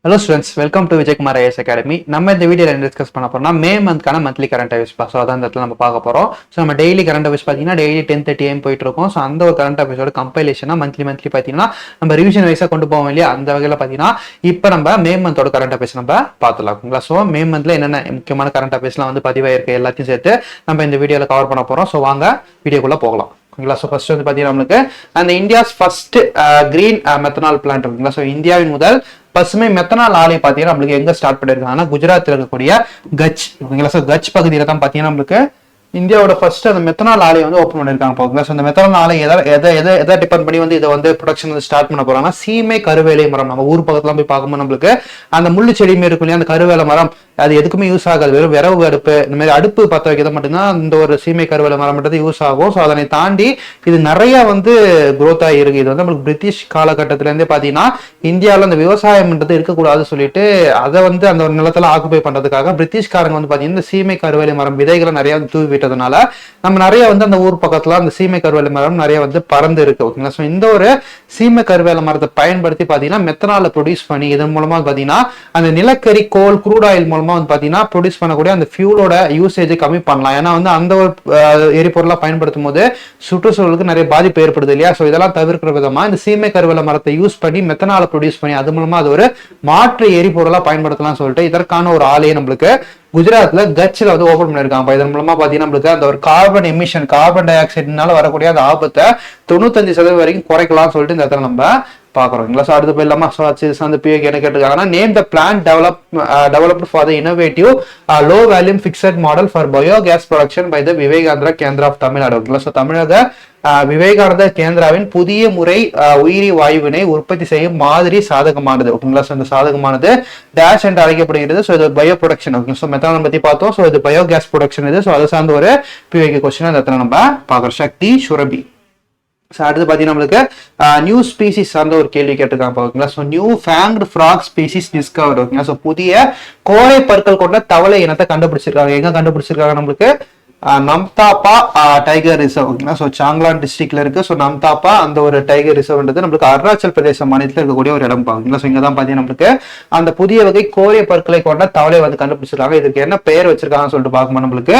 Hello students, welcome to Vijayakumar IS academy. நம்ம இந்த வீடியோவில் என்ன டிஸ்கஸ் பண்ண போறோம்னா மே மந்த்க்கான மந்த்லி கரண்ட் அஃபேர்ஸ். ஸோ அதான் இந்த இடத்துல நம்ம பார்க்க போறோம். ஸோ நம்ம டெய்லி கரண்ட் அஃபேர்ஸ் பார்த்தீங்கன்னா டெய்லி 10:30 AM போயிட்டு இருக்கும். ஸோ அந்த ஒரு கரண்ட் அஃபேர்ஸோட கம்பைலேஷனா மந்த்லி பார்த்தீங்கன்னா நம்ம ரிவிஷன் வைஸாக கொண்டு போவோம் இல்லையா, அந்த வகையில் பார்த்தீங்கன்னா இப்போ நம்ம மே மந்தோட கரண்ட் அஃபேர்ஸ் நம்ம பார்த்துலாம். ஸோ மே மந்த்ல என்னென்ன முக்கியமான கரண்ட் அஃபேர்ஸ்லாம் வந்து பதிவாயிருக்கு எல்லாத்தையும் சேர்த்து நம்ம இந்த வீடியோவில் கவர் பண்ண போறோம். ஸோ வாங்க வீடியோக்குள்ள போகலாம். ஓகேங்களா. ஸோ ஃபர்ஸ்ட் வந்து பார்த்தீங்கன்னா நம்மளுக்கு அந்த India's first green methanol plant இருக்குங்களா. ஸோ இந்தியாவின் முதல் பசுமை மெத்தனால் ஆலை பார்த்தீங்கன்னா நம்மளுக்கு எங்க ஸ்டார்ட் பண்ணிருக்காங்கன்னா குஜராத்தில் இருக்கக்கூடிய கட்ச். ஓகேங்களா. ஸோ கட்ச் பகுதியில தான் பார்த்தீங்கன்னா நம்மளுக்கு இந்தியாவோட ஃபர்ஸ்ட் அந்த மெத்தனால் ஆலையை வந்து ஓப்பன் பண்ணிருக்காங்க. போகுங்களா. ஸோ அந்த மெத்தனால் ஆலை எதை டிபெண்ட் பண்ணி வந்து இதை வந்து ப்ரொடக்ஷன் வந்து ஸ்டார்ட் பண்ண போறாங்கன்னா சீமை கருவேலை மரம். நம்ம ஊர் பக்கத்துல போய் பார்க்கும்போது நம்மளுக்கு அந்த முள்ளு செடியுமே இருக்கும் இல்லையா, அந்த கருவேலை மரம் அது எதுக்குமே யூஸ் ஆகாது. வெறும் விறகு அடுப்பு இந்த மாதிரி அடுப்பு பற்ற வைக்கிறது மட்டும்தான் இந்த ஒரு சீமை கருவேலை மரம் மட்டும் யூஸ் ஆகும். ஸோ அதனை தாண்டி இது நிறைய வந்து குரோத் ஆகிருக்கு. இது வந்து நம்மளுக்கு பிரிட்டிஷ் காலகட்டத்திலேருந்தே பார்த்தீங்கன்னா இந்தியாவில் அந்த விவசாயம்ன்றது இருக்கக்கூடாதுன்னு சொல்லிட்டு அதை வந்து அந்த ஒரு நிலத்துல ஆக்குபை பண்றதுக்காக பிரிட்டிஷ்காரங்க வந்து பார்த்தீங்கன்னா இந்த சீமை கருவேலை மரம் விதைகளை நிறைய வந்து தூவி விட்டதுனால நம்ம நிறைய வந்து அந்த ஊர் பக்கத்துல அந்த சீமை கருவேலை மரம் நிறைய வந்து பறந்து இருக்கு. ஓகேங்களா. ஸோ இந்த ஒரு சீமை கருவேலை மரத்தை பயன்படுத்தி பார்த்தீங்கன்னா மெத்தனால ப்ரொடியூஸ் பண்ணி இதன் மூலமா பார்த்தீங்கன்னா அந்த நிலக்கரி கோல் க்ரூட் ஆயில் மூலமா வந்து பாத்தீங்கன்னா ப்ரொடியூஸ் பண்ணக்கூடிய அந்த ஃபியூலோட யூசேஜ் கம்மி பண்ணலாம். ஏன்னா வந்து அந்த ஒரு எரிபொருளா பயன்படுத்தும் போது சுற்றுச்சூழலுக்கு நிறைய பாதிப்பு ஏற்படுது இல்லையா. ஸோ இதெல்லாம் தவிர்க்கிற விதமா இந்த சீமை கருவேல மரத்தை யூஸ் பண்ணி மெத்தனால ப்ரொடியூஸ் பண்ணி அது மூலமா அது ஒரு மாற்று எரிபொருளா பயன்படுத்தலாம் சொல்லிட்டு இதற்கான ஒரு ஆலையை நம்மளுக்கு குஜராத்ல கட்சில வந்து ஓபன் பண்ணிருக்காங்க. இதன் மூலமா பாத்தீங்கன்னா நம்மளுக்கு அந்த ஒரு கார்பன் எமிஷன் கார்பன் டை ஆக்சைடுனால வரக்கூடிய அந்த ஆபத்தை 95% வரைக்கும் குறைக்கலாம்னு சொல்லிட்டு இந்த இடத்துல நம்ம பாக்குறோம். ஸோ அடுத்து போயிடலாமா. ஸோ அந்த பிஏக்கு என்ன கேட்டிருக்காங்கன்னா name the plan developed for the innovative low volume fixed model for biogas production by the Vivekananda Kendra of Tamil Nadu. So தமிழக விவேகானந்தா கேந்திராவின் புதிய முறை உயிரி வாயுவினை உற்பத்தி செய்யும் மாதிரி சாதகமானது. ஓகேங்களா. ஸோ இந்த சாதகமானது டேஷ் என்று அழைக்கப்படுகிறது. ஸோ இது bio production. Okay. So methanol பத்தி பார்த்தோம். ஸோ இது பயோகேஸ் ப்ரொடக்ஷன் இது. ஸோ அதை சார்ந்த ஒரு பிஏக்கு கொஸ்டின் அந்த இடத்துல நம்ம பார்க்குறோம். சக்தி சுரபி. ஸோ அடுத்து பார்த்தீங்கன்னா நம்மளுக்கு நியூ ஸ்பீசிஸ் சார்ந்த ஒரு கேள்வி கேட்டிருக்காங்க. ஓகேங்களா. So new fanged frog species discovered. ஓகேங்களா. ஸோ புதிய கோரை பற்கள் கொண்ட தவளை இனத்தை கண்டுபிடிச்சிருக்காங்க. எங்க கண்டுபிடிச்சிருக்காங்க நம்மளுக்கு நம்தாப்பா டைகர் ரிசர்வ். ஓகேங்களா. ஸோ சாங்லான் டிஸ்ட்ரிக்ட்ல இருக்கு. ஸோ நம்தாப்பா அந்த ஒரு டைகர் ரிசர்வ்ன்றது நம்மளுக்கு அருணாச்சல் பிரதேச மாநிலத்தில் இருக்கக்கூடிய ஒரு இடம். பாத்தீங்களா. ஸோ இங்க தான் பார்த்தீங்கன்னா நம்மளுக்கு அந்த புதிய வகை கோரிய பற்களை கொண்ட தவளை வந்து கண்டுபிடிச்சிருக்காங்க. இதுக்கு என்ன பெயர் வச்சிருக்காங்கன்னு சொல்லிட்டு பார்க்கும்போது நம்மளுக்கு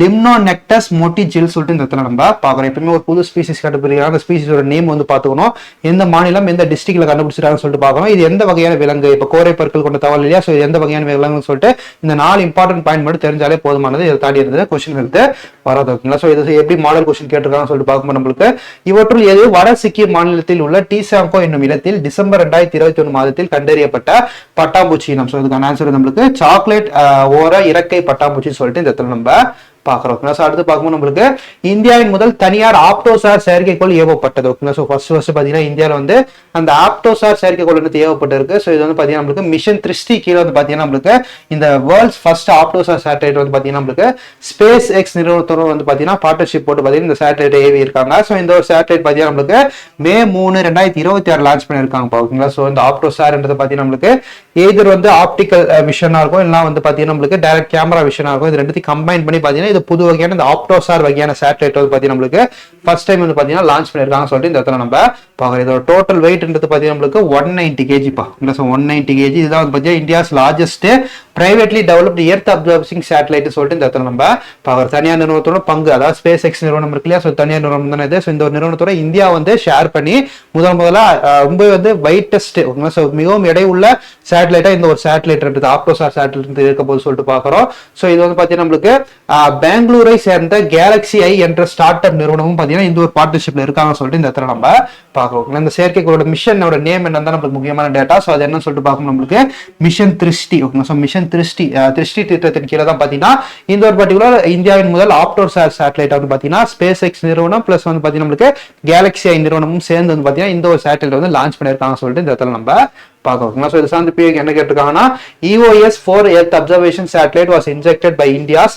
லிம்னோநெக்டஸ் மோட்டிஜில் சொல்லிட்டு இந்த இடத்துல நம்ம பார்க்குறோம். எப்பவுமே ஒரு புது ஸ்பீசிஸ் கண்டுபிடிக்கிறாங்க. அந்த ஸ்பீசிஸோட நேம் வந்து பார்த்துக்கணும், எந்த மாநிலம் எந்த டிஸ்ட்ரிக்ட்ல கண்டுபிடிச்சிருக்காங்கன்னு சொல்லிட்டு பார்க்கணும். இது எந்த வகையான விலங்கு, இப்போ கோரை பற்கள் கொண்ட தவளை இல்லையா. ஸோ எந்த வகையான விலங்குன்னு சொல்லிட்டு இந்த 4 இம்பார்ட்டன்ட் பாயிண்ட் மட்டும் தெரிஞ்சாலே போதுமானது. இதை தாண்டி இருந்தது கொஸ்டின் இருந்து வராது. ஓகேங்களா. ஸோ இது எப்படி மாடல் கொஸ்டின் கேட்டிருக்காங்கன்னு சொல்லிட்டு பார்க்கும்போது நம்மளுக்கு இவற்றுள் எது வட சிக்கிம் மாநிலத்தில் உள்ள டீசாங்கோ என்னும் இடத்தில் டிசம்பர் 2021 மாதத்தில் கண்டறியப்பட்ட பட்டாம்பூச்சி இனம். ஸோ இதுக்கான ஆன்சர் நம்மளுக்கு சாக்லேட் ஓர இறக்கை பட்டாம்பூச்சின்னு சொல்லிட்டு இந்த இடத்துல நம்ம பாக்குறோம். அடுத்து பார்க்கும்போது நம்மளுக்கு இந்தியாவின் முதல் தனியார் ஆப்டோசார் செயற்கைக்கோள் ஏவப்பட்டது. ஓகேங்களா. ஸோ ஃபர்ஸ்ட் பாத்தீங்கன்னா இந்தியாவில் வந்து அந்த ஆப்டோசார் செயற்கைக்கோள் வந்து ஏவப்பட்டிருக்கு. ஸோ இது வந்து பாத்தீங்கன்னா நம்மளுக்கு மிஷன் 3 கீழே வந்து பாத்தீங்கன்னா நம்மளுக்கு இந்த வேர்ல்ட்ஸ் ஃபர்ஸ்ட் ஆப்டோசார் சேட்டலைட் வந்து பாத்தீங்கன்னா நம்மளுக்கு ஸ்பேஸ் எக்ஸ் நிறுவனத்தோட வந்து பாத்தீங்கன்னா பார்ட்னர்ஷிப் போட்டு பாத்தீங்கன்னா இந்த சேட்டலைட் ஏவி இருக்காங்க. ஸோ இந்த ஒரு சேட்டலைட் பாத்தீங்கன்னா நம்மளுக்கு மே 3, 2026 லான்ச் பண்ணிருக்காங்க. ஓகேங்களா. ஸோ இந்த ஆப்டோசார்ன்றது பாத்தீங்கன்னா நம்மளுக்கு எதிர் வந்து ஆப்டிக்கல் விஷனா இருக்கும், இல்லைன்னா வந்து பாத்தீங்கன்னா நம்மளுக்கு டைரக்ட் கேமரா விஷனா இருக்கும். இது ரெண்டுத்தையும் கம்பைன் பண்ணி பாத்தீங்கன்னா புது வகையான இந்த ஆப்டோசார் வகையான சேட்டலைட் வந்து பாத்தீங்கன்னா நம்மளுக்கு ஃபர்ஸ்ட் டைம் வந்து பாத்தீங்கன்னா லான்ச் பண்ணிருக்காங்க சொல்லிட்டு இந்த இடத்துல நம்ம பார்க்குறோம். இதோட டோட்டல் வெயிட்ன்றது பாத்தீங்கன்னா நம்மளுக்கு 190 kg பா. So 190 kg. இதுதான் வந்து பாத்தீங்கன்னா India's largest privately developed earth observing satellite சொல்லிட்டு இந்த இடத்துல நம்ம பார்க்குறோம். தனியார் நிறுவனத்தோட பங்கு, அதாவது ஸ்பேஸ் எக்ஸ் நிறுவனம் இருக்கு இல்லையா. ஸோ தனியார் நிறுவனம் தானே இது. ஸோ இந்த ஒரு நிறுவனத்தோட இந்தியா வந்து ஷேர் பண்ணி முதல்ல ரொம்ப வந்து வெயிட்டஸ்ட், ஸோ மிகவும் எடை உள்ள சேட்டலைட்டா இந்த ஒரு சேட்டலைட் ஆப்டோசார் சேட்டலைட் இருக்க போது சொல்லிட்டு பார்க்குறோம். ஸோ இது வந்து பாத்தீங்கன்னா நம்மளுக்கு பெங்களூரை சேர்ந்த கேலக்சி ஐ என்ற ஸ்டார்ட் அப் நிறுவனமும் பாத்தீங்கன்னா இந்த ஒரு பார்ட்னர்ஷிப்ல இருக்காங்க சொல்லிட்டு இந்த இடத்துல நம்ம பார்க்கிறோம். இந்த செயற்கைக்கோளோட மிஷனோட நேம் என்னன்னு நம்மளுக்கு முக்கியமான டேட்டா. ஸோ அது என்ன சொல்லிட்டு பார்க்கணும் நம்மளுக்கு மிஷன் 3. ஓகே. ஸோ மிஷன் 3 திட்டத்தின் கீழே தான் பாத்தீங்கன்னா இந்த ஒரு பர்டிகுலர் இந்தியாவின் முதல் ஆப்டோசார் சேட்டலைட் வந்து பாத்தீங்கன்னா ஸ்பேஸ் எக்ஸ் நிறுவனம் பிளஸ் வந்து பாத்தீங்கன்னா நம்மளுக்கு கேலக்சி ஐ நிறுவனமும் சேர்ந்து வந்து பாத்தீங்கன்னா இந்த ஒரு சேட்டலைட் வந்து லான்ச் பண்ணிருக்காங்க சொல்லிட்டு இந்த இடத்துல நம்ம பார்க்கணும். ஸோ இது சார்ந்த பிஏக்கு என்ன கேட்டிருக்காங்கன்னா EOS-4 earth observation satellite was injected by India's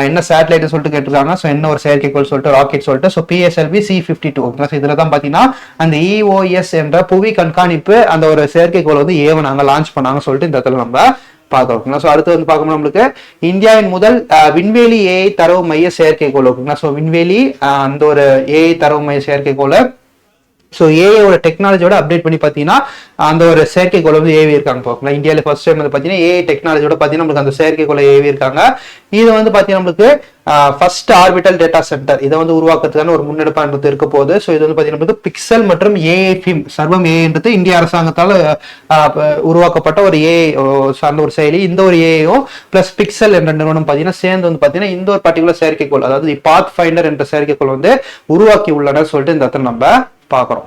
என்ன சேட்டலைட் சொல்லிட்டு கேட்டிருக்காங்க. ஸோ என்ன ஒரு செயற்கைக்கோள் சொல்லிட்டு ராக்கெட் சொல்லிட்டு ஸோ PSLV C-52. ஓகேங்களா. இதுல தான் பாத்தீங்கன்னா அந்த EOS என்ற புவி கண்காணிப்பு அந்த ஒரு செயற்கைக்கோள் வந்து ஏவனாங்க லான்ச் பண்ணாங்க சொல்லிட்டு இந்த இடத்துல நம்ம பார்க்கிறோம். ஸோ அடுத்து வந்து பார்க்கணும் நம்மளுக்கு இந்தியாவின் முதல் விண்வெளி AI தரவு மைய செயற்கைக்கோள். ஓகேங்களா. ஸோ விண்வெளி அந்த ஒரு AI தரவு மைய செயற்கைக்கோளை ஸோ ஏஐயோட டெக்னாலஜியோட அப்டேட் பண்ணி பார்த்தீங்கன்னா அந்த ஒரு செயற்கைக்கோளை வந்து ஏவி இருக்காங்க. பார்க்கலாம் இந்தியாவில் ஃபர்ஸ்ட் டைம் வந்து பார்த்தீங்கன்னா ஏஐ டெக்னாலஜியோட பார்த்தீங்கன்னா நம்மளுக்கு அந்த செயற்கைக்கோளை ஏவி இருக்காங்க. இது வந்து பார்த்தீங்கன்னா நம்மளுக்கு ஃபர்ஸ்ட் ஆர்பிட்டல் டேட்டா சென்டர் இதை வந்து உருவாக்குறதுக்கான ஒரு முன்னெடுப்பான்றது இருக்க போகுது. ஸோ இது வந்து பார்த்தீங்கன்னா நம்மளுக்கு பிக்சல் மற்றும் ஏஐ ஃபிம் சர்வம் ஏஐன்றது இந்திய அரசாங்கத்தால் உருவாக்கப்பட்ட ஒரு ஏஐ சார்ந்த ஒரு செயலி. இந்த ஒரு ஏஐயும் பிளஸ் பிக்சல் என்ற நிறுவனம் பார்த்தீங்கன்னா சேர்ந்து வந்து பார்த்தீங்கன்னா இந்த ஒரு பர்டிகுலர் செயற்கைக்கோள் அதாவது பாத் ஃபைண்டர் என்ற செயற்கைக்கோள் வந்து உருவாக்கி உள்ளனர் சொல்லிட்டு இந்த இடத்துல நம்ம பார்க்குறோம்.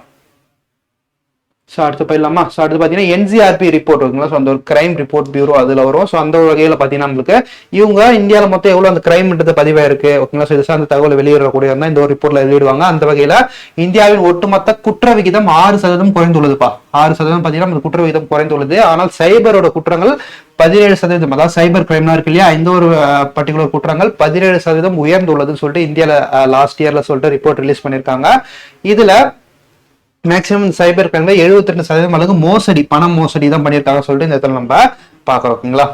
ஸோ அடுத்து போயிடலாமா? ஸோ அடுத்து பார்த்தீங்கன்னா என்சிஆர்பி ரிப்போர்ட் இருக்குங்களா? ஸோ அந்த ஒரு கிரைம் ரிப்போர்ட் பியூரோ அதில் வரும். ஸோ அந்த வகையில் பார்த்தீங்கன்னா நம்மளுக்கு இவங்க இந்தியாவில் மொத்தம் எவ்வளோ அந்த கிரைம்ன்றது பதிவாயிருக்கு ஓகேங்களா? ஸோ இது சார்ந்த தகவல் வெளியிடக்கூடிய இந்த ஒரு ரிப்போர்ட்ல வெளியிடுவாங்க. அந்த வகையில் இந்தியாவின் ஒட்டுமொத்த குற்ற விகிதம் 6% குறைந்துள்ளதுப்பா. 6% பார்த்தீங்கன்னா அந்த குற்ற விகிதம் குறைந்துள்ளது. ஆனால் சைபரோட குற்றங்கள் 17%, அதாவது சைபர் கிரைம்லாம் இருக்கு இல்லையா, இந்த ஒரு பர்டிகுலர் குற்றங்கள் 17% உயர்ந்துள்ளதுன்னு சொல்லிட்டு இந்தியாவில் லாஸ்ட் இயர்ல சொல்லிட்டு ரிப்போர்ட் ரிலீஸ் பண்ணியிருக்காங்க. இதுல மேக்சிமம் சைபர் கிரைம்ல 72% அளவுக்கு மோசடி, பணம் மோசடி தான் பண்ணியிருக்காங்க சொல்லிட்டு இந்த இடத்துல நம்ம பார்க்கறோம் ஓகேங்களா.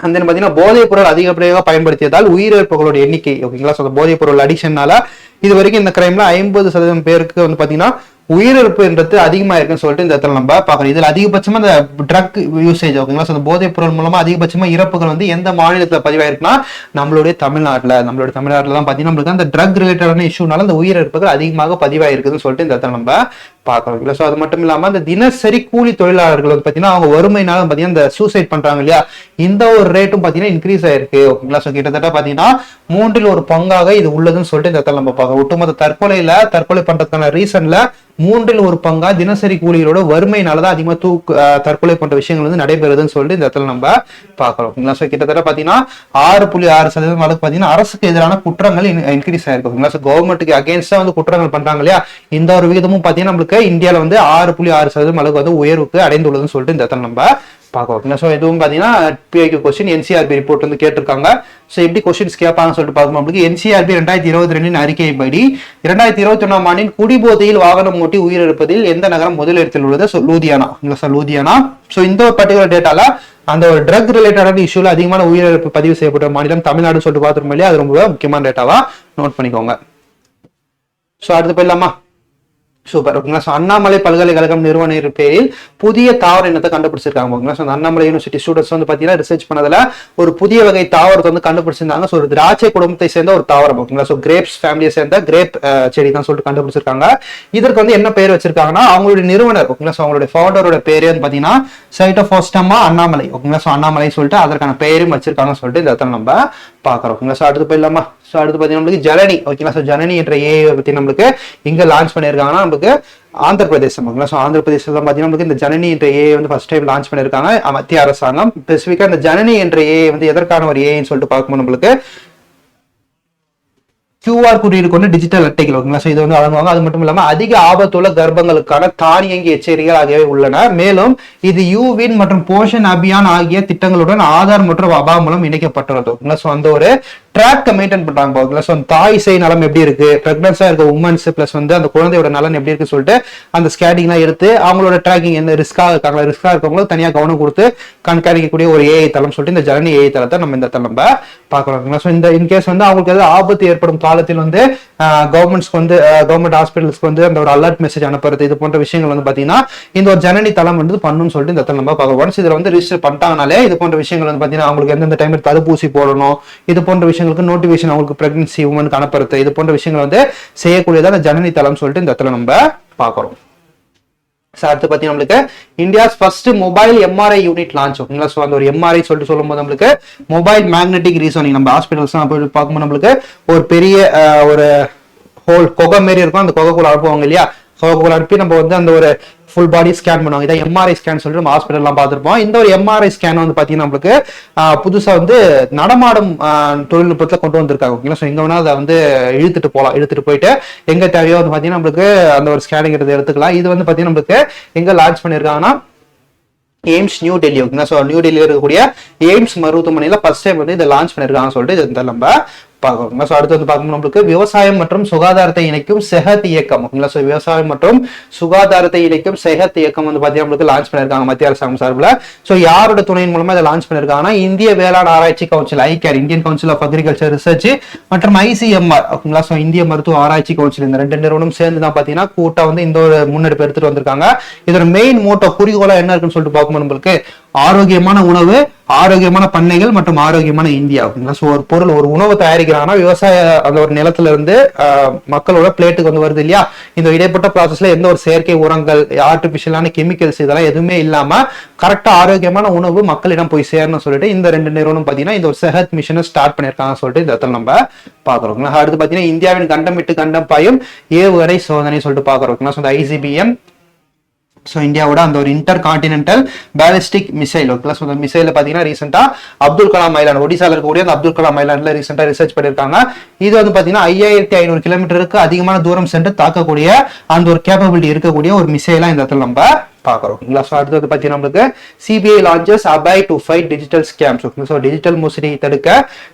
அந்த பாத்தீங்கன்னா போதைப் பொருள் அதிகப்படியாக பயன்படுத்தியதால் உயிரிழப்புகளோட எண்ணிக்கை ஓகேங்களா. ஸோ போதைப் பொருள் அடிக்ஷன்னால இது வரைக்கும் இந்த கிரைம்ல 50% பேருக்கு வந்து பாத்தீங்கன்னா உயிரிழப்புன்றது அதிகமா இருக்குன்னு சொல்லிட்டு இந்த இடத்துல நம்ம பார்க்கறோம். இதுல அதிகபட்சமா இந்த ட்ரக் யூசேஜ் ஓகேங்களா. ஸோ அந்த போதைப் பொருள் மூலமா அதிகபட்சமா இறப்புகள் வந்து எந்த மாநிலத்துல பதிவாயிருக்குன்னா நம்மளுடைய தமிழ்நாட்டுல தான் பாத்தீங்கன்னா நம்மளுக்கு அந்த ட்ரக் ரிலேட்டடான இஷ்யூனால அந்த உயிரிழப்புகள் அதிகமாக பதிவாயிருக்குதுன்னு சொல்லிட்டு இந்த இடத்துல நம்ம பார்க்கறோம். ஸோ அது மட்டும் இல்லாம இந்த தினசரி கூலி தொழிலாளர்கள் வந்து பாத்தீங்கன்னா அவங்க வறுமையினால பாத்தீங்கன்னா இந்த சூசைட் பண்றாங்க இல்லையா, இந்த ஒரு ரேட்டும் பாத்தீங்கன்னா இன்க்ரீஸ் ஆயிருக்கு ஓகேங்களா. ஸோ கிட்டத்தட்ட பாத்தீங்கன்னா 3/1 இது உள்ளதுன்னு சொல்லிட்டு இந்த இடத்துல நம்ம பார்க்கறோம். ஒட்டுமொத்த தற்கொலை பண்றதுக்கான ரீசன்ல 3/1 தினசரி கூலிகளோட வறுமையினாலதான் அதிகமா தற்கொலை பண்ற விஷயங்கள் வந்து நடைபெறுதுன்னு சொல்லிட்டு இந்த இடத்துல நம்ம பார்க்கறோம் ஓகேங்களா. ஸோ கிட்டத்தட்ட பாத்தீங்கன்னா 6.6% அளவுக்கு பாத்தீங்கன்னா அரசுக்கு எதிரான குற்றங்கள் இன்க்ரீஸ் ஆயிருக்கு ஓகேங்களா. ஸோ கவர்மெண்ட்டுக்கு அகேன்ஸ்டா வந்து குற்றங்கள் பண்றாங்க இல்லையா, இந்த ஒரு விகிதமும் பாத்தீங்கன்னா நம்மளுக்கு இந்தியாவில வந்து 6.6% அளவுக்கு வந்து உயர்வுக்கு அடைந்துள்ளதுன்னு சொல்லிட்டு இந்த இடத்துல நம்ம பார்க்க. ஸோ இதுவும் பாத்தீங்கன்னா பிஐக்யூ கொஸ்டின் என்சிஆர்பி ரிப்போர்ட் வந்து கேட்டிருக்காங்க. ஸோ எப்படி கொஸ்டின்ஸ் கேட்பாங்கன்னு சொல்லிட்டு பார்க்கும்போது என்சிஆர்பி 2022 அறிக்கைப்படி 2021 ஆண்டின் குடிபோதையில் வாகனம் ஓட்டி உயிரிழப்பதில் எந்த நகரம் முதலிடத்தில் உள்ளது? ஸோ லூதியானா. ஸோ இந்த ஒரு பர்டிகுலர் டேட்டால அந்த ஒரு ட்ரக் ரிலேட்டடான இஷ்யூல அதிகமான உயிரிழப்பு பதிவு செய்யப்பட்ட மாநிலம் தமிழ்நாடு சொல்லிட்டு பார்த்துருமோ இல்லையா, அது ரொம்ப முக்கியமான டேட்டாவா நோட் பண்ணிக்கோங்க. ஸோ அடுத்து போயிடலாமா? சூப்பர் ஓகேங்களா. ஸோ அண்ணாமலை பல்கலைக்கழகம் நிறுவன பேரில் புதிய தாவர இனத்தை கண்டுபிடிச்சிருக்காங்க ஓகேங்களா. ஸோ அண்ணாமலை யூனிவர்சிட்டி ஸ்டூடெண்ட்ஸ் வந்து பாத்தீங்கன்னா ரிசர்ச் பண்ணதுல ஒரு புதிய வகை தாவரத்தை வந்து கண்டுபிடிச்சிருந்தாங்க. ஸோ ஒரு திராட்சை குடும்பத்தை சேர்ந்த ஒரு தாவரம் ஓகேங்களா. ஸோ கிரேப்ஸ் ஃபேமிலியை சேர்ந்த கிரேப் செடி தான் சொல்லிட்டு கண்டுபிடிச்சிருக்காங்க. இதற்கு வந்து என்ன பேர் வச்சிருக்காங்கன்னா அவங்களுடைய நிறுவனர் ஓகேங்களா. ஸோ அவங்களுடைய ஃபவுண்டரோட பேரே வந்து பாத்தீங்கன்னா சைட்டோஃபோஸ்டமா அண்ணாமலை ஓகேங்களா. ஸோ அண்ணாமலை சொல்லிட்டு அதற்கான பெயரும் வச்சிருக்காங்கன்னு சொல்லிட்டு இந்த இடத்துல நம்ம பார்க்கறோம் ஓகேங்களா. ஸோ அடுத்து போயிடலாமா? ஸோ அடுத்து பார்த்தீங்கன்னா நம்மளுக்கு ஜனனி ஓகேங்களா. ஸோ ஜனனி என்ற ஏஐ பத்தி நம்மளுக்கு இங்க லான்ச் பண்ணியிருக்காங்கன்னா நம்மளுக்கு ஆந்திர பிரதேசம் ஓகேங்களா. ஸோ ஆந்திர பிரதேசம் பார்த்தீங்கன்னா நம்மளுக்கு இந்த ஜனனி என்ற ஏஐ வந்து ஃபர்ஸ்ட் டைம் லான்ச் பண்ணியிருக்காங்க மத்திய அரசாங்கம். ஸ்பெசிஃபிக்கா இந்த ஜனனி என்ற ஏஐ வந்து எதற்கான ஒரு ஏஐன்னு சொல்லிட்டு பார்க்கும்போது நம்மளுக்கு QR குறியீடு கொண்டு டிஜிட்டல் அட்டைகள் ஓகேங்களா. ஸோ இது வந்து வழங்குவாங்க. அது மட்டும் இல்லாம அதிக ஆபத்துள்ள கர்ப்பங்களுக்கான தானியங்கி எச்சரிக்கைகள் ஆகியவை உள்ளன. மேலும் இது யூவின் மற்றும் போஷன் அபியான் ஆகிய திட்டங்களுடன் ஆதார் மற்றும் அபா மூலம் இணைக்கப்பட்டுள்ளது ஓகேங்களா. ஸோ அந்த ஒரு ட்ராக் மெயின்டைன் பண்றாங்க ஓகேங்களா. ஸோ தாய் சேய் நலம் எப்படி இருக்கு, பிரெக்னன்ஸா இருக்க உமன்ஸ் பிளஸ் வந்து அந்த குழந்தையோட நலன் எப்படி இருக்கு சொல்லிட்டு அந்த ஸ்கேனிங்லாம் எடுத்து அவங்களோட ட்ராக்கிங் எந்த ரிஸ்கா இருக்கவங்களும் தனியா கவனம் கொடுத்து கண்காணிக்கக்கூடிய ஒரு ஏஐ தளம் சொல்லிட்டு இந்த ஜனனி ஏஐ தளத்தை நம்ம இந்த தளம் பார்க்கறோம். ஸோ இந்த இன்கேஸ் வந்து அவங்களுக்கு ஏதாவது ஆபத்து ஏற்படும் காலத்தில் வந்து கவர்மெண்ட்ஸ்க்கு வந்து கவர்மெண்ட் ஹாஸ்பிட்டல்ஸ்க்கு வந்து அந்த ஒரு அலர்ட் மெசேஜ் அனுப்புறது இது போன்ற விஷயங்கள் வந்து பாத்தீங்கன்னா இந்த ஒரு ஜனனி தளம் வந்து பண்ணணும்னு சொல்லிட்டு இந்த நம்ம பார்க்க. ஒன்ஸ் இதுல வந்து ரிஜிஸ்டர் பண்ணிட்டாங்கனாலே இது போன்ற விஷயங்கள் வந்து பாத்தீங்கன்னா அவங்களுக்கு எந்தெந்த டைம்ல தடுப்பூசி போடணும் இது போன்ற விஷயங்களுக்கு நோட்டிபிகேஷன் அவங்களுக்கு பிரெக்னன்சி உமனுக்கு அனுப்புறது இது போன்ற விஷயங்கள் வந்து செய்யக்கூடியதான் ஜனனி தளம் சொல்லிட்டு இந்த இடத்துல நம்ம பார்க்கிறோம். அடுத்து பாத்தீங்கன்னா நம்மளுக்கு India's first mobile MRI unit launch ஓகேங்களா. ஸோ அந்த ஒரு எம்ஆர்ஐ சொல்லிட்டு சொல்லும்போது நம்மளுக்கு மொபைல் மேக்னெட்டிக் ரீசோனிங் நம்ம ஹாஸ்பிட்டல்ஸ் பார்க்கும்போது நம்மளுக்கு ஒரு பெரிய ஒரு ஹோல் கொகை மாரி இருக்கும். அந்த கொகைக்குள்ள அனுப்புவாங்க இல்லையா, கொகைக்குள்ள அனுப்பி நம்ம வந்து அந்த ஒரு ஃபுல் பாடி ஸ்கேன் பண்ணுவாங்க. இதான் எம்ஆர்ஐ ஸ்கேன் சொல்லிட்டு நம்ம ஹாஸ்பிட்டல்லாம் பார்த்துருப்போம். இந்த ஒரு எம்ஆர்ஐ ஸ்கேன் வந்து பாத்தீங்கன்னா நம்மளுக்கு புதுசா வந்து நடமாடும் தொழில்நுட்பத்துல கொண்டு வந்திருக்காங்க ஓகேங்களா. ஸோ எங்க வேணா அதை வந்து இழுத்துட்டு போயிட்டு எங்க தேவையோ வந்து பாத்தீங்கன்னா நம்மளுக்கு அந்த ஒரு ஸ்கேனிங் எடுத்துக்கலாம். இது வந்து பாத்தீங்கன்னா நம்மளுக்கு எங்க லான்ச் பண்ணிருக்காங்கன்னா எய்ம்ஸ் நியூ டெல்லி ஓகேங்களா. ஸோ நியூ டெல்லியில் இருக்கக்கூடிய எய்ம்ஸ் மருத்துவமனையில ஃபர்ஸ்ட் டைம் வந்து இதை லான்ச் பண்ணிருக்காங்கன்னு சொல்லிட்டு இதை நம்ம பார்க்கணும். ஸோ அடுத்து வந்து பார்க்கணும் நம்மளுக்கு விவசாயம் மற்றும் சுகாதாரத்தை இணைக்கும் செஹத் இயக்கம். ஓகேங்களா. ஸோ விவசாயம் மற்றும் சுகாதாரத்தை இணைக்கும் செஹத் இயக்கம் வந்து பார்த்தீங்கன்னா நம்மளுக்கு லான்ச் பண்ணியிருக்காங்க மத்திய அரசாங்கம் சார்பில். ஸோ யாரோட துணையின் மூலமா இதை லான்ச் பண்ணியிருக்காங்கன்னா இந்திய வேளாண் ஆராய்ச்சி council ICAR, Indian council of agriculture research மற்றும் ICMR. ஓகேங்களா. ஸோ இந்திய மருத்துவ ஆராய்ச்சி கவுன்சில், இந்த 2 நிறுவனம் சேர்ந்து தான் பார்த்தீங்கன்னா கூட்டா வந்து இந்த ஒரு முன்னெடுப்பு எடுத்துட்டு வந்திருக்காங்க. இதோட மெயின் மோட்டோ குறிக்கோளா என்ன இருக்குன்னு சொல்லிட்டு பார்க்கும்போது நம்மளுக்கு ஆரோக்கியமான உணவு, ஆரோக்கியமான பண்ணைகள் மற்றும் ஆரோக்கியமான இந்தியா. ஓகேங்களா. ஸோ ஒரு பொருள், ஒரு உணவு தயாரிக்கிறாங்கன்னா விவசாய அந்த ஒரு நிலத்துல இருந்து மக்களோட பிளேட்டுக்கு வந்து வருது இல்லையா, இந்த இடைப்பட்ட ப்ராசஸ்ல எந்த ஒரு செயற்கை உரங்கள், ஆர்டிபிஷியலான கெமிக்கல்ஸ் இதெல்லாம் எதுவுமே இல்லாம கரெக்டா ஆரோக்கியமான உணவு மக்களிடம் போய் சேரணும்னு சொல்லிட்டு இந்த 2 நிறுவனம் பாத்தீங்கன்னா இந்த ஒரு செஹத் மிஷனை ஸ்டார்ட் பண்ணிருக்காங்க சொல்லிட்டு இந்த இடத்துல நம்ம பாக்குறோம். அடுத்து பாத்தீங்கன்னா இந்தியாவின் கண்டம் விட்டு கண்டம் பாயும் ஏவுகணை சோதனை சொல்லிட்டு பாக்குறோம். ஸோ ICBM, ஸோ இந்தியாவோட அந்த ஒரு இன்டர் கான்டினென்டல் பேலிஸ்டிக் மிசைல். ஓகேங்களா. ஸோ அந்த மிசைல பார்த்தீங்கன்னா ரீசெண்டாக அப்துல் கலாம் ஐலாண்ட், ஒடிசால இருக்கக்கூடிய அந்த அப்துல் கலாம் ஐலாண்ட்ல ரீசெண்டாக ரிசர்ச் பண்ணியிருக்காங்க. இது வந்து பார்த்தீங்கன்னா 5500 கிலோமீட்டருக்கு அதிகமான தூரம் சென்று தாக்கக்கூடிய அந்த ஒரு கேப்பபிலிட்டி இருக்கக்கூடிய ஒரு மிசைலா இந்த இடத்துல நம்ம பார்க்குறோம். ஸோ அடுத்தது பார்த்தீங்கன்னா நம்மளுக்கு CBI launches Abhay to fight digital scams. ஓகேங்களா. ஸோ டிஜிட்டல் மோசடியை தடுக்க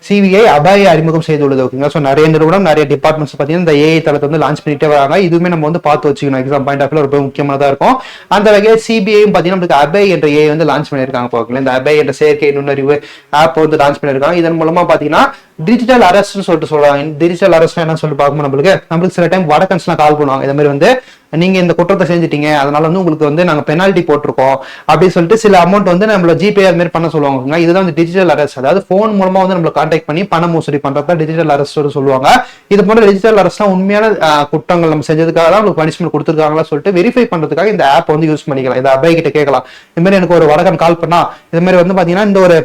CBI அபாயை அறிமுகம் செய்துள்ளது. ஓகேங்களா. ஸோ நிறைய நிறுவனம், நிறைய டிபார்ட்மெண்ட்ஸ் பார்த்தீங்கன்னா இந்த AI தளத்தை வந்து லான்ச் பண்ணிட்டே வராங்க. இதுவுமே நம்ம வந்து பார்த்து வச்சுக்கணும், எக்ஸாம் பாயிண்ட் ஆஃப் ரொம்ப முக்கியமானதாக இருக்கும். அந்த வகையில் CBI பார்த்தீங்கன்னா நம்மளுக்கு அபாய் என்ற AI வந்து லான்ச் பண்ணியிருக்காங்க. ஓகேங்களா. இந்த அபாய் என்ற செயற்கை நுண்ணறிவு ஆப் வந்து லான்ச் பண்ணியிருக்காங்க. இதன் மூலமா பார்த்தீங்கன்னா டிஜிட்டல் அரெஸ்ட்னு சொல்லிட்டு சொல்றாங்க. டிஜிட்டல் அரெஸ்ட் என்ன சொல்லிட்டு பார்க்கும்போது நம்மளுக்கு சில டைம் வடக்கன்ஸ்லாம் கால் பண்ணுவாங்க. இந்த மாதிரி வந்து நீங்க இந்த குற்றத்தை செஞ்சுட்டீங்க, அதனால வந்து உங்களுக்கு வந்து நாங்க பெனால்டி போட்டிருக்கோம் அப்படின்னு சொல்லிட்டு சில அமௌண்ட் வந்து நம்மள ஜிபே அது மாதிரி பண்ண சொல்லுவாங்க. இதுதான் வந்து டிஜிட்டல் அரெஸ்ட். அதாவது போன் மூலமா வந்து நம்மள கான்டாக்ட் பண்ணி பண மோசடி பண்றதா டிஜிட்டல் அரெஸ்ட் சொல்லுவாங்க. இது போன்ற டிஜிட்டல் அரெஸ்ட்லாம் உண்மையான குற்றங்கள் நம்ம செஞ்சதுக்காக தான் உங்களுக்கு பனிஷ்மெண்ட் கொடுத்துருக்காங்களா சொல்லிட்டு வெரிஃபை பண்றதுக்காக இந்த ஆப் வந்து யூஸ் பண்ணிக்கலாம். இந்த அபாய் கிட்ட கேட்கலாம், இந்த மாதிரி எனக்கு ஒரு வடக்கன் கால் பண்ணா இது மாதிரி வந்து பாத்தீங்கன்னா இந்த ஒரு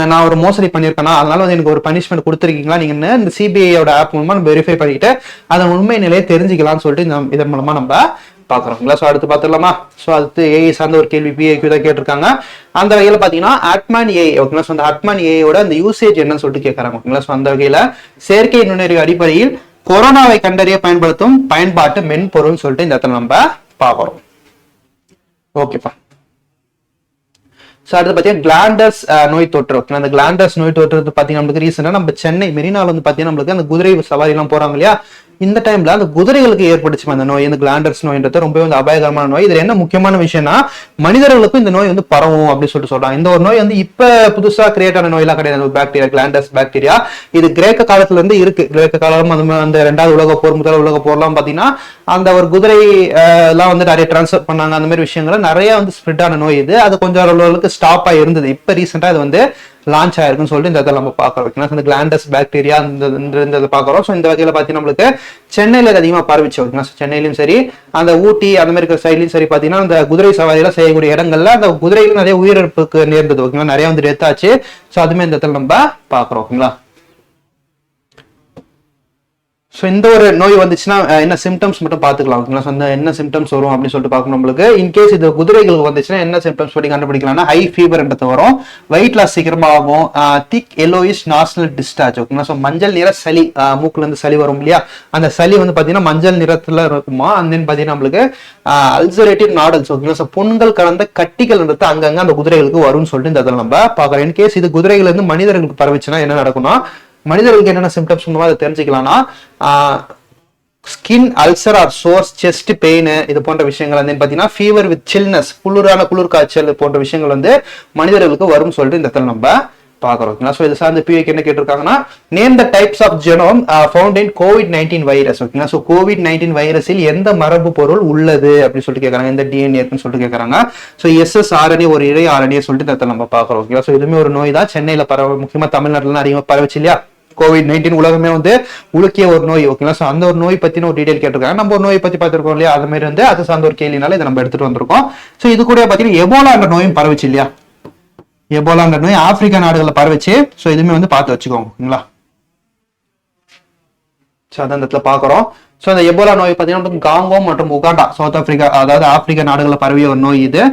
நான் ஒரு மோசடி பண்ணியிருக்கேன்னா அதனால வந்து எனக்கு ஒரு பனிஷ்மெண்ட் கொடுத்துருக்கீங்களா நீங்க இந்த CBIயோட ஆப் மூலமா நம்ம வெரிஃபை பண்ணிட்டு அதன் உண்மை நிலையை தெரிஞ்சுக்கலாம்னு சொல்லிட்டு இதன் மூலமா நம்ம பாக்குறோங்களா. ஸோ அடுத்து பார்த்துடலாமா. ஸோ அடுத்து AI சார்ந்த ஒரு கேள்வி PIQ தான் கேட்டிருக்காங்க. அந்த வகையில பாத்தீங்கன்னா அட்மான் AI. ஓகேங்களா. ஸோ அந்த அட்மான் AIயோட அந்த யூசேஜ் என்னன்னு சொல்லிட்டு கேட்கறாங்க. ஓகேங்களா. ஸோ அந்த வகையில செயற்கை நுண்ணறிவு அடிப்படையில் கொரோனாவை கண்டறிய பயன்படுத்தும் பயன்பாட்டு மென்பொருள் சொல்லிட்டு இந்த இடத்துல நம்ம பாக்குறோம். ஓகேப்பா. ஸோ அடுத்து பார்த்தீங்கன்னா கிளாண்டர்ஸ் நோய் தொற்று. ஓகே. அந்த கிளாண்டர்ஸ் நோய் தொற்று பார்த்தீங்கன்னா நம்மளுக்கு ரீசெண்டாக நம்ம சென்னை மெரினால வந்து பார்த்தீங்கன்னா நம்மளுக்கு அந்த குதிரை சவாரி எல்லாம் போறாங்க இல்லையா, இந்த டைம்ல அந்த குதிரைகளுக்கு ஏற்பட்டுச்சு அந்த நோய், இந்த கிளாண்டர்ஸ் நோய்ன்றது ரொம்பவே வந்து அபாயகரமான நோய். இதுல என்ன முக்கியமான விஷயம்னா மனிதர்களுக்கும் இந்த நோய் வந்து பரவும் அப்படின்னு சொல்லிட்டு சொல்றாங்க. இந்த ஒரு நோய் வந்து இப்ப புதுசா கிரியேட் ஆன நோயெல்லாம் கிடையாது. பாக்டீரியா, கிளாண்டர்ஸ் பாக்டீரியா இது கிரேக்க காலத்துல இருந்து இருக்கு. கிரேக்க காலம் அந்த 2வது உலக போர், முதல் உலக போர்லாம் பாத்தீங்கன்னா அந்த ஒரு குதிரை எல்லாம் வந்து நிறைய டிரான்ஸ்ஃபர் பண்ணாங்க. அந்த மாதிரி விஷயங்கள் நிறைய வந்து ஸ்ப்ரெட் ஆன நோய் இது. அது கொஞ்சம் அளவுக்கு ஸ்டாப் ஆகி இருந்தது. இப்ப ரீசெண்டா இது வந்து லான்ச் ஆயிருக்குன்னு சொல்லிட்டு இந்த இதில் நம்ம பார்க்குறோம். இந்த கிளாண்டஸ் பாக்டீரியா இந்த பார்க்குறோம். ஸோ இந்த வகையில் பார்த்தீங்கன்னா நம்மளுக்கு சென்னையில் அதிகமாக பரவிச்சு. ஓகேங்களா. சென்னையிலும் சரி, அந்த ஊட்டி அந்த மாதிரி இருக்கிற சைட்லையும் சரி பார்த்தீங்கன்னா அந்த குதிரை சவாரியெல்லாம் செய்யக்கூடிய இடங்கள்ல அந்த குதிரையிலும் நிறைய உயிரிழப்புக்கு நேர்ந்தது. ஓகேங்களா. நிறைய வந்து டெத் ஆச்சு. ஸோ அதுமே இந்த இடத்துல நம்ம பார்க்குறோம். ஓகேங்களா. ஸோ இந்த ஒரு நோய் வந்துச்சுன்னா என்ன சிம்டம்ஸ் மட்டும் பார்த்துக்கலாம். ஓகேங்களா. ஸோ அந்த என்ன சிம்டம்ஸ் வரும் அப்படின்னு சொல்லிட்டு பார்க்கணும். நம்மளுக்கு இன்கேஸ் இது குதிரைகளுக்கு வந்துச்சுன்னா என்ன சிம்டம்ஸ் படி கண்டுபிடிக்கலாம்னா ஹை ஃபீவர்ன்றது வரும், வெயிட் லாஸ் சீக்கிரமா ஆகும், திக் எல்லோயிஷ் நாஸ்னல் டிஸ்சார்ஜ். ஓகேங்களா. ஸோ மஞ்சள் நிற சளி, மூக்குல இருந்து சளி வரும் இல்லையா, அந்த சளி வந்து பார்த்தீங்கன்னா மஞ்சள் நிறத்துல இருக்குமா. அந்த பார்த்தீங்கன்னா நம்மளுக்கு அல்சரேட்டிவ் நாடல்ஸ். ஓகேங்களா. ஸோ புண்கள் கலந்த கட்டிகள்ன்றது அங்கங்க அந்த குதிரைகளுக்கு வரும்னு சொல்லிட்டு இந்த இதில் நம்ம பார்க்குறோம். இன்கேஸ் இது குதிரைகள் இருந்து மனிதர்களுக்கு பரவிச்சுன்னா என்ன நடக்கும்னா மனிதர்களுக்கு என்னென்ன சிம்டம்ஸ் அதை தெரிஞ்சுக்கலாம்னா skin ulcer or sores, chest pain, இது போன்ற விஷயங்கள் வந்து பாத்தீங்கன்னா ஃபீவர் வித் சில்னஸ், குளிர் காய்ச்சல் போன்ற விஷயங்கள் வந்து மனிதர்களுக்கு வரும் சொல்லிட்டு இந்த இடத்துல நம்ம பாக்குறோம். ஸோ இது சார்ந்த PIQ என்ன கேட்டிருக்காங்கன்னா name the types of genome found in COVID-19 virus. ஓகேங்களா. ஸோ COVID-19 வைரஸில் எந்த மரபு பொருள் உள்ளது அப்படின்னு சொல்லிட்டு கேட்கறாங்க, எந்த DNA இருக்குன்னு சொல்லிட்டு கேட்கறாங்க. ஸோ SSRNA ஒரு இழை RNA சொல்லிட்டு இந்த நம்ம பாக்குறோம். ஓகேங்களா. ஸோ இதுவுமே ஒரு நோய் தான், சென்னையில முக்கியமா தமிழ்நாட்டுல அதிகமாக பரவச்சு இல்லையா. COVID-19 உலகமே வந்து உலுக்கிய ஒரு நோய். ஓகேங்களா. ஸோ அந்த ஒரு நோய் பத்தின ஒரு டீடைல் கேட்டிருக்காங்க. நம்ம ஒரு நோய் பத்தி பார்த்திருக்கோம் இல்லையா, அது மாதிரி வந்து அது சார்ந்த ஒரு கேள்வினால இதை நம்ம எடுத்துட்டு வந்திருக்கோம். ஸோ இது கூட பாத்தீங்கன்னா எபோலா என்ற நோயும் பரவச்சு இல்லையா, எபோலாங்கிற நோய் ஆப்பிரிக்கா நாடுகளில் பரவச்சு. ஸோ இதுவுமே வந்து பார்த்து வச்சுக்கோங்க. ஓகேங்களா. ஸோ அந்த இடத்துல பார்க்குறோம். ஸோ அந்த எபோலா நோய் பார்த்தீங்கன்னா காங்கோ மற்றும் உகாண்டா, சவுத் ஆப்பிரிக்கா, அதாவது ஆப்பிரிக்கா நாடுகளில் பரவிய ஒரு நோய் இது.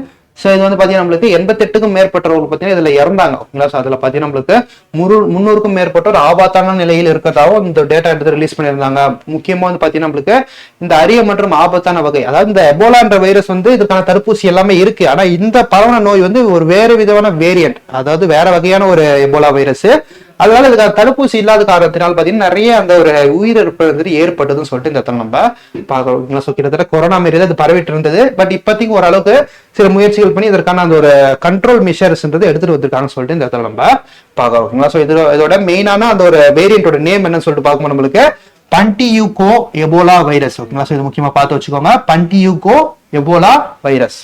ஸோ இது வந்து பார்த்தீங்கன்னா நம்மளுக்கு 88க்கும் மேற்பட்டவர்கள் பார்த்தீங்கன்னா இதில் இறந்தாங்க. ஓகேங்களா. ஸோ அதில் பார்த்தீங்கன்னா நம்மளுக்கு 300க்கும் மேற்பட்டோர் ஆபத்தான நிலையில் இருக்கிறதாவும் இந்த டேட்டா எடுத்து ரிலீஸ் பண்ணியிருந்தாங்க. முக்கியமாக வந்து பார்த்தீங்கன்னா நம்மளுக்கு இந்த அரிய மற்றும் ஆபத்தான வகை, அதாவது இந்த எபோலான்ற வைரஸ் வந்து இதுக்கான தடுப்பூசி எல்லாமே இருக்கு. ஆனால் இந்த பரவன நோய் வந்து ஒரு வேறு விதமான வேரியன்ட், அதாவது வேற வகையான ஒரு எபோலா வைரஸ். அதனால இதுக்கு தடுப்பூசி இல்லாத காரணத்தினால் பாத்தீங்கன்னா நிறைய அந்த ஒரு உயிரிழப்பு வந்துட்டு ஏற்பட்டதுன்னு சொல்லிட்டு இந்த இடத்துல நம்ம பாக்குறோம். ஸோ கிட்டத்தட்ட கொரோனா மாரி அது பரவிட்டு இருந்தது. பட் இப்போதைக்கு ஓரளவுக்கு சில முயற்சிகள் பண்ணி இதற்கான அந்த ஒரு கண்ட்ரோல் மெஷர்ஸ்ன்றது எடுத்துட்டு வந்திருக்காங்கன்னு சொல்லிட்டு இந்த இடத்துல நம்ம பாக்குறோம். ஸோ இதோட மெயினான அந்த ஒரு வேரியண்டோட நேம் என்னன்னு சொல்லிட்டு பார்க்கும்போது நம்மளுக்கு பண்டியூகோ எபோலா வைரஸ். ஓகேங்களா, ஸோ இது முக்கியமா பார்த்து வச்சுக்கோங்க. பண்டியூகோ எபோலா வைரஸ்.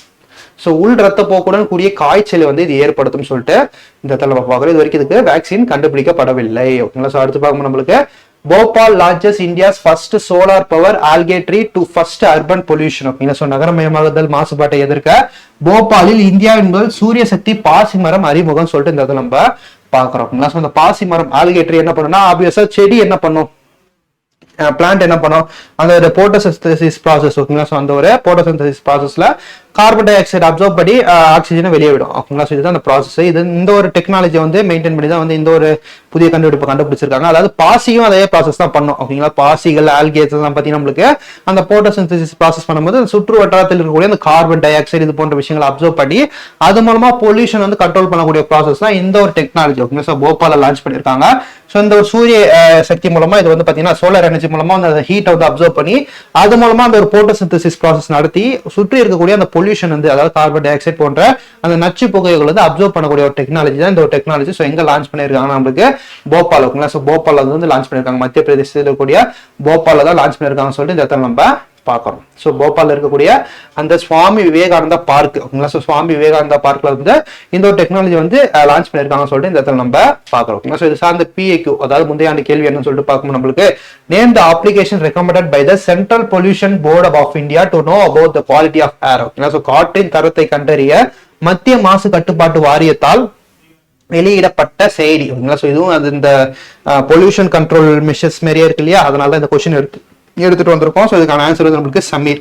ஸோ உள் ரத்த போக்குடன் கூடிய காய்ச்சல் வந்து இது ஏற்படுத்தும் சொல்லிட்டு இந்த இடத்துல நம்ம பார்க்குறோம். இது வரைக்கும் இதுக்கு வேக்சின் கண்டுபிடிக்கப்படவில்லை. ஓகேங்களா, ஸோ அடுத்து பார்க்கும்போது நம்மளுக்கு Bhopal launches India's first solar power algae tree to first urban pollution. ஓகேங்களா, ஸோ நகரமயமாகுதல் மாசுபாட்டை எதிர்க்க போபாலில் இந்தியாவின் முதல் சூரிய சக்தி பாசி மரம் அறிமுகம் சொல்லிட்டு இந்த இடத்துல நம்ம பார்க்குறோம். ஓகேங்களா, ஸோ அந்த பாசி மரம் ஆல்கேட்ரி என்ன பண்ணுன்னா ஆப்வியஸா செடி என்ன பண்ணும், பிளான்ட் என்ன பண்ணும், அந்த போட்டோசிந்தசிஸ் ப்ராசஸ். ஓகேங்களா, ஸோ அந்த ஒரு போட்டோசிந்தசிஸ் ப்ராசஸ்ல கார்பன் டை ஆக்சைடு அப்சர்வ் பண்ணி ஆக்சிஜனை வெளியே விடும். ஓகேங்களா, ஸோ இதுதான் அந்த ப்ராசஸ். இது இந்த ஒரு டெக்னாலஜி வந்து மெயின்டைன் பண்ணி தான் வந்து இந்த ஒரு புதிய கண்டுபிடிப்பு கண்டுபிடிச்சிருக்காங்க. அதாவது பாசியும் அதே ப்ராசஸ் தான் பண்ணும். ஓகேங்களா, பாசிகள் ஆல்கேஸ் எல்லாம் பார்த்தீங்கன்னா நம்மளுக்கு அந்த போட்டோசிந்தசிஸ் ப்ராசஸ் பண்ணும்போது சுற்று வட்டாரத்தில் இருக்கக்கூடிய அந்த கார்பன் டை ஆக்சைடு இது போன்ற விஷயங்களை அப்சர்வ் பண்ணி அது மூலமா பொல்யூஷன் வந்து கண்ட்ரோல் பண்ணக்கூடிய ப்ராசஸ் தான் இந்த ஒரு டெக்னாலஜி. ஓகேங்களா, ஸோ போபால லான்ச் பண்ணியிருக்காங்க. ஸோ இந்த ஒரு சூரிய சக்தி மூலமா இது வந்து பார்த்தீங்கன்னா சோலார் எனர்ஜி மூலமா அந்த ஹீட்டை வந்து அப்சர்வ் பண்ணி அது மூலமா அந்த ஒரு போட்டோசிந்தசிஸ் ப்ராசஸ் நடத்தி சுற்றி இருக்கக்கூடிய அந்த பொல்யூஷன் வந்து அதாவது கார்பன் டை ஆக்சைடு போன்ற அந்த நச்சு புகைகள் வந்து அப்சர்வ் பண்ணக்கூடிய ஒரு டெக்னாலஜி தான் இந்த ஒரு டெக்னாலஜி. ஸோ எங்க லான்ச் பண்ணியிருக்காங்க நம்மளுக்கு போபால். ஓகேங்களா, ஸோ போபால் வந்து லான்ச் பண்ணியிருக்காங்க. மத்திய பிரதேசத்தில் இருக்கக்கூடிய போபால தான் லான்ச் பண்ணியிருக்காங்கன்னு சொல்லிட்டு இந்த இடத்துல நம்ம பார்க்கறோம். ஸோ போபால் இருக்கக்கூடிய அந்த சுவாமி விவேகானந்தா பார்க். ஓகேங்களா, ஸோ சுவாமி விவேகானந்தா பார்க்ல வந்து இந்த ஒரு டெக்னாலஜி வந்து லான்ச் பண்ணியிருக்காங்கன்னு சொல்லிட்டு இந்த இடத்துல நம்ம பார்க்கறோம். ஓகேங்களா, ஸோ இது சார்ந்த PAQ அதாவது முந்தைய ஆண்டு கேள்வி என்னன்னு சொல்லிட்டு பார்க்கும்போது நம்மளுக்கு name the application recommended by the central pollution board of India to know about the quality of air. ஓகேங்களா, ஸோ காற்றின் தரத்தை கண்டறிய மத்திய மாசு கட்டுப்பாட்டு வாரியத்தால் வெளியிடப்பட்ட செயலி. ஓகேங்களா, ஸோ இதுவும் அது இந்த பொல்யூஷன் கண்ட்ரோல் மெஷர்ஸ் மாதிரியே இருக்கு இல்லையா, அதனால தான் இந்த கொஸ்டின் எடுத்துட்டு வந்திருக்கோம். ஸோ இதுக்கான ஆன்சர் வந்து நம்மளுக்கு சமீர்.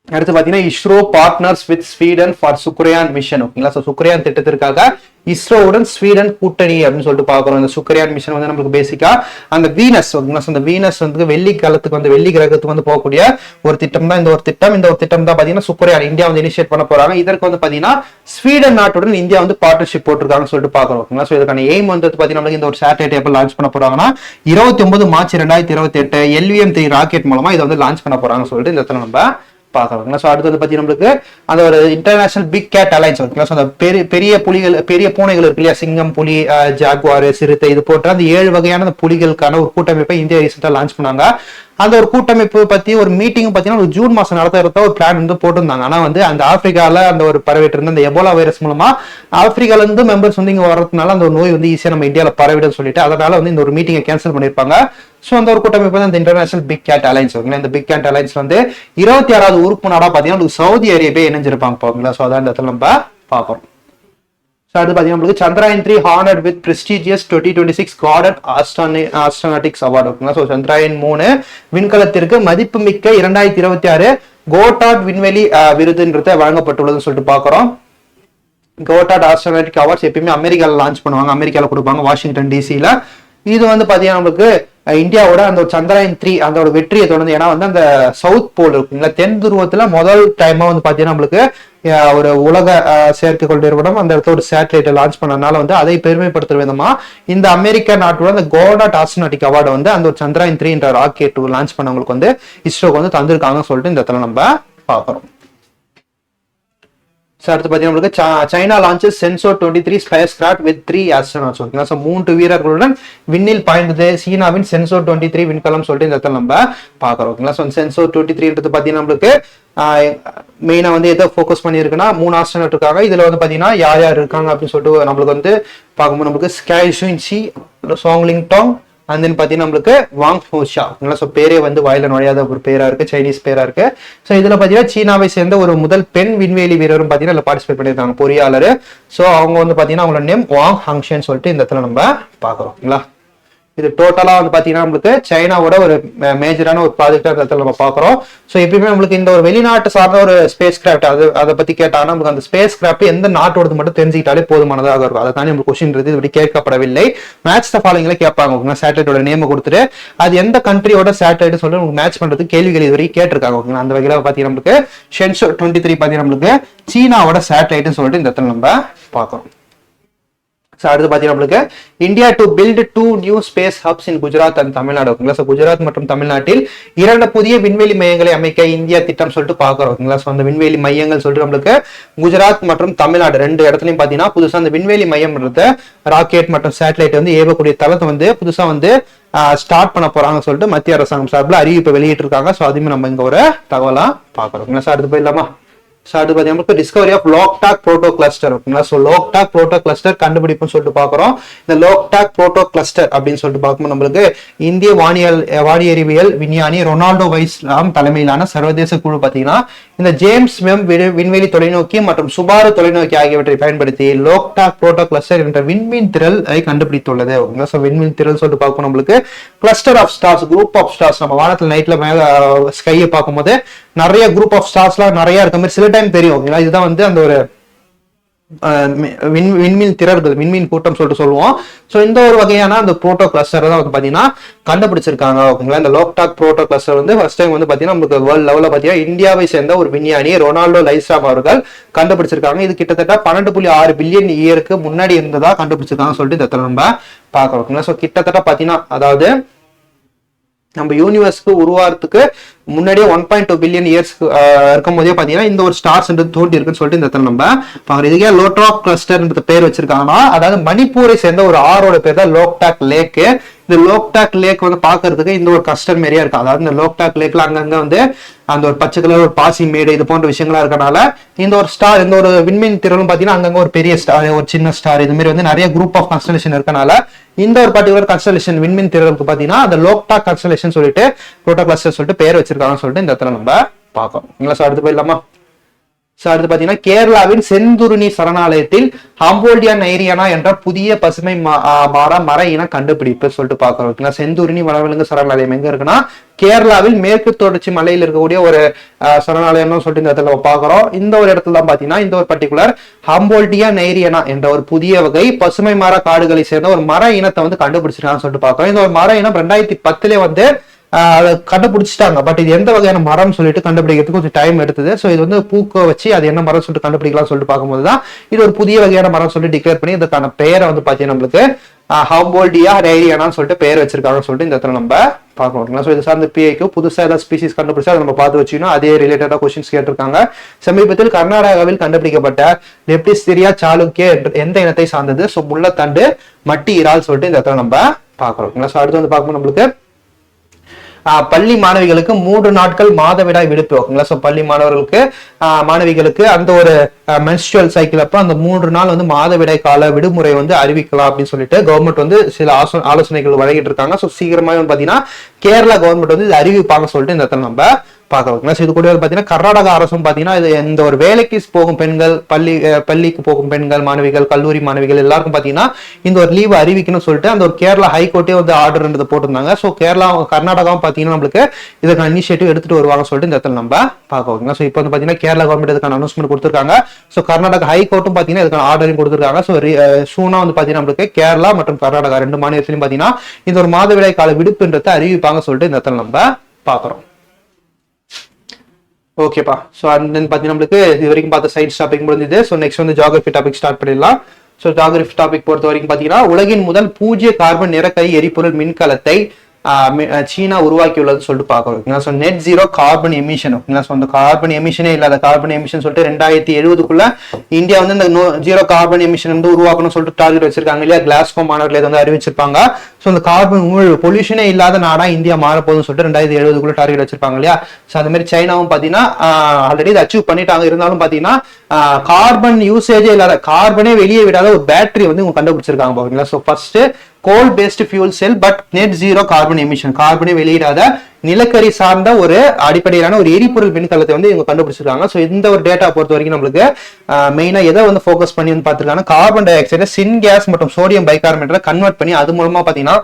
அடுத்து பாத்தீங்கன்னா ISRO partners with Sweden for Shukrayaan mission. ஓகேங்களா, ஸோ சுக்ரயான் திட்டத்திற்காக இஸ்ரோவுடன் ஸ்வீடன் கூட்டணி அப்படின்னு சொல்லிட்டு பார்க்குறோம். இந்த சுக்ரயான் மிஷன் வந்து நம்மளுக்கு பேசிக்கா அந்த வீனஸ். ஓகேங்களா, ஸோ அந்த வீனஸ் வந்து வெள்ளி காலத்துக்கு வந்து வெள்ளி கிரகத்துக்கு வந்து போகக்கூடிய ஒரு திட்டம் தான் இந்த ஒரு திட்டம். இந்த ஒரு திட்டம் தான் பாத்தீங்கன்னா சுக்ரயான் இந்தியா வந்து இனிஷியேட் பண்ண போறாங்க. இதற்கு வந்து பாத்தீங்கன்னா ஸ்வீடன் நாட்டுடன் இந்தியா வந்து பார்ட்னர்ஷிப் போட்டிருக்காங்கன்னு சொல்லிட்டு பார்க்குறோம். ஓகேங்களா, ஸோ இதுக்கான எய்ம் வந்து பாத்தீங்கன்னா இந்த ஒரு சேட்டலைட் எப்போ லான்ச் பண்ண போறாங்கன்னா 29 மார்ச் 2028 LVM-3 ராக்கெட் மூலமா இதை வந்து லான்ச் பண்ண போறாங்கன்னு சொல்லிட்டு இந்த இடத்துல நம்ம பார்க்கலாம். ஸோ அடுத்தது பத்தி நம்மளுக்கு அந்த ஒரு இன்டர்நேஷனல் பிக் கேட் அலைன்ஸ். ஓகேங்களா, ஸோ அந்த பெரிய புலிகள் பெரிய பூனைகள் இருக்கு இல்லையா, சிங்கம், புலி, ஜாகுவார், சிறுத்தை இது போன்ற அந்த 7 வகையான புலிகளுக்கான ஒரு கூட்டமைப்பை இந்தியா ரீசெண்டா லான்ச் பண்ணாங்க. அந்த ஒரு கூட்டமைப்பு பத்தி ஒரு மீட்டிங் பார்த்தீங்கன்னா ஒரு ஜூன் மாசம் நடத்துறத ஒரு பிளான் வந்து போட்டிருந்தாங்க. ஆனா வந்து அந்த ஆப்பிரிக்கால அந்த ஒரு பரவிட்டு இருந்த அந்த எபோலா வைரஸ் மூலமா ஆப்பிரிக்கால இருந்து மெம்பர்ஸ் வந்து இங்க வர்றதுனால அந்த ஒரு நோய் வந்து ஈஸியா நம்ம இந்தியாவில் பரவிடும் சொல்லிட்டு அதனால வந்து இந்த ஒரு மீட்டிங்கை கேன்சல் பண்ணிருப்பாங்க. ஸோ அந்த ஒரு கூட்டமைப்பு தான் இந்த இன்டர்நேஷனல் பிக் கேட் அலைன்ஸ். ஓகேங்களா, இந்த பிக் கேட் அலைன்ஸ் வந்து 26வது உறுப்பு நாடா பாத்தீங்கன்னா சவுதி அரேபியா இணைஞ்சிருப்பாங்க. ஓகேங்களா, ஸோ அதான் இந்த இடத்துல நம்ம பார்ப்போம். ஸோ அடுத்து பார்த்தீங்கன்னா Chandrayaan 3 honoured with prestigious 2026 Gordon astronautics award. ஓகேங்களா, ஸோ சந்திராயன் 3 விண்கலத்திற்கு மதிப்புமிக்க 2026 கோட்டாட் விண்வெளி விருதுன்றத வழங்கப்பட்டுள்ளதுன்னு சொல்லிட்டு பார்க்குறோம். கோட்டாட் ஆஸ்ட்ரோநாட்டிக் அவார்ட்ஸ் எப்பயுமே அமெரிக்காவில் லான்ச் பண்ணுவாங்க, அமெரிக்காவில் கொடுப்பாங்க, வாஷிங்டன் டிசியில. இது வந்து பாத்தீங்கன்னா நம்மளுக்கு இந்தியாவோட அந்த சந்திராயன் 3 அதோட வெற்றியை தொடர்ந்து, ஏன்னா வந்து அந்த சவுத் போல் இருக்குங்களா தென் துருவத்துல முதல் டைமா வந்து பாத்தீங்கன்னா நம்மளுக்கு ஒரு உலக செயற்கைக்கோள் நிறுவனம் அந்த இடத்துல ஒரு சேட்டலைட்டை லான்ச் பண்ணனால வந்து அதை பெருமைப்படுத்துற விதமா இந்த அமெரிக்கா நாட்டோட அந்த கோடாட் ஆஸ்ட்ரோநாட்டிக் அவார்டு வந்து அந்த ஒரு சந்திராயன் 3 என்ற ராக்கெட் லான்ச் பண்ணவங்களுக்கு வந்து இஸ்ரோக்கு வந்து தந்திருக்காங்கன்னு சொல்லிட்டு இந்த இடத்துல நம்ம பாக்குறோம். அடுத்து பார்த்தீங்கன்னா China launches Shenzhou 23 spacecraft with 3 astronauts. ஓகேங்களா, ஸோ 3 வீரர்களுடன் விண்ணில் பாய்ந்தது சீனாவின் சென்சோ 23 விண்கலம் சொல்லிட்டு இந்த இடத்துல நம்ம பார்க்குறோம். ஓகேங்களா, ஸோ சென்சோ 23ன்றது பார்த்தீங்கன்னா நம்மளுக்கு மெயினா வந்து எதை ஃபோக்கஸ் பண்ணியிருக்குன்னா 3 ஆஸ்ட்ரோநாட் இருக்காங்க. இதுல வந்து பார்த்தீங்கன்னா யார் யார் இருக்காங்க அப்படின்னு சொல்லிட்டு நம்மளுக்கு வந்து பார்க்கும்போது நம்மளுக்கு ஸ்கை ஷுன்சி, சோங்லிங் டாங் அண்ட் தென் பார்த்தீங்கன்னா நம்மளுக்கு வாங் ஹோஷா. ஸோ பேரே வந்து வாயில நுழையாத ஒரு பேரா இருக்கு, சைனீஸ் பேரா இருக்கு. ஸோ இதுல பார்த்தீங்கன்னா சீனாவை சேர்ந்த ஒரு முதல் பெண் விண்வெளி வீரரும் பார்த்தீங்கன்னா பார்ட்டிசிபேட் பண்ணியிருக்காங்க, பொறியாளர். ஸோ அவங்க வந்து பார்த்தீங்கன்னா அவங்களோட நேம் வாங் ஹங்ஷன் சொல்லிட்டு இந்த இடத்துல நம்ம பார்க்குறோம். ஓகேங்களா, இது டோட்டலா வந்து பாத்தீங்கன்னா நம்மளுக்கு சைனாவோட ஒரு மேஜரான ஒரு ப்ராஜெக்டா நம்ம பாக்குறோம். ஸோ எப்பயுமே நம்மளுக்கு இந்த ஒரு வெளிநாட்டு சார்ந்த ஒரு ஸ்பேஸ் கிராஃப்ட் அதை பத்தி கேட்டாங்கன்னா நமக்கு அந்த ஸ்பேஸ் கிராஃப்ட் எந்த நாட்டோடு மட்டும் தெரிஞ்சுக்கிட்டாலே போதுமானதாக இருக்கும். அதை தாண்டி நம்மளுக்கு கொஸ்டின் இப்படி கேட்கப்படவில்லை. மேட்ச் த ஃபாலோயிங்ல கேட்பாங்க. சேட்டலைட்டோட நேம் கொடுத்துட்டு அது எந்த கண்ட்ரியோட சேட்டலைட் சொல்லி உங்களுக்கு மேட்ச் பண்றதுக்கு கேள்விகள் இதுவரை கேட்டிருக்காங்க. அந்த வகையில பாத்தீங்கன்னா நம்மளுக்கு ஷென்சோ 23 பாத்தீங்கன்னா நம்மளுக்கு சீனாவோட சேட்டலைட்னு சொல்லிட்டு இந்த இடத்துல நம்ம பாக்குறோம். ஸோ அடுத்து பார்த்தீங்கன்னா நம்மளுக்கு India to build 2 new space hubs in Gujarat and Tamil Nadu ஓகேங்களா. ஸோ குஜராத் மற்றும் தமிழ்நாட்டில் 2 புதிய விண்வெளி மையங்களை அமைக்க இந்தியா திட்டம் சொல்லிட்டு பார்க்குறோம் ஓகேங்களா. ஸோ அந்த விண்வெளி மையங்கள் சொல்லிட்டு நம்மளுக்கு குஜராத் மற்றும் தமிழ்நாடு 2 இடத்துலையும் பார்த்தீங்கன்னா புதுசாக அந்த விண்வெளி மையம்ன்றது ராக்கெட் மற்றும் சேட்டலைட் வந்து ஏவக்கூடிய தளத்தை வந்து புதுசாக வந்து ஸ்டார்ட் பண்ண போறாங்க சொல்லிட்டு மத்திய அரசாங்கம் சார்பில் அறிவிப்பை வெளியிட்டு இருக்காங்க. ஸோ அதுவுமே நம்ம இங்க ஒரு தகவலா பார்க்குறோம். ஸோ அடுத்து போயிடலாமா. ஸோ அது பார்த்தீங்கன்னா discovery of Loktak proto cluster ஓகேங்களா. ஸோ லோக்டாக் புரோட்டோ கிளஸ்டர் கண்டுபிடிப்புன்னு சொல்லிட்டு பார்க்குறோம். இந்த லோக்டாக் புரோட்டோ கிளஸ்டர் அப்படின்னு சொல்லிட்டு பார்க்கும்போது நம்மளுக்கு இந்திய வானியறிவியல் விஞ்ஞானி ரொனால்டோ வைஸ்லாம் தலைமையிலான சர்வதேச குழு பார்த்தீங்கன்னா இந்த ஜேம்ஸ் வெப் விண்வெளி தொலைநோக்கி மற்றும் சுபாரு தொலைநோக்கி ஆகியவற்றை பயன்படுத்தி லோக்டாக் புரோட்டோ கிளஸ்டர் என்ற விண்மீன் திரளை கண்டுபிடித்துள்ளது ஓகேங்களா. ஸோ விண்மீன் திரள் சொல்லிட்டு பார்க்கும் நம்மளுக்கு cluster of stars, group of stars. நம்ம வானத்தில் நைட்ல மேல ஸ்கையை பார்க்கும்போது நிறைய குரூப் ஆஃப் ஸ்டார்ஸ்லாம் நிறைய இருக்க மாதிரி சில டைம் தெரியும் ஓகேங்களா. இதுதான் வந்து அந்த ஒரு விண்மீன் திரள்கள், விண்மீன் கூட்டம் சொல்லிட்டு சொல்லுவோம். ஸோ இந்த ஒரு வகையான அந்த புரோட்டோ கிளஸ்டர் தான் வந்து பாத்தீங்கன்னா கண்டுபிடிச்சிருக்காங்க ஓகேங்களா. இந்த லோக்டாக் புரோட்டோ கிளஸ்டர் வந்து ஃபர்ஸ்ட் டைம் வந்து பாத்தீங்கன்னா நமக்கு வேர்ல்ட் லெவலில் பாத்தீங்கன்னா இந்தியாவை சேர்ந்த ஒரு விஞ்ஞானி ரொனால்டோ லைஸ்ராம் அவர்கள் கண்டுபிடிச்சிருக்காங்க. இது கிட்டத்தட்ட 12.6 பில்லியன் இயருக்கு முன்னாடி இருந்ததா கண்டுபிடிச்சிருக்காங்க சொல்லிட்டு இந்த நம்ம பார்க்கறோம் ஓகேங்களா. ஸோ கிட்டத்தட்ட பாத்தீங்கன்னா அதாவது நம்ம யூனிவர்ஸ்க்கு உருவாகிறதுக்கு முன்னாடியே 1.2 பில்லியன் இயர்ஸ்க்கு இருக்கும் போதே பாத்தீங்கன்னா இந்த ஒரு ஸ்டார்ஸ் தோண்டி இருக்குன்னு சொல்லிட்டு இந்த இடத்துல நம்ம பாக்குறோம். இதுக்கே லோக்டாக் கிளஸ்டர் பேர் வச்சிருக்காங்கன்னா அதாவது மணிப்பூரை சேர்ந்த ஒரு ஆரோட பேர் தான் லோக்டாக் லேக். இந்த லோக்டாக் லேக் வந்து பாக்குறதுக்கு இந்த ஒரு கஸ்டர் மாரியா இருக்கு. அதாவது இந்த லோக்டாக் லேக்ல அங்கங்க வந்து அந்த ஒரு பச்சை கலர் ஒரு பாசி மேடு இது போன்ற விஷயங்களா இருக்கனால இந்த ஒரு ஸ்டார், இந்த ஒரு விண்மீன் திரளும் பாத்தீங்கன்னா அங்கங்க ஒரு பெரிய ஸ்டார், ஒரு சின்ன ஸ்டார், இது மாதிரி வந்து நிறைய குரூப் ஆஃப் கன்ஸ்டலேஷன் இருக்கனால இந்த ஒரு பர்டிகுலர் கன்ஸ்டலேஷன் விண்மீன் திரளுக்கு பாத்தீங்கன்னா அந்த லோக்டாக் கன்ஸ்டலேஷன் சொல்லிட்டு புரோட்டோ கிளஸ்டர் சொல்லிட்டு பேர் வச்சிருக்காங்கன்னு சொல்லிட்டு இந்த இடத்துல நம்ம பார்க்கோம். ஸோ அடுத்து போயிடலாமா. ஸோ அடுத்து பாத்தீங்கன்னா கேரளாவின் செந்துருணி சரணாலயத்தில் ஹாம்போல்டியா நைரியானா என்ற புதிய பசுமை மர இன கண்டுபிடிப்பு சொல்லிட்டு பார்க்கறோம். செந்துருணி வனவிலங்கு சரணாலயம் எங்க இருக்குன்னா கேரளாவில் மேற்கு தொடர்ச்சி மலையில் இருக்கக்கூடிய ஒரு சரணாலயம்னு சொல்லிட்டு இந்த இடத்துல பாக்குறோம். இந்த ஒரு இடத்துல தான் பாத்தீங்கன்னா இந்த ஒரு பர்டிகுலர் ஹாம்போல்டியா நைரியானா என்ற ஒரு புதிய வகை பசுமை மர காடுகளை சேர்ந்த ஒரு மர இனத்தை வந்து கண்டுபிடிச்சிருக்காங்கன்னு சொல்லிட்டு பாக்குறோம். இந்த ஒரு மர இனம் 2010 வந்து அதை கண்டுபிடிச்சிட்டாங்க. பட் இது எந்த வகையான மரம் சொல்லிட்டு கண்டுபிடிக்கிறதுக்கு கொஞ்சம் டைம் எடுத்தது. ஸோ இது வந்து பூக்க வச்சு அது என்ன மரம் சொல்லிட்டு கண்டுபிடிக்கலாம் சொல்லிட்டு பார்க்கும்போது தான் இது ஒரு புதிய வகையான மரம் சொல்லிட்டு டிக்ளேர் பண்ணி இதுக்கான பெயரை வந்து பார்த்தீங்கன்னா நம்மளுக்கு ஹாம்போல்டியா நைரியானான்னு சொல்லிட்டு பெயர் வச்சிருக்காங்கன்னு சொல்லிட்டு இந்த இடத்துல நம்ம பார்க்கணும். ஸோ இது சார்ந்த பிஐக்கு புதுசாக ஏதாவது ஸ்பீசிஸ் கண்டுபிடிச்சா அதை நம்ம பார்த்து வச்சுக்கணும். அதே ரிலேட்டடா கொஸ்டின்ஸ் கேட்டிருக்காங்க. சமீபத்தில் கர்நாடகாவில் கண்டுபிடிக்கப்பட்ட லெப்டிஸ்திரியா சாளுக்கிய எந்த இனத்தை சார்ந்தது? ஸோ முள்ளத்தண்டு மட்டி இறால் சொல்லிட்டு இந்த இடத்துல நம்ம பார்க்கறோம். ஸோ அடுத்து வந்து பார்க்கும்போது நம்மளுக்கு பள்ளி மாணவிகளுக்கு 3 நாட்கள் மாதவிடாய் விடுப்பு ஓகேங்களா. ஸோ பள்ளி மாணவர்களுக்கு மாணவிகளுக்கு அந்த ஒரு மென்ஸ்ட்ரல் சைக்கிள் அப்போ அந்த 3 நாள் வந்து மாதவிடாய் கால விடுமுறை வந்து அறிவிக்கலாம் அப்படின்னு சொல்லிட்டு கவர்மெண்ட் வந்து சில ஆலோசனைகள் வழங்கிட்டு இருக்காங்க. ஸோ சீக்கிரமாக வந்து பாத்தீங்கன்னா கேரளா கவர்மெண்ட் வந்து இது அறிவிப்பாங்க சொல்லிட்டு இந்த இடத்துல நம்ம பார்க்கலாம். இது கூட பாத்தீங்கன்னா கர்நாடக அரசும் பாத்தீங்கன்னா இது இந்த ஒரு வேலைக்கு போகும் பெண்கள், பள்ளிக்கு போகும் பெண்கள், மாணவிகள், கல்லூரி மாணவிகள் எல்லாருக்கும் பாத்தீங்கன்னா இந்த ஒரு லீவு அறிவிக்கணும்னு சொல்லிட்டு அந்த ஒரு கேரளா ஹைகோர்ட்டே வந்து ஆர்டர் போட்டிருந்தாங்க. ஸோ கர்நாடகாவும் பாத்தீங்கன்னா நம்மளுக்கு இதுக்கான இனிஷியேட்டிவ் எடுத்துட்டு வருவாங்க சொல்லிட்டு இந்த இடத்துல நம்ம பார்க்க. ஸோ இப்போ வந்து பாத்தீங்கன்னா கேரளா கவர்மெண்ட் இதுக்கான அனௌன்ஸ்மெண்ட் கொடுத்திருக்காங்க. ஸோ கர்நாடகா ஹைகோர்ட்டும் பாத்தீங்கன்னா இதுக்கான ஆர்டரையும் கொடுத்திருக்காங்க. ஸோ சூனா வந்து பாத்தீங்கன்னா நம்மளுக்கு கேரளா மற்றும் கர்நாடகா 2 மாநிலத்திலையும் பாத்தீங்கன்னா இந்த ஒரு மாதவிடாய் கால விடுப்புன்றதை அறிவிப்பாங்க சொல்லிட்டு இந்த இடத்துல நம்ம பாக்குறோம். ஓகேப்பா. ஸோ அண்ட் தென் பார்த்தீங்கன்னா நம்மளுக்கு இது வரைக்கும் பார்த்த சயின்ஸ் டாபிக் முடிஞ்சது. ஸோ நெக்ஸ்ட் வந்து ஜியோகிராஃபி டாபிக் ஸ்டார்ட் பண்ணிடலாம். ஸோ ஜியோகிராஃபி டாபிக் பொறுத்த வரைக்கும் பார்த்தீங்கன்னா உலகின் முதல் 0 கார்பன் நிறக்கரி எரிபொருள் மின்கலத்தை சீனா உருவாக்கியுள்ளது சொல்லிட்டு பார்க்கறோம். So net zero carbon emission ஓகேங்களா. ஸோ அந்த கார்பன் எமிஷனே இல்லாத கார்பன் எமிஷன் சொல்லிட்டு 2070 இந்தியா வந்து இந்த ஜீரோ கார்பன் எமிஷன் வந்து உருவாக்கணும்னு சொல்லிட்டு டார்கெட் வச்சிருக்காங்க இல்லையா. கிளாஸ்கோ மாநாட்டில் இதை வந்து அறிவிச்சிருப்பாங்க. ஸோ அந்த கார்பன் பொல்யூஷனே இல்லாத நாடா இந்தியா மாறப்போகுதுன்னு சொல்லிட்டு 2070 டார்கெட் வச்சிருப்பாங்க இல்லையா. ஸோ அந்த மாதிரி சைனாவும் பார்த்தீங்கன்னா ஆல்ரெடி இதை அச்சீவ் பண்ணிட்டாங்க. இருந்தாலும் பார்த்தீங்கன்னா கார்பன் யூசேஜே இல்லாத, கார்பனே வெளியே விடாத ஒரு பேட்டரி வந்து இவங்க கண்டுபிடிச்சிருக்காங்க ஓகேங்களா. So first coal based fuel cell but net zero carbon emission, கார்பனே வெளியிடாத நிலக்கரி சார்ந்த ஒரு அடிப்படையிலான ஒரு எரிபொருள் மின்கலத்தை வந்து இவங்க கண்டுபிடிச்சிருக்காங்க. ஸோ இந்த ஒரு டேட்டா பொறுத்த வரைக்கும் நம்மளுக்கு மெயினா எதை வந்து ஃபோக்கஸ் பண்ணி வந்து பார்த்துருக்காங்க, கார்பன் டை ஆக்சைடை சின் கேஸ் மற்றும் சோடியம் பைகார்பனேட்டை கன்வெர்ட் பண்ணி அது மூலமா பாத்தீங்கன்னா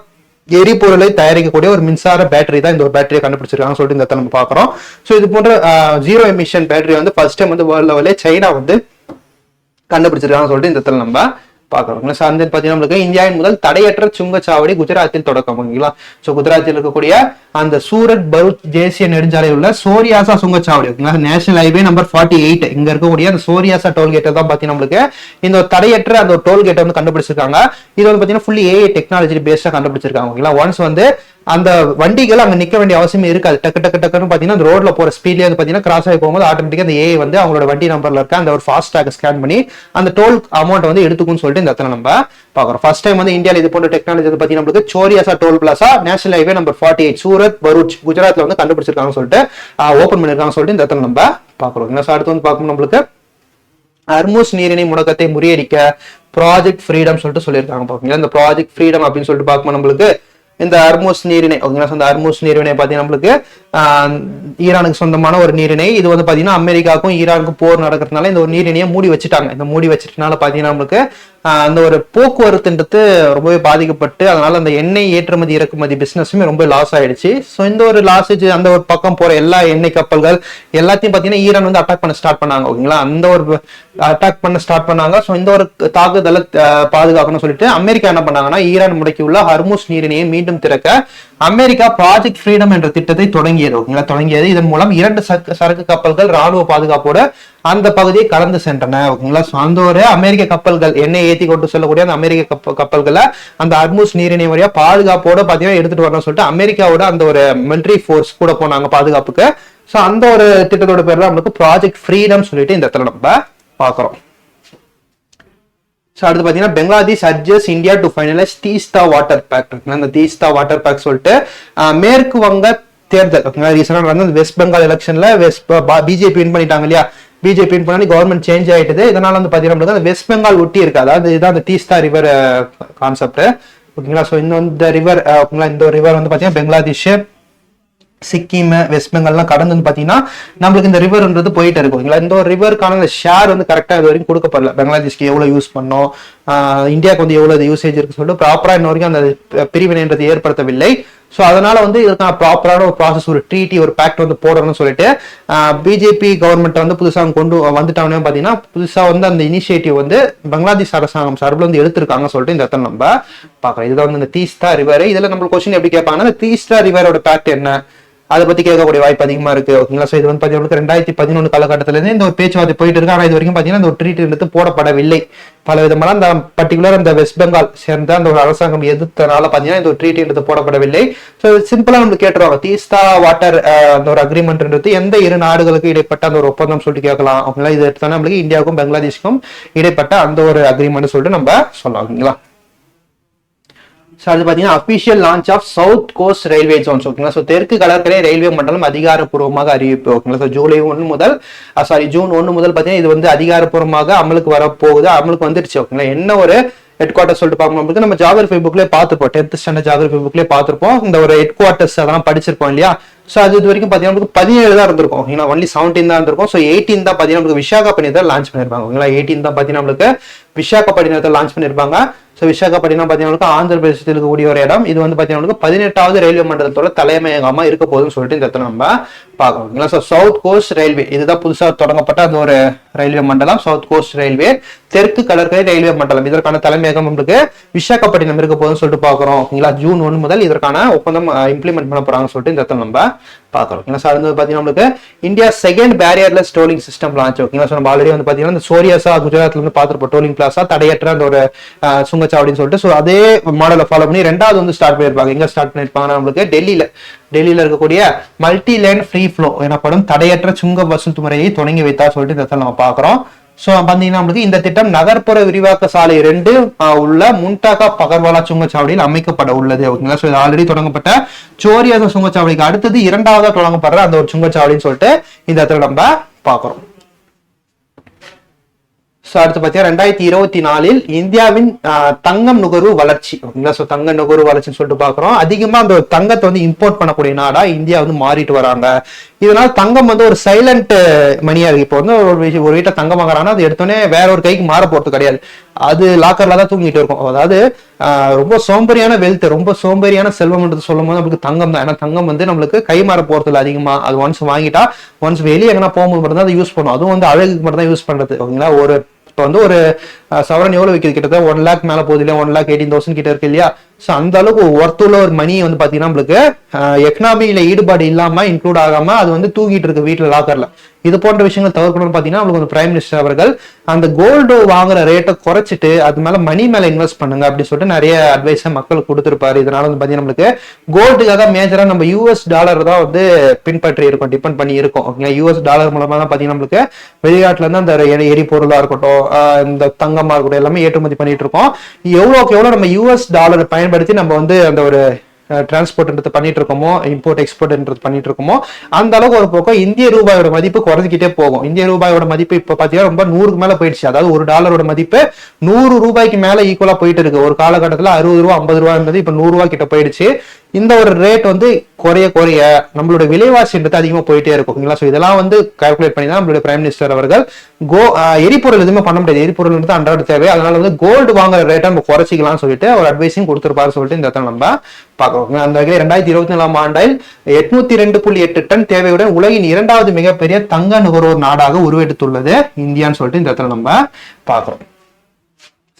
எரிபொருளை தயாரிக்கக்கூடிய ஒரு மின்சார பேட்டரி தான் இந்த ஒரு பேட்டரியை கண்டுபிடிச்சிருக்காங்க சொல்லிட்டு இந்த நம்ம பாக்குறோம். ஸோ இது போன்ற ஜீரோ எமிஷன் பேட்டரி வந்து ஃபர்ஸ்ட் டைம் வந்து வேர்ல்ட் லெவலே சைனா வந்து கண்டுபிடிச்சிருக்காங்க சொல்லிட்டு இந்த நம்ம பாக்குறோம். அந்த பாத்தீங்கன்னா நம்மளுக்கு இந்தியாவின் முதல் தடையற்ற சுங்கச்சாவடி குஜராத்தில் தொடக்கம். ஓகேங்களா? சோ குஜராத்தில் இருக்கக்கூடிய அந்த சூரத் பரூச் தேசிய நெடுஞ்சாலையில் உள்ள சோரியாசா சுங்கச்சாவடி, ஓகேங்களா, நேஷனல் ஹைவே நம்பர் 48 இங்க இருக்கக்கூடிய அந்த சோரியாசா டோல்கேட்டை தான் பாத்தீங்கன்னா நம்மளுக்கு இந்த தடையற்ற அந்த டோல்கேட்டை வந்து கண்டுபிடிச்சிருக்காங்க. இது வந்து பாத்தீங்கன்னா ஃபுல்லி ஏஐ டெக்னாலஜி பேஸ்டா கண்டுபிடிச்சிருக்காங்க. ஓகேங்களா? ஒன்ஸ் வந்து அந்த வண்டிகள் அங்க நிக்க வேண்டிய அவசியம் இருக்காது. டக்கு டக்கு டக்குன்னு பாத்தீங்கன்னா அந்த ரோட்ல போற ஸ்பீட்லயே வந்து பாத்தீங்கன்னா கிராஸ் ஆகி போகும்போது ஆட்டோமேட்டிக்கா அந்த ஏஐ வந்து அவங்களோட வண்டி நம்பர்ல இருக்க அந்த ஒரு ஃபாஸ்டாக ஸ்கேன் பண்ணி அந்த டோல் அமௌண்ட் வந்து எடுத்துக்கும்னு சொல்லிட்டு இந்த இடத்துல நம்ம பாக்குறோம். ஃபர்ஸ்ட் டைம் வந்து இந்தியாவில் இது போன்ற டெக்னாலஜி வந்து பாத்தீங்கன்னா நம்மளுக்கு Choryasi toll plaza national highway number 48 Surat Bharuch குஜராத்ல வந்து கண்டுபிடிச்சிருக்காங்கன்னு சொல்லிட்டு ஓபன் பண்ணிருக்காங்கன்னு சொல்லிட்டு இந்த இடத்துல நம்ம பாக்குறோம். அடுத்து வந்து பார்க்கணும் நம்மளுக்கு ஹர்முஸ் நீரிணை முடக்கத்தை முறியடிக்க ப்ராஜெக்ட் ஃப்ரீடம் சொல்லிட்டு சொல்லியிருக்காங்க. பாத்தீங்கன்னா இந்த ப்ராஜெக்ட் ஃப்ரீடம் அப்படின்னு சொல்லிட்டு பார்க்கும்போது நம்மளுக்கு இந்த ஹர்முஸ் நீரிணை, ஓகேங்களா, அந்த ஹர்முஸ் நீரிணை பாத்தீங்கன்னா நம்மளுக்கு ஈரானுக்கு சொந்தமான ஒரு நீரிணை. இது வந்து பாத்தீங்கன்னா அமெரிக்காவுக்கும் ஈரானுக்கும் போர் நடக்கிறதுனால இந்த ஒரு நீரிணையை மூடி வச்சுட்டாங்க. இந்த மூடி வச்சிட்டனால பாத்தீங்கன்னா நம்மளுக்கு அந்த ஒரு போக்குவரத்துன்றது ரொம்பவே பாதிக்கப்பட்டு அதனால அந்த எண்ணெய் ஏற்றுமதி இறக்குமதி பிசினஸுமே ரொம்ப லாஸ் ஆயிடுச்சு. ஸோ இந்த ஒரு லாஸேஜ் அந்த ஒரு பக்கம் போற எல்லா எண்ணெய் கப்பல்கள் எல்லாத்தையும் பாத்தீங்கன்னா ஈரான் வந்து அட்டாக் பண்ண ஸ்டார்ட் பண்ணாங்க. ஓகேங்களா? அந்த ஒரு அட்டாக் பண்ண ஸ்டார்ட் பண்ணாங்க. ஸோ இந்த ஒரு தாக்குதலை பாதுகாக்கணும்னு சொல்லிட்டு அமெரிக்கா என்ன பண்ணாங்கன்னா ஈரான் முடக்கியுள்ள ஹர்முஸ் நீரிணையை மீண்டும் திறக்க அமெரிக்கா ப்ராஜெக்ட் ஃப்ரீடம் என்ற திட்டத்தை தொடங்கியது. ஓகேங்களா? தொடங்கியது. இதன் மூலம் 2 சரக்கு கப்பல்கள் ராணுவ பாதுகாப்போட அந்த பகுதியை கடந்து சென்றன. ஓகேங்களா? அந்த ஒரு அமெரிக்க கப்பல்கள் எண்ணெய் ஏற்றி கொண்டு செல்லக்கூடிய அந்த அமெரிக்க கப்பல்களை அந்த ஹர்முஸ் நீரிணை வழியா பாதுகாப்போட பாத்தீங்கன்னா எடுத்துட்டு வரணும்னு சொல்லிட்டு அமெரிக்காவோட அந்த ஒரு மிலிட்டரி ஃபோர்ஸ் கூட போனாங்க பாதுகாப்புக்கு. ஸோ அந்த ஒரு திட்டத்தோட பேர் தான் நம்மளுக்கு ப்ராஜெக்ட் ஃப்ரீடம் சொல்லிட்டு இந்த இடத்துல நம்ம பாக்குறோம். அடுத்து பாத்தீங்கன்னா Bangladesh urges India to finalise Teesta water pact. அந்த தீஸ்தா வாட்டர் பேக் சொல்லிட்டு மேற்கு வங்க தேர்தல் ரீசெண்டா வந்து வெஸ்ட் பெங்கால் எலெக்ஷன்ல பிஜேபி வின் பண்ணிட்டாங்க இல்லையா? பிஜேபி வின் பண்ணி கவர்மெண்ட் சேஞ்ச் ஆயிட்டது. இதனால வந்து பாத்தீங்கன்னா வெஸ்ட் பெங்கால் ஒட்டி இருக்கு. அதாவது இதுதான் அந்த தீஸ்தா ரிவர் கான்செப்ட். ஓகேங்களா? ஸோ இந்த ரிவர் இந்த ரிவர் வந்து பாத்தீங்கன்னா பெங்களாதேஷ், சிக்கிம், வெஸ்ட் பெங்கால்லாம் கடந்து வந்து பாத்தீங்கன்னா நம்மளுக்கு இந்த ரிவர்ன்றது போயிட்டு இருக்கும். இந்த ஒரு ரிவருக்கான ஷேர் வந்து கரெக்டா இது வரைக்கும் கொடுக்கப்படல. பெங்களாதேஷ்க்கு எவ்வளவு யூஸ் பண்ணோம், இந்தியாவுக்கு வந்து எவ்வளவு யூசேஜ் இருக்கு சொல்லிட்டு ப்ராப்பரா இன்ன வரைக்கும் அந்த பிரிவினைன்றது ஏற்படுத்தவில்லை. ஸோ அதனால வந்து இதுக்கான ப்ராப்பரான ஒரு ப்ராசஸ், ஒரு ட்ரீட்டி, ஒரு பேக்ட் வந்து போடணும்னு சொல்லிட்டு பிஜேபி கவர்மெண்ட் வந்து புதுசாக கொண்டு வந்துட்டாங்கன்னு பார்த்தீங்கன்னா புதுசா வந்து அந்த இனிஷியேட்டிவ் வந்து பங்களாதேஷ் அரசாங்கம் சார்பில் வந்து எடுத்திருக்காங்க சொல்லிட்டு இந்த இடத்துல நம்ம பார்க்கலாம். இதுதான் வந்து இந்த தீஸ்தா ரிவர். இதுல நம்மளுக்கு கொஸ்டின் எப்படி கேட்பாங்கன்னா இந்த தீஸ்தா ரிவரோட பேக்ட் என்ன, அதை பத்தி கேட்கக்கூடிய வாய்ப்பு அதிகமா இருக்கு. ஓகேங்களா? ஸோ இது வந்து பாத்தீங்கன்னா 2011 காலகட்டத்துல இருந்து இந்த ஒரு பேச்சுவார்த்தை போயிட்டு இருக்கு. ஆனா இது வரைக்கும் பாத்தீங்கன்னா இந்த ஒரு ட்ரீட் எடுத்து போடப்படவில்லை. பல விதமான அந்த பர்டிகுலர் அந்த வெஸ்ட் பெங்கால் சேர்ந்த அந்த ஒரு அரசாங்கம் எதிர்த்தனால பாத்தீங்கன்னா இந்த ஒரு ட்ரீட் எடுத்து போடப்படவில்லை. ஸோ சிம்பிளா நம்ம கேட்டுருவாங்க தீஸ்தா வாட்டர் அந்த ஒரு அக்ரிமெண்ட்ன்றது எந்த 2 நாடுகளுக்கு இடைப்பட்ட அந்த ஒரு ஒப்பந்தம் சொல்லிட்டு கேட்கலாம். ஓகேங்களா? இது எடுத்தாலும் நம்மளுக்கு இந்தியாவுக்கும் பங்களாதேஷுக்கும் இடைப்பட்ட அந்த ஒரு அக்ரிமெண்ட் சொல்லிட்டு நம்ம சொல்லலாம். ஓகேங்களா? அது பாத்தீங்கன்னா official launch of south coast railway zones. ஓகேங்களா? ஸோ தெற்கு கடற்கரை ரயில்வே மண்டலம் அதிகாரப்பூர்வமாக அறிவிப்பு. ஓகேங்களா? ஸோ ஜூன் 1 முதல் பாத்தீங்கன்னா இது வந்து அதிகாரப்பூர்வமாக அமலுக்கு வரப்போகுது, அமலுக்கு வந்துருச்சு. ஓகேங்களா? என்ன ஒரு ஹெட் குவார்டர்ஸ் சொல்லிட்டு பார்க்கும்போது நம்ம ஜாகிரபி புக்லேயே பார்த்துப்போம், 10th ஸ்டாண்டர்ட் ஜாகிரபி புக்லேயே பார்த்துருப்போம். இந்த ஒரு ஹெட் குவார்டர்ஸ் அதெல்லாம் படிச்சிருப்போம் இல்லையா? ஸோ அது இது வரைக்கும் பார்த்தீங்கன்னா 17 தான் இருந்திருக்கும். ஓகேங்களா? ஒன்லி 17 தான் இருந்திருக்கும். ஸோ 18 தான் பார்த்தீங்கன்னா நம்மளுக்கு விசாகப்பட்டினத்தில் லான்ச் பண்ணியிருப்பாங்க. ஓகேங்களா? 18 தான் பார்த்தீங்கன்னா நம்மளுக்கு விசாகப்பட்டினத்தை லான்ச் பண்ணியிருப்பாங்க. ஸோ விசாகப்பட்டினம் பார்த்தீங்கன்னா ஆந்திர பிரதேசத்தில் இருக்கக்கூடிய ஒரு இடம். இது வந்து பார்த்தீங்கன்னா 18வது ரயில்வே மண்டலத்தோட தலைமையகமா இருக்க போகுதுன்னு சொல்லிட்டு இந்த இடத்துல நம்ம பார்க்கணும். ஓகேங்களா? ஸோ சவுத் கோஸ்ட் ரயில்வே இதுதான் புதுசாக தொடங்கப்பட்ட அந்த ஒரு ரயில்வே மண்டலம், சவுத் கோஸ்ட் ரயில்வே தெற்கு கடற்கரை ரயில்வே மண்டலம். இதற்கான தலைமையகம் நம்மளுக்கு விசாகப்பட்டினம் இருக்க போகுதுன்னு சொல்லிட்டு பார்க்குறோம். ஓகேங்களா? ஜூன் 1 முதல் இதற்கான ஒப்பந்தம் இம்ப்ளிமெண்ட் பண்ண போறாங்கன்னு சொல்லிட்டு இந்த இடத்துல நம்ம பார்க்குறோம். பார்த்தீங்கன்னா நம்மளுக்கு India second barrierless tolling system launch. ஓகேங்களா? ஸோ நம்ம ஆல்ரெடி வந்து பார்த்தீங்கன்னா இந்த சோரியாசா குஜராத்ல இருந்து பார்த்துருப்போம் டோலிங் பிளாசா தடையற்ற அந்த ஒரு சுங்கச்சாவடின்னு சொல்லிட்டு. ஸோ அதே மாடலை ஃபாலோ பண்ணி 2வது வந்து ஸ்டார்ட் பண்ணியிருப்பாங்க. எங்க ஸ்டார்ட் பண்ணியிருப்பாங்கன்னா நம்மளுக்கு டெல்லியில இருக்கக்கூடிய மல்டி லேன் ஃப்ரீ ஃப்ளோ எனப்படும் தடையற்ற சுங்க வசூல் முறையை தொடங்கி வைத்தா சொல்லிட்டு இந்த இடத்துல நம்ம பார்க்குறோம். சோ பாத்தீங்கன்னா நம்மளுக்கு இந்த திட்டம் நகர்ப்புற விரிவாக்க சாலை 2 உள்ள முன்டாகா பகர்வாலா சுங்கச்சாவடியில் அமைக்கப்பட உள்ளது. ஓகேங்களா? சோ இது ஆல்ரெடி தொடங்கப்பட்ட சோரியாசா சுங்கச்சாவடிக்கு அடுத்தது 2வதா தொடங்கப்படுற அந்த ஒரு சுங்கச்சாவடின்னு சொல்லிட்டு இந்த இடத்துல நம்ம பாக்குறோம். அடுத்து பார்த்தீங்கன்னா 2024 இந்தியாவின் தங்கம் நுகர்வு வளர்ச்சி. ஓகேங்களா? ஸோ தங்க நுகர்வு வளர்ச்சின்னு சொல்லிட்டு பாக்குறோம். அதிகமா அந்த தங்கத்தை வந்து இம்போர்ட் பண்ணக்கூடிய நாடா இந்தியா வந்து மாறிட்டு வராங்க. இதனால தங்கம் வந்து ஒரு சைலண்ட் மணியா இருக்கு. இப்போ வந்து ஒரு வீட்டை தங்கம் வாங்குறாங்கன்னா அது எடுத்தோடனே வேற ஒரு கைக்கு மாற போறது கிடையாது. அது லாக்கர்ல தான் தூங்கிட்டு இருக்கும். அதாவது ரொம்ப சோம்பேறியான வெல்த், ரொம்ப சோம்பேறியான செல்வம்ன்றது சொல்லும் போது நம்மளுக்கு தங்கம் தான். ஏன்னா தங்கம் வந்து நம்மளுக்கு கை மாற போறது இல்லை அதிகமா. அது ஒன்ஸ் வாங்கிட்டா ஒன்ஸ் வெளியே எங்கன்னா போகும்போது மட்டும் தான் அதை யூஸ் பண்ணும். அதுவும் வந்து அழகுக்கு மட்டும் தான் யூஸ் பண்றது. ஓகேங்களா? ஒரு இப்போ வந்து ஒரு சவரன் எவ்வளவு விற்கிது, கிட்டத்தட்ட 1 lakh மேல போகுது இல்லையா, 1,18,000 கிட்ட இருக்கு இல்லையா. ஸோ அந்த அளவுக்கு ஒர்த்துள்ள ஒரு மணி வந்து பாத்தீங்கன்னா நம்மளுக்கு எக்கனாமியில ஈடுபாடு இல்லாம இன்க்ளூட் ஆகாம அது வந்து தூக்கிட்டு இருக்கு வீட்டுல லாக்கர்ல. இது போன்ற விஷயங்கள் தவிர்க்கணும்னு பாத்தீங்கன்னா நம்மளுக்கு பிரைம் மினிஸ்டர் அவர்கள் அந்த கோல்டு வாங்குற ரேட்டை குறைச்சிட்டு அது மேல மணி மேல இன்வெஸ்ட் பண்ணுங்க அப்படின்னு சொல்லிட்டு நிறைய அட்வைஸை மக்களுக்கு கொடுத்திருப்பாரு. இதனால வந்து பாத்தீங்கன்னா நம்மளுக்கு கோல்டுக்காக தான் மேஜரா நம்ம US டாலர் தான் வந்து பின்பற்றி இருக்கோம், டிபெண்ட் பண்ணி இருக்கோம். ஓகேங்களா, US டாலர் மூலமா தான் பாத்தீங்கன்னா நம்மளுக்கு வெளிநாட்டுல இருந்து அந்த எரிபொருளா இருக்கட்டும், இந்த தங்கமா இருக்கட்டும் எல்லாமே ஏற்றுமதி பண்ணிட்டு இருக்கோம். எவ்வளவுக்கு எவ்வளவு நம்ம US டாலரை பயன்படுத்தி நம்ம வந்து அந்த ஒரு டிரான்ஸ்போர்ட்ன்றது பண்ணிட்டு இருக்கோமோ, இம்போர்ட் எக்ஸ்போர்ட்ன்றது பண்ணிட்டு இருக்கோமோ, அந்த அளவுக்கு ஒரு பக்கம் இந்திய ரூபாயோட மதிப்பு குறைஞ்சிக்கிட்டே போகும். இந்திய ரூபாயோட மதிப்பு இப்ப பாத்தீங்கன்னா ரொம்ப 100க்கு மேல போயிடுச்சு. அதாவது ஒரு டாலரோட மதிப்பு 100 ரூபாய்க்கு மேல ஈக்குவலா போயிட்டு இருக்கு. ஒரு காலகட்டத்துல 60 ரூபா 50 ரூபா இருந்தது, இப்ப 100 ரூபாய் கிட்ட போயிடுச்சு. இந்த ஒரு ரேட் வந்து குறைய குறைய நம்மளோட விலைவாசின்றது அதிகமா போயிட்டே இருக்கும். ஸோ இதெல்லாம் வந்து கால்குலேட் பண்ணி தான் நம்மளுடைய பிரைம் மினிஸ்டர் அவர்கள் எரிபொருள் எதுவுமே பண்ண முடியாது, எரிபொருள் அன்றாட தேவை, அதனால வந்து கோல்டு வாங்குற ரேட்டை நம்ம குறைச்சிக்கலாம்னு சொல்லிட்டு ஒரு அட்வைஸையும் கொடுத்திருப்பாரு சொல்லிட்டு இந்த இடத்துல நம்ம பார்க்கிறோம். அந்த வகையில் 2024 ஆண்டில் 802.8 டன் தேவையுடன் உலகின் 2வது மிகப்பெரிய தங்க நுகர்வோர் நாடாக உருவெடுத்துள்ளது இந்தியான்னு சொல்லிட்டு இந்த இடத்துல நம்ம பார்க்கிறோம்.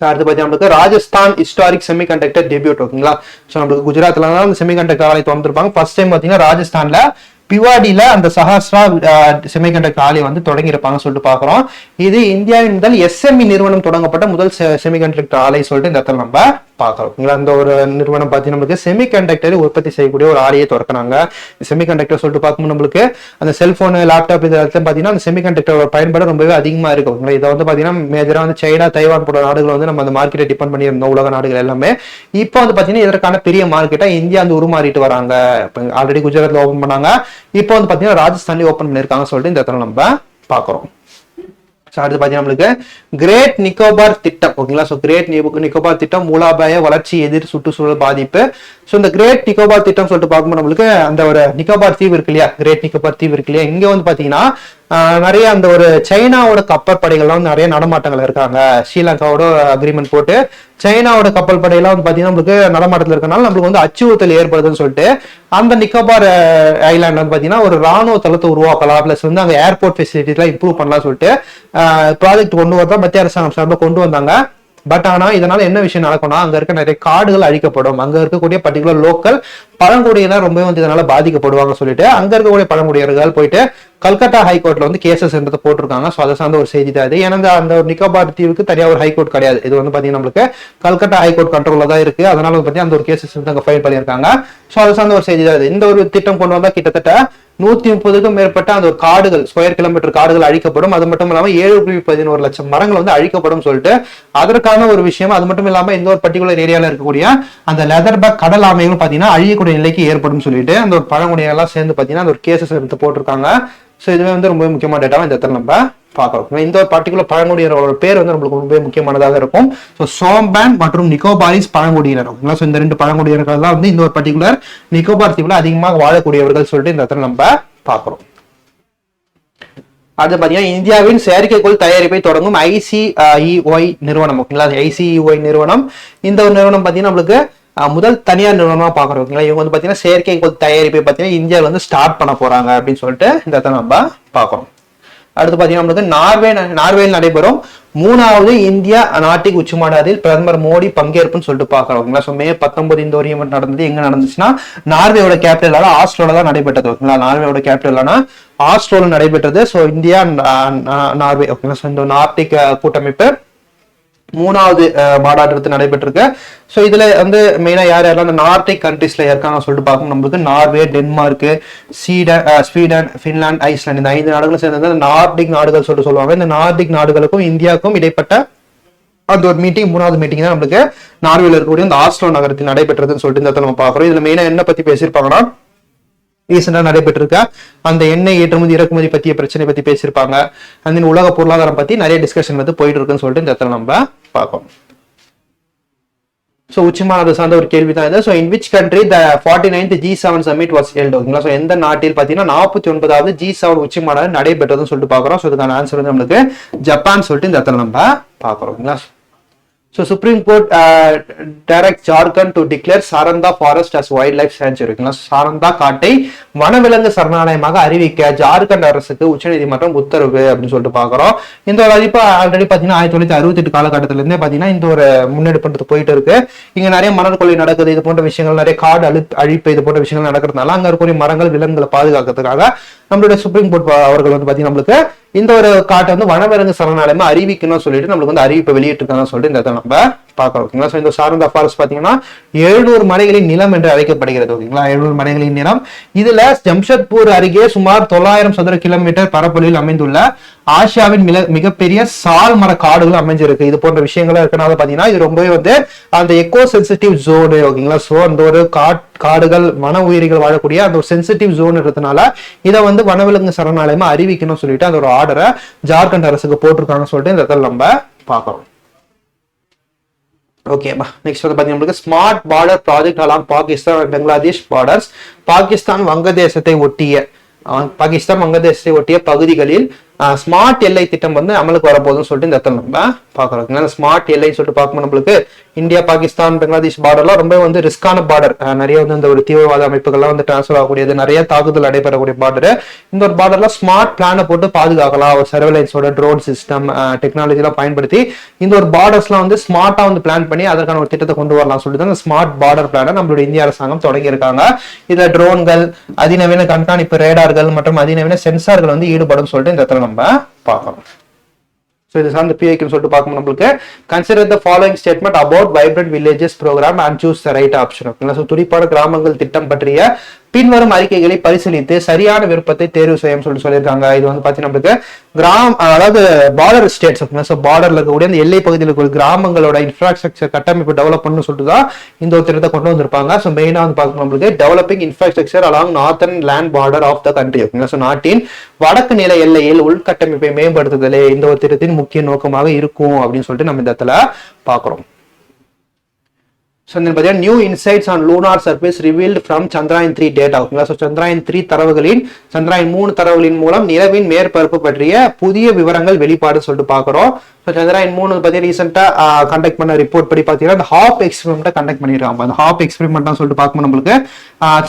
அடுத்து பார்த்தீங்கன்னா நம்மளுக்கு ராஜஸ்தான் ஹிஸ்டாரிக் செமிகண்டக்டர் டெபியூட். ஓகேங்களா, ஸோ நம்மளுக்கு குஜராத்ல தான் அந்த செமிகண்டக்டர் ஆலை திறந்துருப்பாங்க. ஃபர்ஸ்ட் டைம் பார்த்தீங்கன்னா ராஜஸ்தான்ல பிவாடியில அந்த சஹாஸ்ரா செமிகண்டக்டர் ஆலை வந்து தொடங்கியிருப்பாங்க சொல்லிட்டு பாக்குறோம். இது இந்தியாவின் முதல் SME நிறுவனம் தொடங்கப்பட்ட முதல் செமிகண்டக்டர் ஆலை சொல்லிட்டு இந்த இடத்துல நம்ம பாக்குறோம். அந்த ஒரு நிறுவனம் பார்த்தீங்கன்னா நம்மளுக்கு செமிகண்டக்டர் உற்பத்தி செய்யக்கூடிய ஒரு ஆலையை திறக்கிறாங்க. செமிகண்டக்டர் சொல்லிட்டு பார்க்கும்போது நம்மளுக்கு அந்த செல்போன், லேப்டாப் இது பாத்தீங்கன்னா அந்த செமிகண்டக்டர் பயன்பாடு ரொம்பவே அதிகமா இருக்கும். இதை வந்து பாத்தீங்கன்னா மேஜரா வந்து சைனா, தைவான் போன்ற நாடுகள் வந்து நம்ம அந்த மார்க்கெட்டை டிபெண்ட் பண்ணி இருந்தோம், உலக நாடுகள் எல்லாமே. இப்போ வந்து பாத்தீங்கன்னா இதற்கான பெரிய மார்க்கெட்டா இந்தியா வந்து உருமாறிட்டு வராங்க. ஆல்ரெடி குஜராத்ல ஓபன் பண்ணாங்க, இப்போ வந்து பாத்தீங்கன்னா ராஜஸ்தான்ல ஓபன் பண்ணிருக்காங்க சொல்லிட்டு இந்த இடத்துல நம்ம பாக்குறோம். அடுத்து பாத்தீங்கன்னா நம்மளுக்கு கிரேட் நிக்கோபார் திட்டம். ஓகேங்களா, ஸோ கிரேட் நிக்கோபார் திட்டம் மூலாபாய வளர்ச்சி எதிர் சுற்றுச்சூழல் பாதிப்பு. ஸோ இந்த கிரேட் நிக்கோபார் திட்டம் சொல்லிட்டு பார்க்கும்போது நம்மளுக்கு அந்த ஒரு நிக்கோபார் தீவு இருக்கு இல்லையா, கிரேட் நிக்கோபார் தீவு இருக்கு இல்லையா, இங்க வந்து பாத்தீங்கன்னா நிறைய அந்த ஒரு சைனாவோட கப்பல் படைகள்லாம் வந்து நிறைய நடமாட்டங்கள் இருக்காங்க. ஸ்ரீலங்காவோட அக்ரிமெண்ட் போட்டு சைனாவோட கப்பல் படையெல்லாம் வந்து பாத்தீங்கன்னா நம்மளுக்கு நடமாட்டத்தில் இருக்கனால நம்மளுக்கு வந்து அச்சுறுத்தல் ஏற்படுதுன்னு சொல்லிட்டு அந்த நிக்கோபார் ஐலாண்ட் வந்து பாத்தீங்கன்னா ஒரு ராணுவ தளத்தை உருவாக்கலாம், பிளஸ் வந்து அங்க ஏர்போர்ட் ஃபெசிலிட்டி எல்லாம் இம்ப்ரூவ் பண்ணலாம் சொல்லிட்டு ப்ராஜெக்ட் கொண்டு வரதான் மத்திய அரசாங்கம் சார்பாக கொண்டு வந்தாங்க. பட் ஆனா இதனால என்ன விஷயம் நடக்கும்னா அங்க இருக்க நிறைய காடுகள் அழிக்கப்படும், அங்க இருக்கக்கூடிய பர்டிகுலர் லோக்கல் பழங்குடியினர் ரொம்ப வந்து இதனால பாதிக்கப்படுவாங்க சொல்லிட்டு அங்க இருக்கக்கூடிய பழங்குடியினர்கள் போயிட்டு கல்கத்தா ஹைகோர்ட்ல வந்து கேசஸ் என்றதை போட்டிருக்காங்க. ஸோ அதை சார்ந்த ஒரு செய்தி தான் இது. ஏன்னா அந்த நிக்கோபார் தீவுக்கு தனியாக ஒரு ஹைகோர்ட் கிடையாது, இது வந்து பாத்தீங்கன்னா நம்மளுக்கு கல்கத்தா ஹைகோர்ட் கண்ட்ரோல்ல தான் இருக்கு. அதனால வந்து பாத்தீங்கன்னா அந்த ஒரு கேசஸ் வந்து அங்க ஃபைல் பண்ணியிருக்காங்க. ஸோ அதை சார்ந்த ஒரு செய்தி தான் இது. இந்த ஒரு திட்டம் கொண்டு வந்தா கிட்டத்தட்ட 130க்கும் மேற்பட்ட அந்த ஒரு காடுகள், ஸ்கொயர் கிலோமீட்டர் காடுகள் அழிக்கப்படும். அது மட்டும் இல்லாம 7.11 லட்சம் மரங்கள் வந்து அழிக்கப்படும் சொல்லிட்டு அதற்கான ஒரு விஷயம். அது மட்டும் இல்லாம இந்த ஒரு பர்டிகுலர் ஏரியால இருக்கக்கூடிய அந்த லெதர்பேக் கடல் ஆமைகளும் பாத்தீங்கன்னா அழியக்கூடிய நிலைக்கு ஏற்படும் சொல்லிட்டு அந்த ஒரு பழங்குடியெல்லாம் சேர்ந்து பாத்தீங்கன்னா அந்த ஒரு கேசஸ் எடுத்து போட்டிருக்காங்க. ஸோ இதுவே வந்து ரொம்ப முக்கியமான டேட்டாவை இந்த இடத்துல நம்ம பார்க்கிறோம். இந்த ஒரு பர்டிகுலர் பழங்குடியினரோட பேர் வந்து நம்மளுக்கு ரொம்ப முக்கியமானதாக இருக்கும். ஸோ சோம்பேன் மற்றும் நிக்கோபாரிஸ் பழங்குடியினர். ஸோ இந்த 2 பழங்குடியினர்கள் தான் வந்து இந்த ஒரு பர்டிகுலர் நிக்கோபார் தீவுல அதிகமாக வாழக்கூடியவர்கள் சொல்லிட்டு இந்த இடத்துல நம்ம பார்க்கிறோம். அது பாத்தீங்கன்னா இந்தியாவின் செயற்கைக்கோள் தயாரிப்பை தொடங்கும் ICEOI நிறுவனம். ஓகேங்களா, ICEOI நிறுவனம், இந்த ஒரு நிறுவனம் பாத்தீங்கன்னா நம்மளுக்கு முதல் தனியார் நிறுவனமா பாக்குறோம். ஓகேங்களா, இவங்க வந்து பாத்தீங்கன்னா செயற்கைக்கோள் தயாரிப்பை பாத்தீங்கன்னா இந்தியாவில வந்து ஸ்டார்ட் பண்ண போறாங்க அப்படின்னு சொல்லிட்டு இந்த இடத்துல நம்ம பாக்குறோம். அடுத்து பாத்தீங்கன்னா நம்மளுக்கு நார்வேயில் நடைபெறும் 3வது இந்தியா நார்டிக் உச்சி மாநாட்டில் பிரதமர் மோடி பங்கேற்புன்னு சொல்லிட்டு பாக்குறோம். ஸோ May 19 இந்த ஒரு ஈவெண்ட் நடந்தது. எங்க நடந்துச்சுன்னா நார்வேயோட கேபிட்டலான ஆஸ்லோல தான் நடைபெற்றது. ஓகேங்களா, நார்வேயோட கேபிட்டலான ஆஸ்லோல நடைபெற்றது. So India Norway. ஓகேங்களா, ஸோ இந்த நார்டிக் கூட்டமைப்பு 3வது மாநாட்டு நடைபெற்றிருக்கு. ஸோ இதுல வந்து மெயினா யாரெல்லாம் அந்த நார்டிக் கண்ட்ரீஸ்ல இருக்காங்க சொல்லிட்டு பார்க்கணும். நம்மளுக்கு Norway, Denmark, Sweden, Finland, Iceland இந்த 5 நாடுகளும் சேர்ந்து நார்டிக் நாடுகள் சொல்லிட்டு சொல்லுவாங்க. இந்த நார்டிக் நாடுகளுக்கும் இந்தியாவுக்கும் இடைப்பட்ட அந்த ஒரு மீட்டிங், 3வது மீட்டிங் தான் நம்மளுக்கு நார்வேல இருக்கக்கூடிய அந்த ஆஸ்லோ நகரத்தில் நடைபெற்றதுன்னு சொல்லிட்டு இந்த இடத்துல நம்ம பாக்குறோம். இதுல மெயினா என்ன பத்தி பேசியிருப்பாங்கன்னா ரீசெண்டா நடைபெற்றிருக்க அந்த எண்ணெய் ஏற்றுமதி இறக்குமதி பத்திய பிரச்சனை பத்தி பேசியிருப்பாங்க. அந்த உலக பொருளாதாரம் பத்தி நிறைய டிஸ்கஷன் வந்து போயிட்டு இருக்குன்னு சொல்லிட்டு இந்த இடத்துல நம்ம பார்க்கணும். ஸோ உச்சிமாநாடு சார்ந்த ஒரு கேள்வி தான் இது. So in which country the 49th G7 summit was held. ஓகேங்களா, ஸோ எந்த நாட்டில் பார்த்தீங்கன்னா 49வது G7 உச்சி மாநாடு நடைபெற்றதுன்னு சொல்லிட்டு பார்க்குறோம். ஸோ இதுக்கான ஆன்சர் வந்து நம்மளுக்கு ஜப்பான் சொல்லிட்டு இந்த இடத்துல நம்ம பார்க்குறோம். ஓகேங்களா, so Supreme Court direct Jharkhand to declare Saranda forest as wildlife sanctuary. Saranda காட்டை வனவிலங்கு சரணாலயமாக அறிவிக்க ஜார்க்கண்ட் அரசுக்கு உச்சநீதிமன்றம் உத்தரவு அப்படின்னு சொல்லிட்டு பாக்குறோம். இந்த ஒரு அறிவிப்பு ஆல்ரெடி பாத்தீங்கன்னா 1968 காலகட்டத்தில இருந்தே பாத்தீங்கன்னா இந்த ஒரு முன்னெடுப்பு போயிட்டு இருக்கு. இங்க நிறைய மணல் கொள்ளை நடக்குது, இது போன்ற விஷயங்கள், நிறைய காடு அழிப்பு, இது போன்ற விஷயங்கள் நடக்கிறதுனால அங்க இருக்கக்கூடிய மரங்கள் விலங்குகளை பாதுகாக்கிறதுக்காக நம்மளுடைய சுப்ரீம் கோர்ட் அவர்கள் வந்து பாத்தீங்கன்னா நம்மளுக்கு இந்த ஒரு காட்டை வந்து வனவிலங்கு சரணாலயமா அறிவிக்கணும்னு சொல்லிட்டு நம்மளுக்கு வந்து அறிவிப்பை வெளியிட்டிருக்காங்கன்னு சொல்லிட்டு இந்த இடத்துல நம்ம பார்க்கறோம். ஓகேங்களா. ஸோ இந்த சாரந்தா ஃபாரஸ்ட் பாத்தீங்கன்னா 700 மலைகளின் நிலம் என்று அழைக்கப்படுகிறது. ஓகேங்களா, 700 மலைகளின் நிலம். இதுல ஜம்ஷத்பூர் அருகே சுமார் 900 சதுர கிலோமீட்டர் பரப்பளவில் அமைந்துள்ள ஆசியாவின் மிகப்பெரிய சால் மர காடுகள் அமைஞ்சிருக்கு. இது போன்ற விஷயங்களும் இருக்கனால பாத்தீங்கன்னா இது ரொம்பவே வந்து அந்த எக்கோ சென்சிட்டிவ் ஜோனு. ஓகேங்களா. ஸோ அந்த ஒரு காடுகள் வன உயிரிகள் வாழக்கூடிய அந்த ஒரு சென்சிட்டிவ் ஜோன் இருக்கிறதுனால இதை வந்து வனவிலங்கு சரணாலயமா அறிவிக்கணும்னு சொல்லிட்டு அந்த ஒரு ஆர்டரை ஜார்க்கண்ட் அரசுக்கு போட்டிருக்காங்கன்னு சொல்லிட்டு இந்த இடத்துல நம்ம பார்க்கிறோம். ஓகேப்பா. நெக்ஸ்ட் வந்து பாத்தீங்கன்னா smart border project along Pakistan and Bangladesh borders. Pakistan வங்கதேசத்தை ஒட்டிய பகுதிகளில் ஸ்மார்ட் எல்லை திட்டம் வந்து அமலுக்கு வரப்போகுதுன்னு சொல்லிட்டு இந்த இடத்துல நம்ம பாக்குறோம். ஸ்மார்ட் எல்லைன்னு சொல்லிட்டு பார்க்கும்போது நம்மளுக்கு இந்தியா, பாகிஸ்தான், பங்களாதேஷ் பார்டர்லாம் ரொம்ப வந்து ரிஸ்கான பார்டர். நிறைய வந்து இந்த ஒரு தீவிரவாத அமைப்புகள்லாம் வந்து டிரான்ஸ்பர் ஆகக்கூடியது, நிறைய தாக்குதல் நடைபெறக்கூடிய பார்டர். இந்த ஒரு பார்டர்ல ஸ்மார்ட் பிளானை போட்டு பாதுகாக்கலாம். ஒரு சர்வேலன்ஸோட ட்ரோன் சிஸ்டம் டெக்னாலஜி எல்லாம் பயன்படுத்தி இந்த ஒரு பார்டர்ஸ்லாம் வந்து ஸ்மார்ட்டா வந்து பிளான் பண்ணி அதற்கான ஒரு திட்டத்தை கொண்டு வரலாம் சொல்லிட்டு அந்த ஸ்மார்ட் பார்டர் பிளானை நம்மளுடைய இந்திய அரசாங்கம் தொடங்கி இருக்காங்க. இதுல ட்ரோன்கள், அதிநவீன கண்காணிப்பு ரேடார்கள் மற்றும் அதிநவீன சென்சார்கள் வந்து ஈடுபடும் சொல்லிட்டு இந்த இடத்துல நம்ம பார்க்கணும். So இது சார்ந்த பிஐக்கு சொல்லிட்டு பார்க்கணும் நம்மளுக்கு. Consider the following statement about vibrant villages programme and choose the right option. ஓகேங்களா. ஸோ துடிப்பான கிராமங்கள் திட்டம் பற்றிய பின்வரும் அறிக்கைகளை பரிசீலித்து சரியான விருப்பத்தை தேர்வு செய்யும் சொல்லியிருக்காங்க. இது வந்து பாத்தீங்கன்னா நம்மளுக்கு அதாவது பார்டர் ஸ்டேட்ஸ். ஸோ பார்டர்ல இருக்கக்கூடிய அந்த எல்லை பகுதியில் இருக்கக்கூடிய கிராமங்களோட இன்ஃப்ராஸ்ட்ரக்சர் கட்டமைப்பு டெவலப் பண்ணணும்னு சொல்லிட்டு தான் இந்த ஒரு திட்டத்தை கொண்டு வந்திருப்பாங்க. ஸோ மெயினா வந்து பார்க்கணும் நம்மளுக்கு developing infrastructure along northern land border of the country. ஓகேங்களா. ஸோ நாட்டின் வடக்கு நில எல்லையில் உள்கட்டமைப்பை மேம்படுத்துதலே இந்த ஒரு திட்டத்தின் முக்கிய நோக்கமாக இருக்கும் அப்படின்னு சொல்லிட்டு நம்ம இந்த இடத்துல பாக்குறோம். New insights on lunar surface revealed from Chandrayaan 3 data. So Chandrayaan 3 தரவுகளின் சந்திராயன் 3 தரவுகளின் மூலம் நிலவின் மேற்பரப்பு பற்றிய புதிய விவரங்கள் வெளிப்பாடு சொல்லிட்டு பாக்குறோம். சந்திராயன் 3 பார்த்தீங்கன்னா ரீசெண்டா கண்டக்ட் பண்ண ரிப்போர்ட் படி பார்த்தீங்கன்னா அந்த ஹாப் எக்ஸ்பெரிமெண்ட்டை கண்டக்ட் பண்ணிருக்காங்க. அந்த ஹாப் எக்ஸ்பெரிமெண்ட் தான் சொல்லிட்டு பார்க்கும்போது நம்மளுக்கு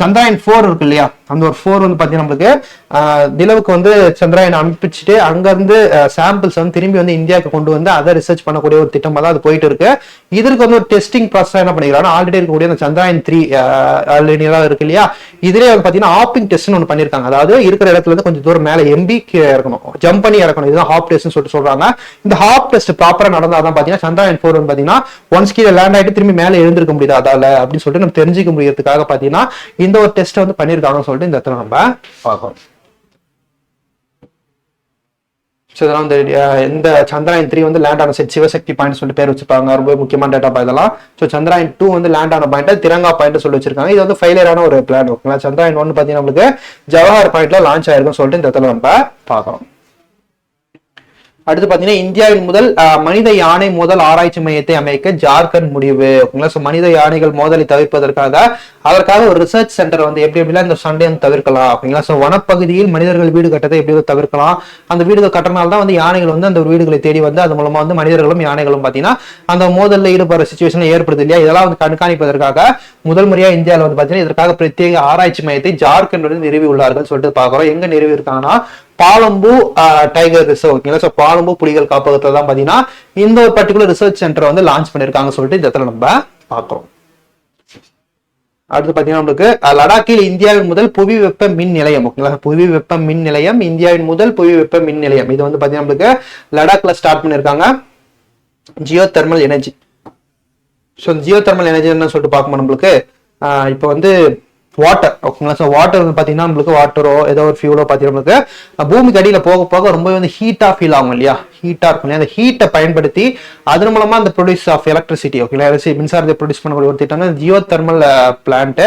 சந்திராயன் 4 இருக்கு இல்லையா, அந்த ஒரு 4 வந்து பார்த்தீங்கன்னா நம்மளுக்கு நிலவுக்கு வந்து சந்திராயன் அனுப்பிச்சுட்டு அங்கிருந்து சாம்பிள்ஸ் வந்து திரும்பி வந்து இந்தியாவுக்கு கொண்டு வந்து அதை ரிசர்ச் பண்ணக்கூடிய ஒரு திட்டமாக தான் அது போயிட்டு இருக்கு. இதற்கு வந்து ஒரு டெஸ்டிங் ப்ராசஸ் என்ன பண்ணிக்கிறாங்க, ஆல்ரெடி இருக்கக்கூடிய அந்த சந்திராயன் 3 ஆல்ரெடி இருக்கு இல்லையா, இதுலேயே வந்து பார்த்தீங்கன்னா ஹாப்பிங் டெஸ்ட்னு ஒன்று பண்ணியிருக்காங்க. அதாவது இருக்கிற இடத்துல இருந்து கொஞ்சம் தூரம் மேலே எம்பி இறக்கணும், ஜம்ப் பண்ணி இறக்கணும். இதுதான் ஹாப் டெஸ்ட்னு சொல்லிட்டு சொல்றாங்க. இந்த ஹாப் டெஸ்ட் ப்ராப்பரா நடந்தாதான் பாத்தீங்கன்னா சந்திராயன் 4 வந்து பாத்தீங்கன்னா ஒன்ஸ் கீழே லேண்ட் ஆயிட்டு திரும்பி மேலே எழுந்திருக்க முடியாது அதால அப்படின்னு சொல்லிட்டு நம்ம தெரிஞ்சுக்க முடியறதுக்காக பாத்தீங்கன்னா இந்த ஒரு டெஸ்ட் வந்து பண்ணிருக்காங்கன்னு சொல்லிட்டு இந்த இடத்துல நம்ம பார்க்கணும். இந்த சந்திராயன் 3 வந்து லேண்ட் ஆன செட் சிவசக்தி பாயிண்ட் சொல்லிட்டு பேர் வச்சிருப்பாங்க. ரொம்ப முக்கியமான டேட்டா இதெல்லாம். சந்திராயன் 2 வந்து லேண்ட் ஆன பாயிண்ட் திரங்கா பாயிண்ட் சொல்லி வச்சிருக்காங்க. இது வந்து ஃபெயிலியரான ஒரு பிளான். ஓகேங்களா. சந்திராயன் 1 பாத்தீங்கன்னா நம்மளுக்கு ஜவஹர் பாயிண்ட்ல லான்ச் ஆயிருக்கும் சொல்லிட்டு இந்த இடத்துல நம்ம பார்க்கணும். அடுத்து பாத்தீங்கன்னா இந்தியாவின் முதல் மனித யானை மோதல் ஆராய்ச்சி மையத்தை அமைக்க ஜார்க்கண்ட் முடிவு. ஓகேங்களா. ஸோ மனித யானைகள் மோதலை தவிர்ப்பதற்காக அதற்காக ஒரு ரிசர்ச் சென்டர் வந்து எப்படிலாம் இந்த சண்டை வந்து தவிர்க்கலாம். ஓகேங்களா. ஸோ வனப்பகுதியில் மனிதர்கள் வீடு கட்டத்தை எப்படி தவிர்க்கலாம், அந்த வீடுகள் கட்டுறதுனால தான் வந்து யானைகள் வந்து அந்த வீடுகளை தேடி வந்து அது மூலமா வந்து மனிதர்களும் யானைகளும் பாத்தீங்கன்னா அந்த மோதலில் ஈடுபடுற சிச்சுவேஷன் ஏற்படுது இல்லையா, இதெல்லாம் வந்து கண்காணிப்பதற்காக முதல் முறையா இந்தியாவில் வந்து பாத்தீங்கன்னா இதற்காக பிரத்யேக ஆராய்ச்சி மையத்தை ஜார்க்கண்ட் வந்து நிறுவி உள்ளார்கள் சொல்லிட்டு பாக்குறோம். எங்க நிறுவி இருக்காங்கன்னா பாலம்பு டைகர் ரிசர்வ். ஓகேங்களா. ஸோ பாலம்பு புலிகள் காப்பகத்துல தான் பாத்தீங்கன்னா இந்த ஒரு பர்டிகுலர் ரிசர்ச் சென்டர் வந்து லான்ச் பண்ணிருக்காங்க சொல்லிட்டு இந்த இடத்துல நம்ம பாக்குறோம். அடுத்து பாத்தீங்கன்னா நம்மளுக்கு லடாக்கில் இந்தியாவின் முதல் புவி வெப்ப மின் நிலையம். ஓகேங்களா. புவி வெப்ப மின் நிலையம், இந்தியாவின் முதல் புவி வெப்ப மின் நிலையம். இது வந்து பாத்தீங்கன்னா நம்மளுக்கு லடாக்ல ஸ்டார்ட் பண்ணிருக்காங்க. Jio thermal energy. So Jio thermal energy என்ன சொல்லிட்டு பார்க்கும்போது நம்மளுக்கு இப்போ வந்து வாட்டர். ஓகேங்களா. ஸோ வாட்டர் வந்து பார்த்தீங்கன்னா நம்மளுக்கு வாட்டரோ ஏதோ ஒரு ஃபியூலோ பார்த்தீங்கன்னா நம்மளுக்கு பூமிக்கு அடியில் போக போக ரொம்ப வந்து ஹீட்டாக ஃபீல் ஆகும் இல்லையா, ஹீட்டாக இருக்கும் இல்லையா, அந்த ஹீட்டை பயன்படுத்தி அதன் மூலமாக அந்த ப்ரொடியூஸ் ஆஃப் எலக்ட்ரிசிட்டி. ஓகேங்களா. மின்சாரத்தை ப்ரொடியூஸ் பண்ணக்கூடிய ஒரு திட்டம் ஜியோ தெர்மல் பிளான்ட்.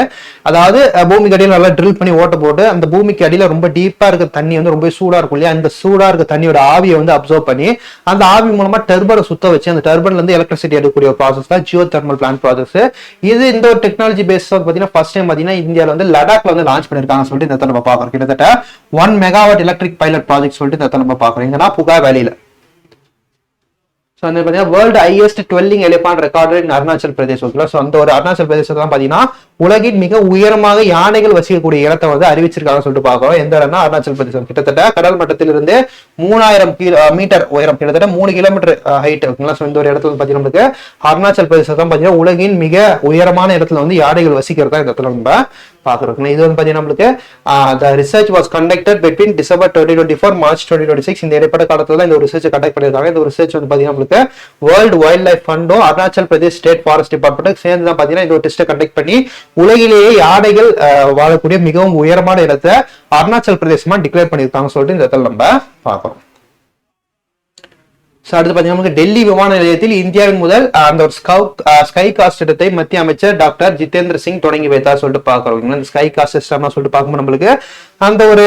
அதாவது பூமிக்கு அடியில் நல்லா ட்ரில் பண்ணி ஓட்ட போட்டு அந்த பூமிக்கு அடியில் ரொம்ப டீப்பாக இருக்க தண்ணி வந்து ரொம்ப சூடாக இருக்கும் இல்லையா, அந்த சூடாக இருக்க தண்ணியோட ஆவியை வந்து அப்சர்வ் பண்ணி அந்த ஆவி மூலமாக டர்பனை சுத்த வச்சு அந்த டர்பன்ல இருந்து எலக்ட்ரிசிட்டி எடுக்கக்கூடிய ஒரு ப்ராசஸ் தான் ஜியோ தெர்மல் பிளான்ட் ப்ராசஸ். இது இந்த ஒரு டெக்னாலஜி பேஸ் பார்த்தீங்கன்னா ஃபர்ஸ்ட் டைம் பார்த்தீங்கன்னா வந்து லடாக்ல வந்து லான்ச் பண்ணிருக்காங்க சொல்லிட்டு இந்த நம்ம பார்க்கறோம். கிட்டத்தட்ட 1 மெகாவாட் எலக்ட்ரிக் பைலட் ப்ராஜெக்ட் சொல்லிட்டு இந்த நம்ம பார்க்கறோம். எங்கன்னா புகா வேலியில. ஸோ அந்த பார்த்தீங்கன்னா வேர்ல்டு ஹையஸ்ட் டுவெல்லிங் எலிஃபான்ட் ரெக்கார்டு இன் அருணாச்சல் பிரதேஷ் ஓகேங்களா. ஸோ அந்த ஒரு அருணாச்சல் பிரதேசத்தை தான் பார்த்தீங்கன்னா உலகின் மிக உயரமாக யானைகள் வசிக்கக்கூடிய இடத்தை வந்து அறிவிச்சிருக்காங்கன்னு சொல்லிட்டு பார்க்கிறோம். எந்த இடம்னா அருணாச்சல் பிரதேசம். கிட்டத்தட்ட கடல் மட்டத்திலிருந்து 3000 மீட்டர் உயரம், கிட்டத்தட்ட 3 கிலோமீட்டர் ஹைட் ஓகேங்களா. ஸோ இந்த ஒரு இடத்துல வந்து பார்த்தீங்கன்னா நமக்கு அருணாச்சல் பிரதேசம் தான் பார்த்தீங்கன்னா உலகின் மிக உயரமான இடத்துல வந்து யானைகள் வசிக்கிறதா இந்த இடத்துல நம்ம பார்க்குறோம். இது வந்து பார்த்தீங்கன்னா நம்மளுக்கு the research was conducted between December 2024 March 2026. இந்த இடைப்பட்ட காலத்துல தான் இந்த ஒரு ரிசர்ச் கண்டக்ட் பண்ணிருக்காங்க. இந்த ஒரு ரிசர்ச் வந்து பார்த்தீங்கன்னா நம்மளுக்கு வேர்ல்டு வைல்ட் லைஃப் ஃபண்டும் Arunachal Pradesh state forest department சேர்ந்து தான் பார்த்தீங்கன்னா இந்த ஒரு டெஸ்ட்டை கண்டக்ட் பண்ணி உலகிலேயே யானைகள் வாழக்கூடிய மிகவும் உயரமான இடத்தை அருணாச்சல் பிரதேசமா டிக்ளேர் பண்ணியிருக்காங்க சொல்லிட்டு இந்த இடத்துல நம்ம பார்க்கிறோம். அடுத்து பாத்தீங்கன்னா டெல்லி விமான நிலையத்தில் இந்தியாவின் முதல் அந்த ஒரு ஸ்கை காஸ்ட் திட்டத்தை மத்திய அமைச்சர் டாக்டர் ஜிதேந்திர சிங் தொடங்கி வைத்தார் சொல்லிட்டு பாக்குறோம். இந்த ஸ்கை காஸ்ட் சிஸ்டம் சொல்லிட்டு பார்க்கும்போது நம்மளுக்கு அந்த ஒரு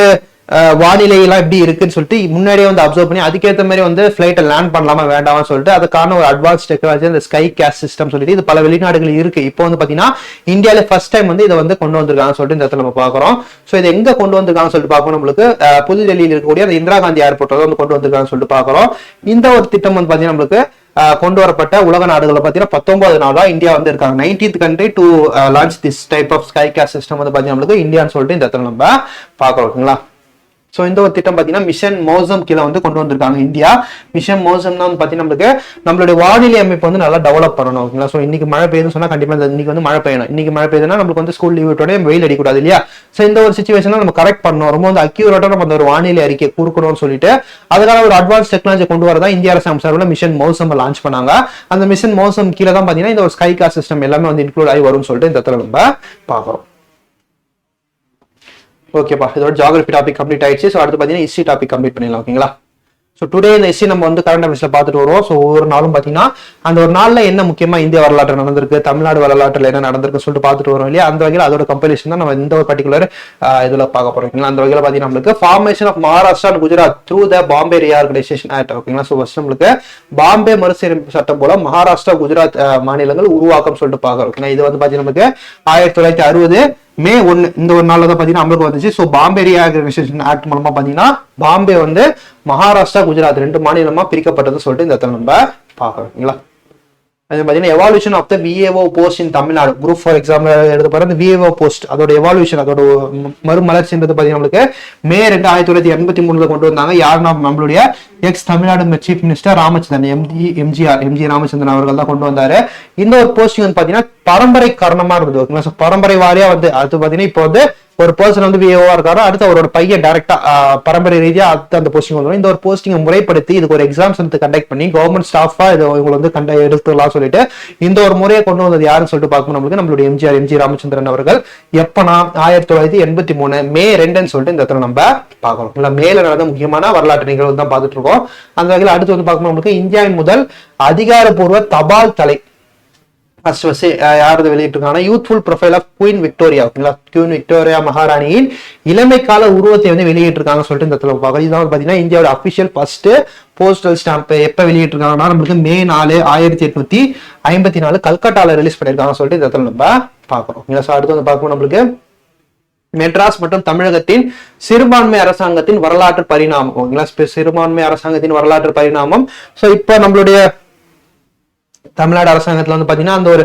வானிலை எல்லாம் எப்படி இருக்குன்னு சொல்லிட்டு முன்னாடியே வந்து அப்சர்வ் பண்ணி அதுக்கேற்ற மாதிரி வந்து ஃபிளைட்டை லேண்ட் பண்ணலாமா வேண்டாமா சொல்லிட்டு அதுக்கான ஒரு அட்வான்ஸ் டெக்னாலஜி இந்த ஸ்கை காஸ்ட் சிஸ்டம் சொல்லிட்டு இது பல வெளிநாடுகள் இருக்கு. இப்போ வந்து பாத்தீங்கன்னா இந்தியாவில ஃபர்ஸ்ட் டைம் வந்து இதை வந்து கொண்டு வந்திருக்காங்க சொல்லிட்டு இந்த இடத்துல நம்ம பாக்குறோம். ஸோ இதை எங்க கொண்டு வந்திருக்காங்கன்னு சொல்லிட்டு பார்க்கணும் நம்மளுக்கு புதுடெல்லியில் இருக்கக்கூடிய அந்த இந்திரா காந்தி ஏர்போர்ட் வந்து கொண்டு வந்திருக்காங்கன்னு சொல்லிட்டு பாக்குறோம். இந்த ஒரு திட்டம் வந்து பாத்தீங்கன்னா நம்மளுக்கு கொண்டு வரப்பட்ட உலக நாடுகளை பார்த்தீங்கன்னா 19 நாளா இந்தியா வந்து இருக்காங்க. 19th country to launch this type of sky cast system வந்து பாத்தீங்கன்னா நம்மளுக்கு இந்தியான்னு சொல்லிட்டு இந்த இடத்துல நம்ம பாக்குறோம் ஓகேங்களா. ஸோ இந்த ஒரு திட்டம் பார்த்தீங்கன்னா மிஷன் மோசம் கீழே வந்து கொண்டு வந்திருக்காங்க இந்தியா. மிஷன் மோசம்னா வந்து பார்த்தீங்கன்னா நம்மளுடைய வானிலை அமைப்பு வந்து நல்லா டெவலப் பண்ணணும் ஓகேங்களா. ஸோ இன்னைக்கு மழை பெய்யுதுன்னு சொன்னா கண்டிப்பா இன்னைக்கு வந்து மழை பெய்யணும். இன்னைக்கு மழை பெய்யுதுன்னா நம்மளுக்கு வந்து ஸ்கூல் லீவ் விட்டோட வெயில் அடிக்கூடாது இல்லையா. ஸோ இந்த ஒரு சுச்சுவேஷனை நம்ம கரெக்ட் பண்ணணும். ரொம்ப வந்து அக்யூரேட்டா நம்ம அந்த ஒரு வானிலை அறிக்கை கொடுக்கணும்னு சொல்லிட்டு அதுக்கான ஒரு அட்வான்ஸ் டெக்னாலஜி கொண்டு வரதா இந்திய அரசு சார்பில் மிஷன் மோசம் லான்ச் பண்ணாங்க. அந்த மிஷன் மோசம் கீழே தான் பார்த்தீங்கன்னா இந்த ஒரு ஸ்கை காஸ்ட் சிஸ்டம் எல்லாமே வந்து இன்க்ளூட் ஆகி வரும்னு சொல்லிட்டு இந்த இடத்துல நம்ம பார்க்குறோம். ஓகேப்பா, இதோட ஜியோகிராஃபி டாபிக் கம்ப்ளீட் ஆயிடுச்சு. ஸோ அடுத்து பார்த்தீங்கன்னா ஹிஸ்ட்ரி டாபிக் கம்ப்ளீட் பண்ணிடலாம் ஓகேங்களா. ஸோ டுடே இந்த ஹிஸ்ட்ரி நம்ம வந்து கரண்ட் அஃபேர்ஸ்ல பார்த்துட்டு வருவோம். ஸோ ஒவ்வொரு நாளும் பார்த்தீங்கன்னா அந்த ஒரு நாளில் என்ன முக்கியமா இந்திய வரலாற்று நடந்திருக்கு, தமிழ்நாடு வரலாற்றில் என்ன நடந்திருக்குன்னு சொல்லிட்டு பார்த்துட்டு வரோம் இல்லையா. அந்த வகையில் அதோட கம்பெரிசன் தான் நம்ம இந்த ஒரு பர்டிகுலர் இதில் பார்க்க போறோம் ஓகேங்களா. அந்த வகையில் பார்த்தீங்கன்னா நம்மளுக்கு formation of Maharashtra and Gujarat through the Bombay reorganisation act ஓகேங்களா. ஸோ ஃபர்ஸ்ட் நம்மளுக்கு பாம்பே மறுசீரமைப்பு சட்டம் போல மகாராஷ்டிரா குஜராத் மாநிலங்கள் உருவாக்கம் சொல்லிட்டு பார்க்குறோம் ஓகேங்களா. இது வந்து பார்த்தீங்கன்னா நமக்கு 1960 May 1 இந்த ஒரு நாள்ல தான் பாத்தீங்கன்னா அமலுக்கு வந்துச்சு. ஸோ பாம்பே ரீஆர்கனைசேஷன் ஆக்ட் மூலமா பாத்தீங்கன்னா பாம்பே வந்து மகாராஷ்டிரா குஜராத் 2 மாநிலமா பிரிக்கப்பட்டது சொல்லிட்டு இந்த இடத்துல நம்ம பாக்குறோம். அது பாத்தீங்கன்னா evolution of the VAO post in Tamil Nadu group for example எடுத்து பாரு அந்த விஏஓ போஸ்ட் அதோட எவால்யூஷன் அதோட மறுமலர்ச்சின்றது பாத்தீங்கன்னா நம்மளுக்கு May 2, 1983 கொண்டு வந்தாங்க. யாருன்னா நம்மளுடைய X Tamil Nadu chief minister Ramachandran MG Ramachandran அவர்கள் தான் கொண்டு வந்தாரு. இந்த ஒரு போஸ்டிங் வந்து பாத்தீங்கன்னா பரம்பரை காரணமா இருந்தது ஓகேங்களா. பரம்பரை வாரியா வந்து அது பாத்தீங்கன்னா இப்போ வந்து ஒரு பர்சன் வந்து விஏஓவா இருக்காரு, அடுத்து அவரோட பையன் டைரக்டா பரம்பரை ரீதியா அந்த போஸ்டிங் வந்து இந்த ஒரு போஸ்டிங் முறைப்படுத்தி இதுக்கு ஒரு எக்ஸாம்ஸ் வந்து கண்டக்ட் பண்ணி கவர்மெண்ட் ஸ்டாஃபா இது இவங்க வந்து எடுத்துலாம் சொல்லிட்டு இந்த ஒரு முறையை கொண்டு வந்தது யாருன்னு சொல்லிட்டு பார்க்கணும் நம்மளுடைய எம்ஜி ராமச்சந்திரன் அவர்கள். எப்பனா 1983 May 2 சொல்லிட்டு இந்த இடத்துல நம்ம பார்க்கணும். இல்ல மேல நடந்த முக்கியமான வரலாற்று நிகழ்வு தான் பார்த்துட்டு இருக்கோம். அந்த வகையில் அடுத்து வந்து பார்க்கணும் நம்மளுக்கு இந்தியாவின் முதல் அதிகாரப்பூர்வ தபால் தலை யாரது வெளியிட்டிருக்காங்க youthful profile of Queen Victoria Queen Victoria மகாராணியின் இளமை கால உருவத்தை வந்து வெளியிட்டிருக்காங்க சொல்லிட்டு இந்த இடத்துல பார்க்கலாம். இதுதான் பாத்தீங்கன்னா இந்தியாவோட அபிஷியல் ஃபர்ஸ்ட் போஸ்டல் ஸ்டாம்ப் எப்ப வெளியிட்டிருக்காங்கன்னா நம்மளுக்கு May 4, 1854 கல்கட்டால ரிலீஸ் பண்ணிருக்காங்க சொல்லிட்டு இந்த இடத்துல நம்ம பாக்குறோம். அடுத்து வந்து பார்க்கணும் நம்மளுக்கு மெட்ராஸ் மற்றும் தமிழகத்தின் சிறுபான்மை அரசாங்கத்தின் வரலாற்று பரிணாமம் சிறுபான்மை அரசாங்கத்தின் வரலாற்று பரிணாமம். ஸோ இப்போ நம்மளுடைய தமிழ்நாடு அரசாங்கத்துல வந்து பாத்தீங்கன்னா அந்த ஒரு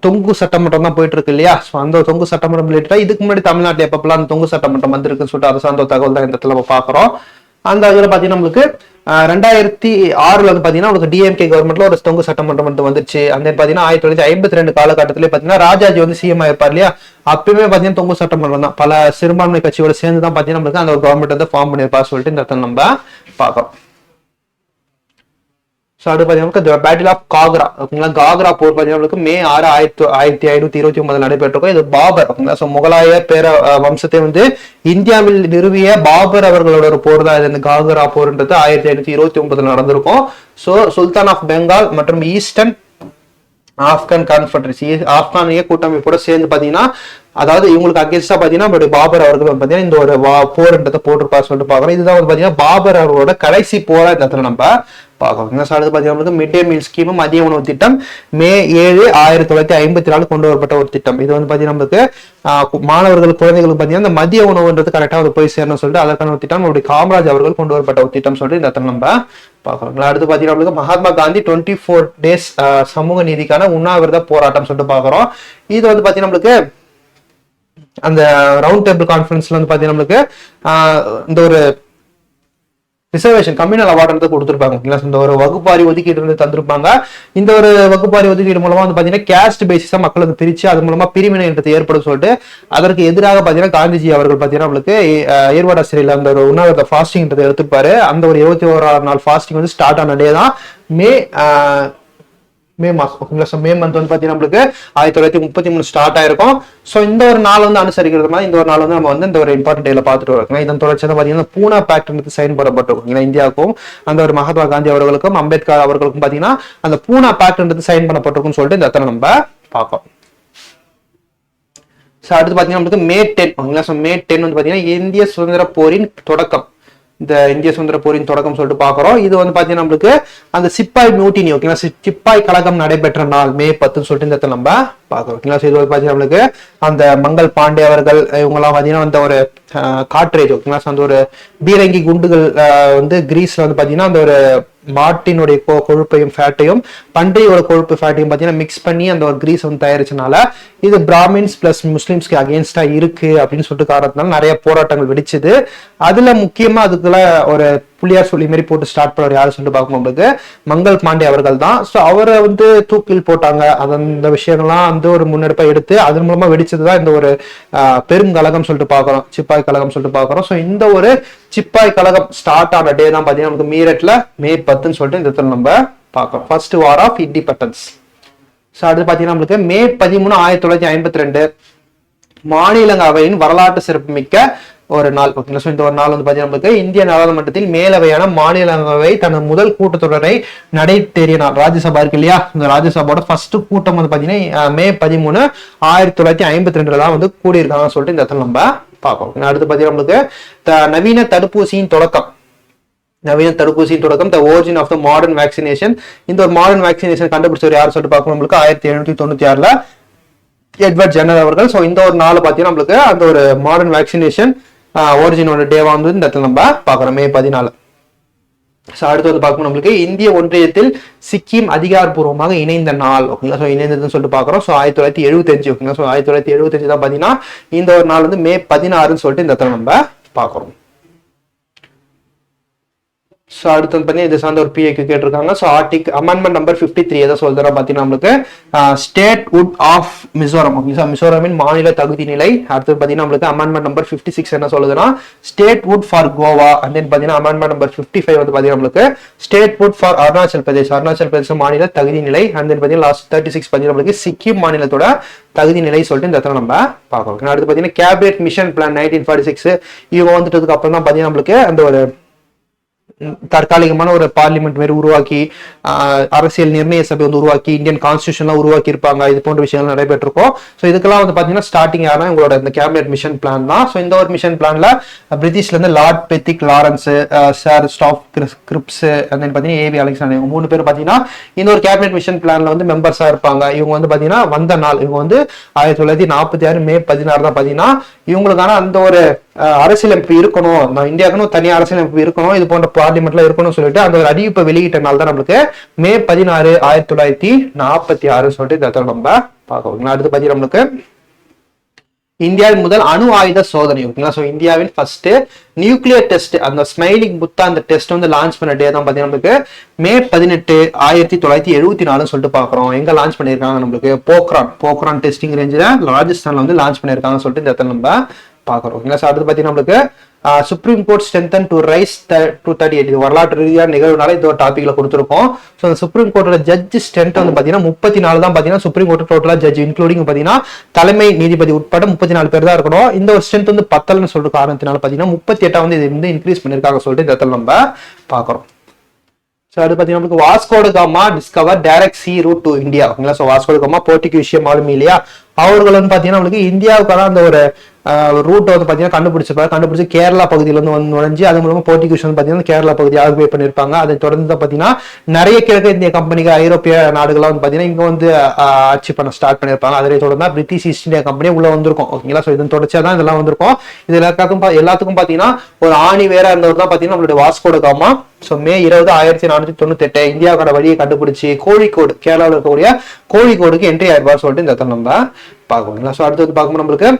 தொங்கு சட்டமன்றம் தான் போயிட்டு இருக்கு இல்லையா. ஸோ அந்த தொங்கு சட்டமன்றம் ரிலேட்டடா இதுக்கு முன்னாடி தமிழ்நாட்டில் எப்பப்பெல்லாம் அந்த தொங்கு சட்டமன்றம் வந்திருக்குன்னு சொல்லிட்டு அதை சார்ந்த தகவல் தான் இந்த இடத்துல நம்ம பாக்குறோம். அந்த வகையில் பாத்தீங்கன்னா நம்மளுக்கு 2006 வந்து பாத்தீங்கன்னா உங்களுக்கு டிஎம்கே கவர்மெண்ட்ல ஒரு தொங்கு சட்டமன்றம் வந்து வந்துருச்சு. அந்த பாத்தீங்கன்னா 1952 காலகட்டத்திலே பாத்தீங்கன்னா ராஜாஜி வந்து சிஎம் ஆயிருப்பார் இல்லையா. அப்பயுமே பாத்தீங்கன்னா தொங்கு சட்டமன்றம் தான் பல சிறுபான்மை கட்சியோட சேர்ந்து தான் பாத்தீங்கன்னா நம்மளுக்கு அந்த ஒரு கவர்மெண்ட் வந்து ஃபார்ம் பண்ணிருப்பார் சொல்லிட்டு இந்த இடத்துல நம்ம பாக்குறோம். ஸோ அது பார்த்தீங்கன்னா பேட்டில் ஆஃப் காக்ரா ஓகேங்களா. காக்ரா போர் பார்த்தீங்கன்னா May 6, 1529 நடைபெற்றிருக்கும். இது பாபர் ஓகேங்களா. ஸோ முகலாய பேர வம்சத்தை வந்து இந்தியாவில் நிறுவிய பாபர் அவர்களோட ஒரு போர் தான் இது. இந்த காக்ரா போர்ன்றது 1529 நடந்திருக்கும். ஸோ சுல்தான் ஆஃப் பெங்கால் மற்றும் ஈஸ்டர்ன் ஆப்கான் கான்ஃபெடரசி ஆப்கானிய கூட்டமைப்போட சேர்ந்து பாத்தீங்கன்னா அதாவது இவங்களுக்கு அகேன்ஸ்டா பாத்தீங்கன்னா பாபர் அவர்கள் பாத்தீங்கன்னா இந்த ஒரு போர்ன்றதை போட்டிருப்பாரு சொல்லிட்டு பாக்குறோம். இதுதான் வந்து பாத்தீங்கன்னா பாபர் அவர்களோட கடைசி போரா இந்த இடத்துல நம்ம பார்க்கணும். அடுத்து பார்த்தீங்கன்னா மிட் டே மீல் ஸ்கீம் மதிய உணவு திட்டம் மே 7, 1954 கொண்டு வரப்பட்ட ஒரு திட்டம். இது வந்து பார்த்தீங்கன்னா நம்மளுக்கு மாணவர்கள் குழந்தைகளுக்கு பார்த்தீங்கன்னா இந்த மதிய உணவுன்றது கரெக்டாக வந்து போய் சேரணும்னு சொல்லிட்டு அதற்கான ஒரு திட்டம் நம்மளுடைய காமராஜ் அவர்கள் கொண்டு வரப்பட்ட ஒரு திட்டம் சொல்லிட்டு இந்த இடத்துல நம்ம பார்க்கணும். அடுத்து பார்த்தீங்கன்னா நம்மளுக்கு மகாத்மா காந்தி 24 days சமூக நீதிக்கான உண்ணாவிரத போராட்டம் சொல்லிட்டு பார்க்குறோம். இது வந்து பார்த்தீங்கன்னா நம்மளுக்கு அந்த ரவுண்ட் டேபிள் கான்ஃபரன்ஸ்ல வந்து பார்த்தீங்கன்னா நம்மளுக்கு இந்த ஒரு ரிசர்வேஷன் கம்யூனல் அவார்டு கொடுத்துருப்பாங்க. இந்த ஒரு வகுப்பாரி ஒதுக்கீடு வந்து தந்திருப்பாங்க. இந்த ஒரு வகுப்பாரி ஒதுக்கீடு மூலமா வந்து பாத்தீங்கன்னா கேஸ்ட் பேசிஸா மக்கள் வந்து பிரிச்சு அது மூலமா பிரிவினைன்றது ஏற்படும் சொல்லிட்டு அதற்கு எதிராக பாத்தீங்கன்னா காந்திஜி அவர்கள் பாத்தீங்கன்னா நம்மளுக்கு ஏர்வாடா சிறையில் அந்த ஒரு உண்ணாவிரத ஃபாஸ்டிங்ன்றதை எடுத்துப்பாரு. அந்த ஒரு 21ஆம் நாள் ஃபாஸ்டிங் வந்து ஸ்டார்ட் ஆன டே தான் மே மாசம். ஓகேங்களா. மே மந்த் வந்து பாத்தீங்கன்னா நம்மளுக்கு 1933 ஸ்டார்ட் ஆயிருக்கும். ஸோ இந்த ஒரு நாள் வந்து அனுசரிக்கிறது மாதிரி இந்த ஒரு நாள் வந்து நம்ம வந்து இந்த ஒரு இம்பார்ட்டன்ட் டேல பார்த்துட்டு வரோம். இதன் தொடர்ச்சியாக பாத்தீங்கன்னா பூனா பேக்ட் சைன் போடப்பட்டிருக்கும். இந்தியாவுக்கும் அந்த ஒரு மகாத்மா காந்தி அவர்களுக்கும் அம்பேத்கர் அவர்களுக்கும் பாத்தீங்கன்னா அந்த பூனா பேக்ட் சைன் பண்ணப்பட்டிருக்கும் சொல்லிட்டு இந்த இடத்துல நம்ம பார்ப்போம். அடுத்து பாத்தீங்கன்னா நம்மளுக்கு மே 10. ஓகேங்களா. மே 10 வந்து பாத்தீங்கன்னா இந்திய சுதந்திர போரின் தொடக்கம். இந்த இந்திய சுதந்திர போரின் தொடக்கம் சொல்லிட்டு பாக்குறோம். இது வந்து பாத்தீங்கன்னா நம்மளுக்கு அந்த சிப்பாய் மியூட்டினி ஓகேங்களா சிப்பாய் கழகம் நடைபெற்ற நாள் மே 10 சொல்லிட்டு இந்த இடத்துல நம்ம பாக்குறோம். ஓகேங்களா. இது வந்து பாத்தீங்கன்னா நம்மளுக்கு அந்த மங்கள் பாண்டே அவர்கள் இவங்க எல்லாம் பாத்தீங்கன்னா அந்த ஒரு காட்ரேஜ் ஓகேங்களா அந்த ஒரு பீரங்கி குண்டுகள் வந்து கிரீஸ்ல வந்து பாத்தீங்கன்னா அந்த ஒரு மாட்டினுடைய கொழுப்பையும் ஃபேட்டையும் பன்றியோட கொழுப்பு ஃபேட்டையும் பாத்தீங்கன்னா மிக்ஸ் பண்ணி அந்த ஒரு கிரீஸ் வந்து தயாரிச்சனால இது பிராமின்ஸ் பிளஸ் முஸ்லிம்ஸ்க்கு அகேன்ஸ்டா இருக்கு அப்படின்னு சொல்லிட்டு காரணத்தினால நிறைய போராட்டங்கள் வெடிச்சது. அதுல முக்கியமா அதுக்குள்ள ஒரு புள்ளியார் சொல்லி மாரி போட்டு ஸ்டார்ட் பண்ணவர் யாரு சொல்லிட்டு பார்க்கும்போது மங்கள் பாண்டே அவர்கள் தான். ஸோ அவரை வந்து தூக்கில் போட்டாங்க. அந்த விஷயங்கள்லாம் வந்து ஒரு முன்னெடுப்பா எடுத்து அதன் மூலமா வெடிச்சதுதான் இந்த ஒரு பெருங்கழகம் சொல்லிட்டு பாக்குறோம் சிப்பாய் கழகம் சொல்லிட்டு பாக்குறோம். ஸோ இந்த ஒரு சிப்பாய் கழகம் ஸ்டார்ட் ஆன டே தான் பாத்தீங்கன்னா நமக்கு மீரட்ல மே 10 சொல்லிட்டு இந்த இடத்துல நம்ம பார்க்கறோம். First war of independence. So அடுத்து பாத்தீங்கன்னா நம்மளுக்கு மே 13, 1952 மாநிலங்களவையின் வரலாற்று சிறப்புமிக்க ஒரு நாள். ஓகேங்களா. ஸோ இந்த ஒரு நாள் வந்து பாத்தீங்கன்னா நமக்கு இந்திய நாடாளுமன்றத்தில் மேலவையான மாநிலங்களவை தனது முதல் கூட்டத்தொடரை நடைபெறிய நாள். ராஜ்யசபா இருக்கு இல்லையா இந்த ராஜ்யசபாவோட ஃபர்ஸ்ட் கூட்டம் வந்து பாத்தீங்கன்னா மே 13, 1952 தான் வந்து கூடியிருக்காங்கன்னு சொல்லிட்டு இந்த இடத்துல நம்ம பார்ப்போம். அடுத்து பாத்தீங்கன்னா நம்மளுக்கு நவீன தடுப்பூசியின் தொடக்கம் the origin of the modern vaccination. இந்த ஒரு மாடர்ன் வேக்சினேஷன் கண்டுபிடிச்சவர் யார் சொல்லிட்டு பார்க்கணும் நம்மளுக்கு 1796 எட்வர்ட் ஜென்னர் அவர்கள். ஸோ இந்த ஒரு நாள் பாத்தீங்கன்னா நம்மளுக்கு அந்த ஒரு மாடர்ன் வேக்சினேஷன் ஒரிஜினோட டேவா வந்து இந்த இடத்துல நம்ம பார்க்குறோம் மே 14. ஸோ அடுத்து வந்து பார்க்கணும் நம்மளுக்கு இந்திய ஒன்றியத்தில் சிக்கிம் அதிகாரப்பூர்வமாக இணைந்த நாள். ஓகேங்களா. ஸோ இணைந்ததுன்னு சொல்லிட்டு பார்க்குறோம். ஸோ 1975. ஓகேங்களா. ஸோ 1975 தான் பார்த்தீங்கன்னா இந்த ஒரு நாள் வந்து மே 16 சொல்லிட்டு இந்த இடத்துல நம்ம பார்க்குறோம். ஸோ அடுத்து வந்து பார்த்தீங்கன்னா இது சார்ந்த ஒரு பிஏக்கு கேட்டிருக்காங்க. ஸோ அமெண்ட்மெண்ட் நம்பர் 53 எதை சொல்றா பார்த்தீங்கன்னா நம்மளுக்கு ஸ்டேட்ஹுட் ஆஃப் மிசோரம். ஓகே. மிசோரமின் மாநில தகுதி நிலை. அடுத்து பார்த்தீங்கன்னா நம்மளுக்கு அமெண்ட்மெண்ட் நம்பர் 56 என்ன சொல்லுதுன்னா statehood for Goa. And then பார்த்தீங்கன்னா அமெண்ட்மெண்ட் நம்பர் 55 வந்து பார்த்தீங்கன்னா நம்மளுக்கு ஸ்டேட்ஹுட் ஃபார் அருணாச்சல் பிரதேஷ் மாநில தகுதி நிலை. அண்ட் தென் பார்த்தீங்கன்னா லாஸ்ட் 36 பார்த்தீங்கன்னா நம்மளுக்கு சிக்கிம் மாநிலத்தோட தகுதி நிலை சொல்லிட்டு இந்த இடத்துல நம்ம பார்க்கணும். அடுத்து பார்த்தீங்கன்னா கேபினெட் மிஷன் பிளான் 1946 இவங்க வந்துட்டதுக்கு அப்புறம் தான் பார்த்தீங்கன்னா நம்மளுக்கு அந்த ஒரு தற்காலிகமான ஒரு பார்லிமெண்ட் மாதிரி உருவாக்கி அரசியல் நிர்ணய சபை வந்து உருவாக்கி இந்தியன் கான்ஸ்டியூஷன்லாம் உருவாக்கி இருப்பாங்க. இது போன்ற விஷயங்கள் நடைபெற்றிருக்கும். ஸோ இதுக்கெல்லாம் வந்து பாத்தீங்கன்னா ஸ்டார்டிங் யாருன்னா உங்களோட இந்த கேபினெட் மிஷன் பிளான் தான். ஸோ இந்த ஒரு மிஷன் பிளான்ல பிரிட்டிஷ்ல இருந்து Lord Pethick Lawrence, Sir Stafford Cripps, பாத்தீங்கன்னா ஏவி அலெக்சாண்டர் இவங்க 3 பேர் பாத்தீங்கன்னா இந்த ஒரு கேபினெட் மிஷன் பிளான்ல வந்து மெம்பர்ஸா இருப்பாங்க. இவங்க வந்து பாத்தீங்கன்னா வந்த நாள் இவங்க வந்து 1946 மே 16 தான் பாத்தீங்கன்னா இவங்களுக்கான அந்த ஒரு அரசியலமைப்பு இருக்கணும், இந்தியாவுக்குன்னு தனி அரசியலமைப்பு இருக்கணும், இது போன்ற பார்லிமெண்ட்ல இருக்கணும்னு சொல்லிட்டு அந்த ஒரு அறிவிப்பை வெளியிட்ட நாள் தான் நம்மளுக்கு மே 16, 1946 சொல்லிட்டு இந்த இடத்துல நம்ம பார்க்கணும். அடுத்து பாத்தீங்கன்னா நம்மளுக்கு இந்தியாவின் முதல் அணு ஆயுத சோதனை. ஓகேங்களா. ஸோ இந்தியாவின் ஃபர்ஸ்ட் நியூக்ளியர் டெஸ்ட் அந்த ஸ்மைலிங் புத்தா அந்த டெஸ்ட் வந்து லான்ச் பண்ண டே தான் பாத்தீங்கன்னா நம்மளுக்கு மே 18, 1974 சொல்லிட்டு பாக்குறோம். எங்க லான்ச் பண்ணிருக்காங்க நம்மளுக்கு போக்ரான் டெஸ்டிங் ரேஞ்சில் ராஜஸ்தான்ல வந்து லான்ச் பண்ணிருக்காங்க சொல்லிட்டு இந்த இடத்துல நம்ம பாக்குறோம். அடுத்து பாத்தீங்கன்னா நம்மளுக்கு supreme court strengthen to rice to 38 இது வரலாற்று ரீதியான நிகழ்வுனால இந்த ஒரு டாபிக்ல கொடுத்துருக்கோம். ஸோ அந்த சுப்ரீம் கோர்ட்டோட ஜட்ஜ் ஸ்ட்ரென்த் வந்து பாத்தீங்கன்னா 34 தான் பாத்தீங்கன்னா சுப்ரீம் கோர்ட் டோட்டலா ஜட்ஜ் இன்க்ளூடிங் பாத்தீங்கன்னா தலைமை நீதிபதி உட்பட 34 பேர் தான் இருக்கணும். இந்த ஒரு ஸ்ட்ரென்த் வந்து 10 சொல்ற காரணத்தினால பாத்தீங்கன்னா 38 வந்து இது வந்து இன்க்ரீஸ் பண்ணிருக்காங்க சொல்லிட்டு இந்த இடத்துல நம்ம பாக்குறோம். ஸோ அது பார்த்தீங்கன்னா நமக்கு Vasco da Gama discover direct sea route to India. ஓகேங்களா. ஸோ வாஸ்கோட காமா போர்ச்சுகீசிய மாலுமி இல்லையா அவர்கள் வந்து பார்த்தீங்கன்னா நம்மளுக்கு இந்தியாவுக்கான அந்த ஒரு ரூட்டை வந்து பாத்தீங்கன்னா கண்டுபிடிச்சு கேரளா பகுதியில இருந்து வந்து நுழைஞ்சு அது மூலமா போர்ச்சுகீஸ் வந்து பாத்தீங்கன்னா கேரளா பகுதியை ஆக்குபை பண்ணிருப்பாங்க. அதை தொடர்ந்து பாத்தீங்கன்னா நிறைய கிழக்கு இந்திய கம்பெனிகள் ஐரோப்பிய நாடுகள்லாம் வந்து பாத்தீங்கன்னா இங்க வந்து ஆட்சி பண்ண ஸ்டார்ட் பண்ணிருப்பாங்க. அதனை தொடர்ந்து பிரிட்டிஷ் ஈஸ்ட் இந்தியா கம்பெனி உள்ள வந்திருக்கும். ஓகேங்களா, சோ இதன் தொடர்ச்சியா தான் இதெல்லாம் வந்திருக்கும். இது எல்லாத்துக்கும் பாத்தீங்கன்னா ஒரு ஆணி வேற இருந்தவர் தான் பாத்தீங்கன்னா நம்மளுடைய வாஸ்கோ ட காமா. சோ மே 20 1498 இந்தியாவோட வழியை கண்டுபிடிச்சு கோழிக்கோடு, கேரளாவில் இருக்கக்கூடிய கோழிக்கோடுக்கு என்ட்ரி ஆயிருப்பார் சொல்லிட்டு இந்த இடத்துல நம்ம பார்க்கணும். சோ அடுத்து வந்து பார்க்கும்போது நம்மளுக்கு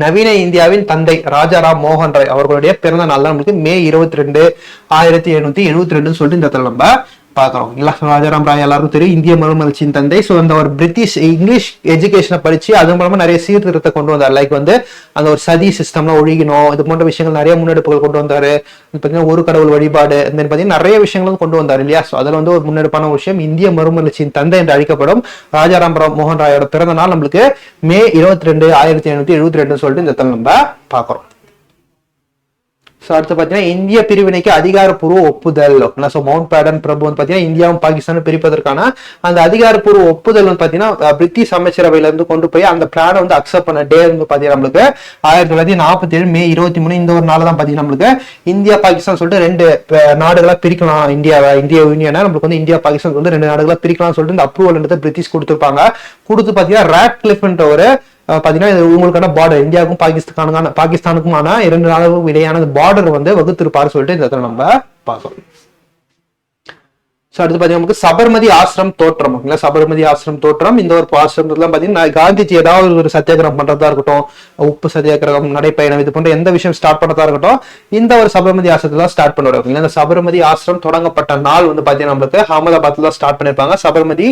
நவீன இந்தியாவின் தந்தை ராஜாராம் மோகன் ராய் அவர்களுடைய பிறந்த நாள் தான் நம்மளுக்கு மே 22 1772 சொல்லிட்டு இந்த இடத்துல நம்ம பாக்குறோம். ராஜாராம் ராய் எல்லாருக்கும் தெரியும், இந்திய மறுமலர்ச்சியின் தந்தை. ஸோ அந்த ஒரு பிரிட்டிஷ் இங்கிலீஷ் எஜுகேஷனை படிச்சு அது மூலமா நிறைய சீர்திருத்தத்தை கொண்டு வந்தார். லைக் வந்து அந்த ஒரு சதி சிஸ்டம்ல ஒழிக்கணும், இது போன்ற விஷயங்கள் நிறைய முன்னெடுப்புகள் கொண்டு வந்தாரு. பாத்தீங்கன்னா ஒரு கடவுள் வழிபாடு, பாத்தீங்கன்னா நிறைய விஷயங்களும் கொண்டு வந்தார் இல்லையா. ஸோ அதுல வந்து ஒரு முன்னெடுப்பான விஷயம் இந்திய மறுமலர்ச்சியின் தந்தை என்று அழைக்கப்படும் ராஜாராம் மோகன் ராயோட பிறந்த நாள் நம்மளுக்கு மே 22 1772 சொல்லிட்டு இந்த இடத்துல நம்ம பாக்குறோம். அடுத்து பாத்தீங்கன்னா இந்திய பிரிவினைக்கு அதிகாரப்பூர்வ ஒப்புதல். மவுண்ட் பேடன் பிரபு வந்து பாத்தீங்கன்னா இந்தியாவும் பாகிஸ்தானும் பிரிப்பதற்கான அந்த அதிகாரப்பூர்வ ஒப்புதல் வந்து பாத்தீங்கன்னா பிரிட்டிஷ் அமைச்சரவையில இருந்து கொண்டு போய் அந்த பிளானை வந்து அக்செப்ட் பண்ண டே வந்து பாத்தீங்கன்னா நம்மளுக்கு 1947 மே 23 இந்த ஒரு நாள் தான் பாத்தீங்கன்னா நம்மளுக்கு இந்தியா பாகிஸ்தான் சொல்லிட்டு 2 நாடுகளா பிரிக்கலாம். இந்திய யூனியனை நம்மளுக்கு வந்து இந்தியா பாகிஸ்தான் வந்து 2 நாடுகளா பிரிக்கலாம் சொல்லிட்டு இந்த அப்ரூவல் பிரிட்டிஷ் கொடுத்துருப்பாங்க. கொடுத்து பாத்தீங்கன்னா ராட்க்ளிஃப்ன்ற ஒரு பாத்தீங்கன்னா உங்களுக்கான பார்டர் இந்தியாவுக்கும் பாகிஸ்தானுக்குமான 2 நாடுகளுக்கும் இடையான பார்டர் வந்து வகுத்திருப்பாரு சொல்லிட்டு இந்த இடத்துல நம்ம பார்க்கணும். அடுத்து பாத்தீங்கன்னா நமக்கு சபர்மதி ஆசிரம் தோற்றம். சபர்மதி ஆசிரம் தோற்றம், இந்த ஒரு ஆசிரமத்துல பாத்தீங்கன்னா காந்திஜி ஏதாவது ஒரு சத்தியாகிரகம் பண்றதா இருக்கட்டும், உப்பு சத்தியாகிரகம், நடைப்பயணம், இது போன்ற எந்த விஷயம் ஸ்டார்ட் பண்ணதா இருக்கட்டும், இந்த ஒரு சபர்மதி ஆசிரமத்துல ஸ்டார்ட் பண்ணுவாங்க. இந்த சபர்மதி ஆசிரம் தொடங்கப்பட்ட நாள் வந்து பாத்தீங்கன்னா நம்மளுக்கு அகமதாபாத்ல தான் ஸ்டார்ட் பண்ணிருப்பாங்க. சபர்மதி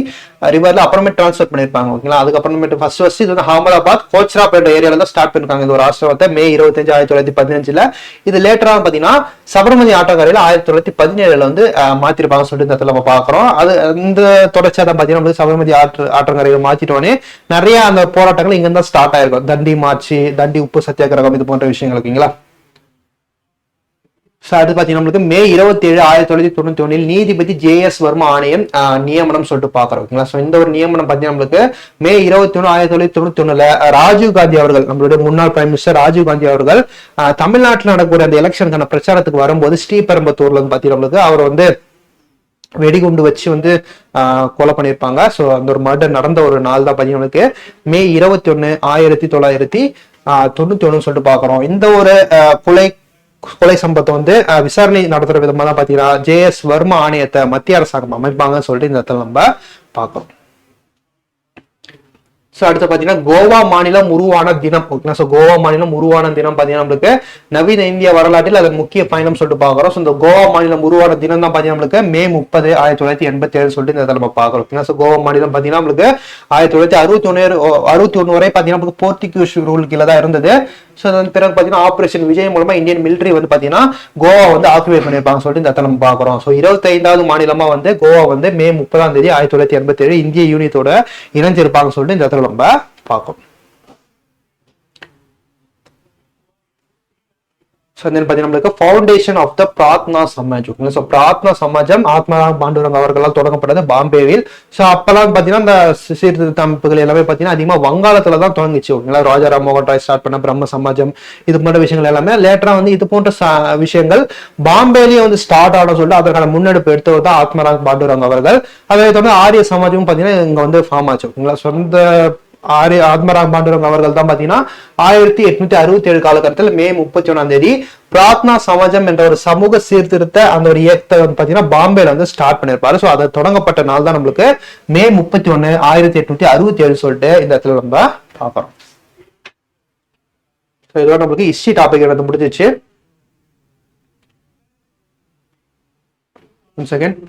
ரிவர்ல அப்புறமே டிரான்ஸ்பர் பண்ணிருப்பாங்க. ஓகேங்களா, அதுக்கப்புறமேட்டு ஃபர்ஸ்ட் இது வந்து அகமதாபாத் கோச்ராப்பேட் ஏரியால தான் ஸ்டார்ட் பண்ணிருக்காங்க இந்த ஒரு ஆசிரமத்தை மே 25 1915. இது லேட்டரா பாத்தீங்கன்னா சபர்மதி ஆட்டக்காரையில 1917 வந்து மாத்திருப்பாங்க சொல்லிட்டு நம்ம பாக்குறோம். அது இந்த தொடர்ச்சியா தான் பாத்தீங்கன்னா சபர்மதி ஆற்றங்கரையை மாத்திட்டோன்னே நிறைய அந்த போராட்டங்கள் இங்க தான் ஸ்டார்ட் ஆயிருக்கும். தண்டி மார்ச், தண்டி உப்பு சத்தியாகிரகம், இது போன்ற விஷயங்கள். ஓகேங்களா, அது பாத்தீங்கன்னா நம்மளுக்கு மே 27 1991 நீதிபதி JS வர்மா ஆணையம் நியமனம் சொல்லிட்டு பாக்குறோம். ஓகேங்களா, சோ இந்த ஒரு நியமனம் பாத்தீங்கன்னா நம்மளுக்கு மே 21 1991 ராஜீவ் காந்தி அவர்கள், நம்மளுடைய முன்னாள் பிரைம் மினிஸ்டர் ராஜீவ் காந்தி அவர்கள் தமிழ்நாட்டில் நடக்கக்கூடிய அந்த எலெக்ஷனுக்கான பிரச்சாரத்துக்கு வரும்போது ஸ்ரீபெரும்புத்தூர்ல வந்து பாத்தீங்கன்னா நம்மளுக்கு அவர் வந்து வெடிகுண்டு வச்சு வந்து கொலை பண்ணியிருப்பாங்க. ஸோ அந்த ஒரு மர்டர் நடந்த ஒரு நாள் தான் பார்த்தீங்கன்னா மே 21 1991 சொல்லிட்டு பார்க்குறோம். இந்த ஒரு கொலை சம்பவத்தை வந்து விசாரணை நடத்துற விதமா தான் பார்த்தீங்கன்னா JS வர்மா ஆணையத்தை மத்திய அரசாங்கம் அமைப்பாங்கன்னு சொல்லிட்டு இந்த இடத்துல நம்ம பார்க்கிறோம். அடுத்து பாத்தீங்கன்னா கோவா மாநிலம் உருவான தினம். ஓகேங்களா, கோவா மாநிலம் உருவான தினம் பாத்தீங்கன்னா நம்மளுக்கு நவீன இந்திய வரலாற்றில் அதன் முக்கிய பயணம் சொல்லிட்டு பாக்குறோம். இந்த கோவா மாநிலம் உருவான தினம் தான் பாத்தீங்கன்னா நம்மளுக்கு மே 30 1987 சொல்லிட்டு இந்த நம்ம பாக்குறோம். ஓகேங்களா, கோவா மாநிலம் பாத்தீங்கன்னா நம்மளுக்கு 1961 வரை பாத்தீங்கன்னா நமக்கு போர்ச்சுகீஸ் ரூல் கீழே தான் இருந்தது. ஸோ அதன் பிறகு பார்த்தீங்கன்னா ஆபரேஷன் விஜய் மூலமா இந்தியன் மிலிட்டரி வந்து பார்த்தீங்கன்னா கோவா வந்து ஆக்குபை பண்ணியிருப்பாங்க சொல்லிட்டு இந்த இடத்துல நம்ம பார்க்குறோம். ஸோ 25வது மாநிலமா வந்து கோவா வந்து மே 30 1987 இந்திய யூனியத்தோட இணைஞ்சிருப்பாங்க சொல்லிட்டு இந்த இடத்துல நம்ம பார்க்கணும். நம்மளுக்கு foundation of the Prarthana Samaj. So Prarthana சமாஜம் ஆத்மராம் பாண்டுரங்க அவர்களால் தொடங்கப்பட்டது பாம்பேவில். ஸோ அப்பெல்லாம் பார்த்தீங்கன்னா இந்த சீர்திருத்த அமைப்புகள் எல்லாமே பார்த்தீங்கன்னா அதிகமாக வங்காளத்துல தான் தொடங்கிச்சு. ஓகேங்களா, ராஜாராம் மோகன் ராய் ஸ்டார்ட் பண்ண பிரம்ம சமாஜம், இது போன்ற விஷயங்கள் எல்லாமே லேட்டரா வந்து இது போன்ற விஷயங்கள் பாம்பேலயே வந்து ஸ்டார்ட் ஆகும் சொல்லிட்டு அதற்கான முன்னெடுப்பு எடுத்தவர் தான் ஆத்மராம் பாண்டுரங்க அவர்கள். அதை தொடர்ந்து ஆரிய சமாஜமும் பார்த்தீங்கன்னா இங்க வந்து ஃபார்ம் ஆச்சு. ஓகேங்களா, சொந்த ஆத்மராம் பாண்டுரங்க அவர்கள் தான் பாத்தீங்கன்னா 1867 காலகட்டத்தில் மே 31 பிரார்த்தனா சமாஜம் என்ற ஒரு சமூக சீர்திருத்த அந்த ஒரு இயக்கத்தை வந்து பாத்தீங்கன்னா பாம்பேல வந்து ஸ்டார்ட் பண்ணிருப்பாரு. ஸோ அதை தொடங்கப்பட்ட நாள் தான் நம்மளுக்கு மே 31 1867 சொல்லிட்டு இந்த இடத்துல நம்ம பாக்குறோம். இதோட நம்மளுக்கு ஹிஸ்டரி டாபிக் எனக்கு முடிஞ்சிச்சு. One second.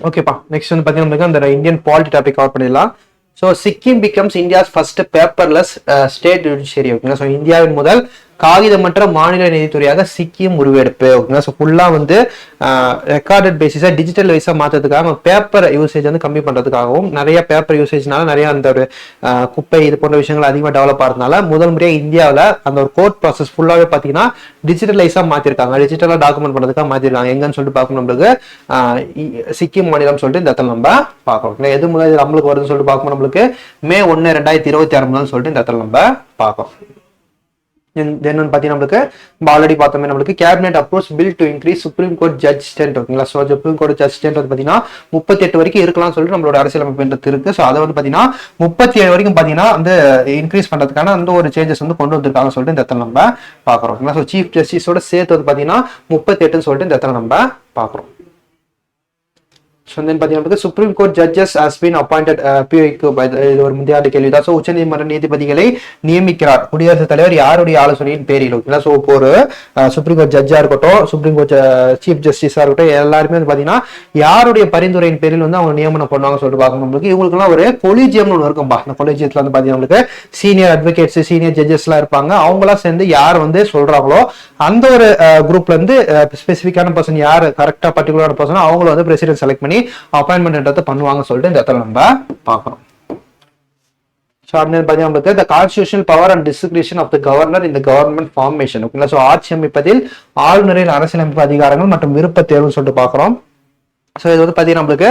ஓகேப்பா, நெக்ஸ்ட் வந்து பாத்தீங்கன்னா அந்த இந்தியன் பாலிட்டி டாபிக் கவர் பண்ணிடலாம். So Sikkim becomes India's first paperless state judiciary. ஓகேங்களா, ஸோ இந்தியாவின் முதல் காகிதமற்ற மாநில நீதித்துறையாக சிக்கிம் உருவெடுப்பு. ஓகேங்களா. ஸோ ஃபுல்லாக வந்து ரெக்கார்டட் பேசிஸாக டிஜிட்டல் வைஸாக மாற்றதுக்காக பேப்பர் யூசேஜ் வந்து கம்மி பண்ணுறதுக்காகவும் நிறைய பேப்பர் யூசேஜ்னால நிறைய அந்த ஒரு குப்பை இது போன்ற விஷயங்கள் அதிகமாக டெவலப் ஆகிறதுனால முதல் முறையாக இந்தியாவில் அந்த ஒரு கோர்ட் ப்ராசஸ் ஃபுல்லாகவே பார்த்தீங்கன்னா டிஜிட்டலைஸாக மாற்றிருக்காங்க. டிஜிட்டலாக டாக்குமெண்ட் பண்ணுறதுக்காக மாற்றிருக்காங்க. எங்கன்னு சொல்லிட்டு பார்க்கணும் நம்மளுக்கு சிக்கிம் மாநிலம் சொல்லிட்டு இந்த இடத்துல நம்ம பார்க்கணும். எது முதல் நம்மளுக்கு வருதுன்னு சொல்லிட்டு பார்க்கணும் நம்மளுக்கு May 1, 2026 முதல் சொல்லிட்டு இந்த இடத்துல நம்ம பார்க்கணும். தென் வந்து பார்த்தீங்கன்னா நம்மளுக்கு ஆல்ரெடி பார்த்தோமே நம்மளுக்கு cabinet approves bill to increase Supreme Court judge strength. ஓகேங்களா. So Supreme Court judge strength வந்து பார்த்தீங்கன்னா 38 வரைக்கும் இருக்கலாம்னு சொல்லிட்டு நம்மளோட அரசியலமைப்பு இருக்கு. ஸோ அதை வந்து பார்த்தீங்கன்னா 37 வரைக்கும் பார்த்தீங்கன்னா வந்து இன்க்ரீஸ் பண்ணுறதுக்கான அந்த ஒரு சேஞ்சஸ் வந்து கொண்டு வந்திருக்காங்க சொல்லிட்டு இந்த இடத்துல நம்ம பார்க்குறோம். ஓகேங்களா. ஸோ சீஃப் ஜஸ்டிஸோட சேர்த்து வந்து பார்த்தீங்கன்னா 38 சொல்லிட்டு இந்த இடத்துல நம்ம பார்க்குறோம். So then பார்த்தீங்கன்னா Supreme Court judges has been appointed பிஐக்கு இது ஒரு முந்தைய கேள்விதான். ஸோ உச்சநீதிமன்ற நீதிபதிகளை நியமிக்கிறார் குடியரசுத் தலைவர் யாருடைய ஆலோசனையின் பேரில். ஓகேங்களா. ஸோ இப்போ ஒரு சுப்ரீம் கோர்ட் ஜட்ஜா இருக்கட்டும், சுப்ரீம் கோர்ட் சீஃப் ஜஸ்டிஸா இருக்கட்டும், எல்லாருமே வந்து பார்த்தீங்கன்னா யாருடைய பரிந்துரையின் பேரில் வந்து அவங்க நியமனம் பண்ணுவாங்க சொல்லிட்டு பார்க்கணும். நம்மளுக்கு இவங்களுக்குலாம் ஒரு கொலிஜியம்னு ஒன்று இருக்கும்பா. அந்த கொலிஜியத்தில் வந்து பார்த்தீங்கன்னா நம்மளுக்கு சீனியர் அட்வொகேட்ஸ் சீனியர் ஜட்ஜஸ்லாம் இருப்பாங்க. அவங்களாம் சேர்ந்து யார் வந்து சொல்றாங்களோ அந்த ஒரு குரூப்ல இருந்து ஸ்பெசிஃபிக்கான பர்சன் யார் கரெக்டா பர்டிகுலரான பர்சன் அவங்கள வந்து பிரசிடென்ட் செலக்ட் பண்ணி அப்பாயின்மெண்ட் பண்ணுவாங்க சொல்லிட்டு இந்த இடத்துல நம்ம பார்க்கணும். the constitutional power and discretion of the governor in the government formation. ஓகேங்களா. ஸோ ஆட்சி அமைப்பதில் ஆளுநரின் அரசியலமைப்பு அதிகாரங்கள் மற்றும் விருப்ப தேர்வுன்னு சொல்லிட்டு பார்க்குறோம். ஸோ இது வந்து பார்த்தீங்கன்னா நம்மளுக்கு